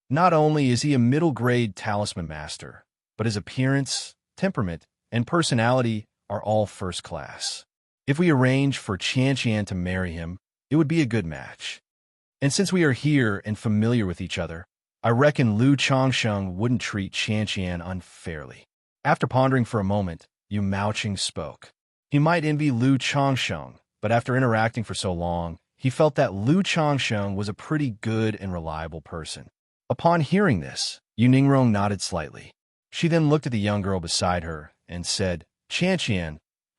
Not only is he a middle-grade talisman master, but his appearance, temperament, and personality are all first class. If we arrange for Xianxian to marry him, it would be a good match. And since we are here and familiar with each other, I reckon Lu Changsheng wouldn't treat Xianxian unfairly. After pondering for a moment, Yu Maocheng spoke. He might envy Lu Changsheng, but after interacting for so long, he felt that Lu Changsheng was a pretty good and reliable person. Upon hearing this, Yu Ningrong nodded slightly. She then looked at the young girl beside her and said, Xianxia,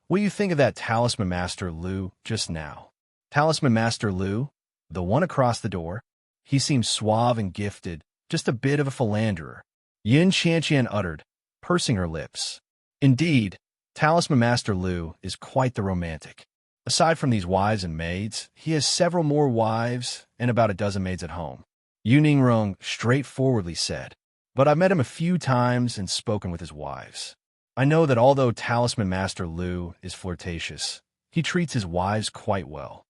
what do you think of that Talisman Master Lu just now? Talisman Master Lu? The one across the door? He seemed suave and gifted, just a bit of a philanderer. Yin Xianxian uttered, pursing her lips. Indeed, Talisman Master Lu is quite the romantic. Aside from these wives and maids, he has several more wives and about a dozen maids at home. Yu Ningrong straightforwardly said, but I've met him a few times and spoken with his wives. I know that although Talisman Master Lu is flirtatious, he treats his wives quite well.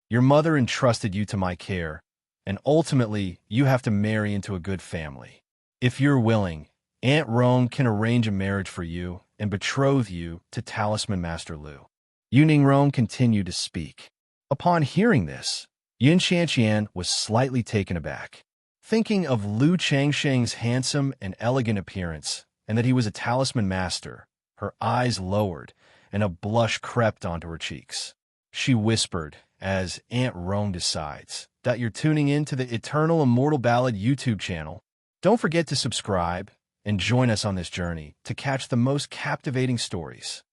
Your mother entrusted you to my care, and ultimately you have to marry into a good family. If you're willing, Aunt Rong can arrange a marriage for you and betroth you to Talisman Master Lu. Yu Ningrong continued to speak. Upon hearing this, Yin Xianxian was slightly taken aback. Thinking of Lu Changsheng's handsome and elegant appearance, and that he was a talisman master, her eyes lowered, and a blush crept onto her cheeks. She whispered, as Aunt Rome decides, that you're tuning in to the Eternal Immortal Ballad YouTube channel. Don't forget to subscribe and join us on this journey to catch the most captivating stories.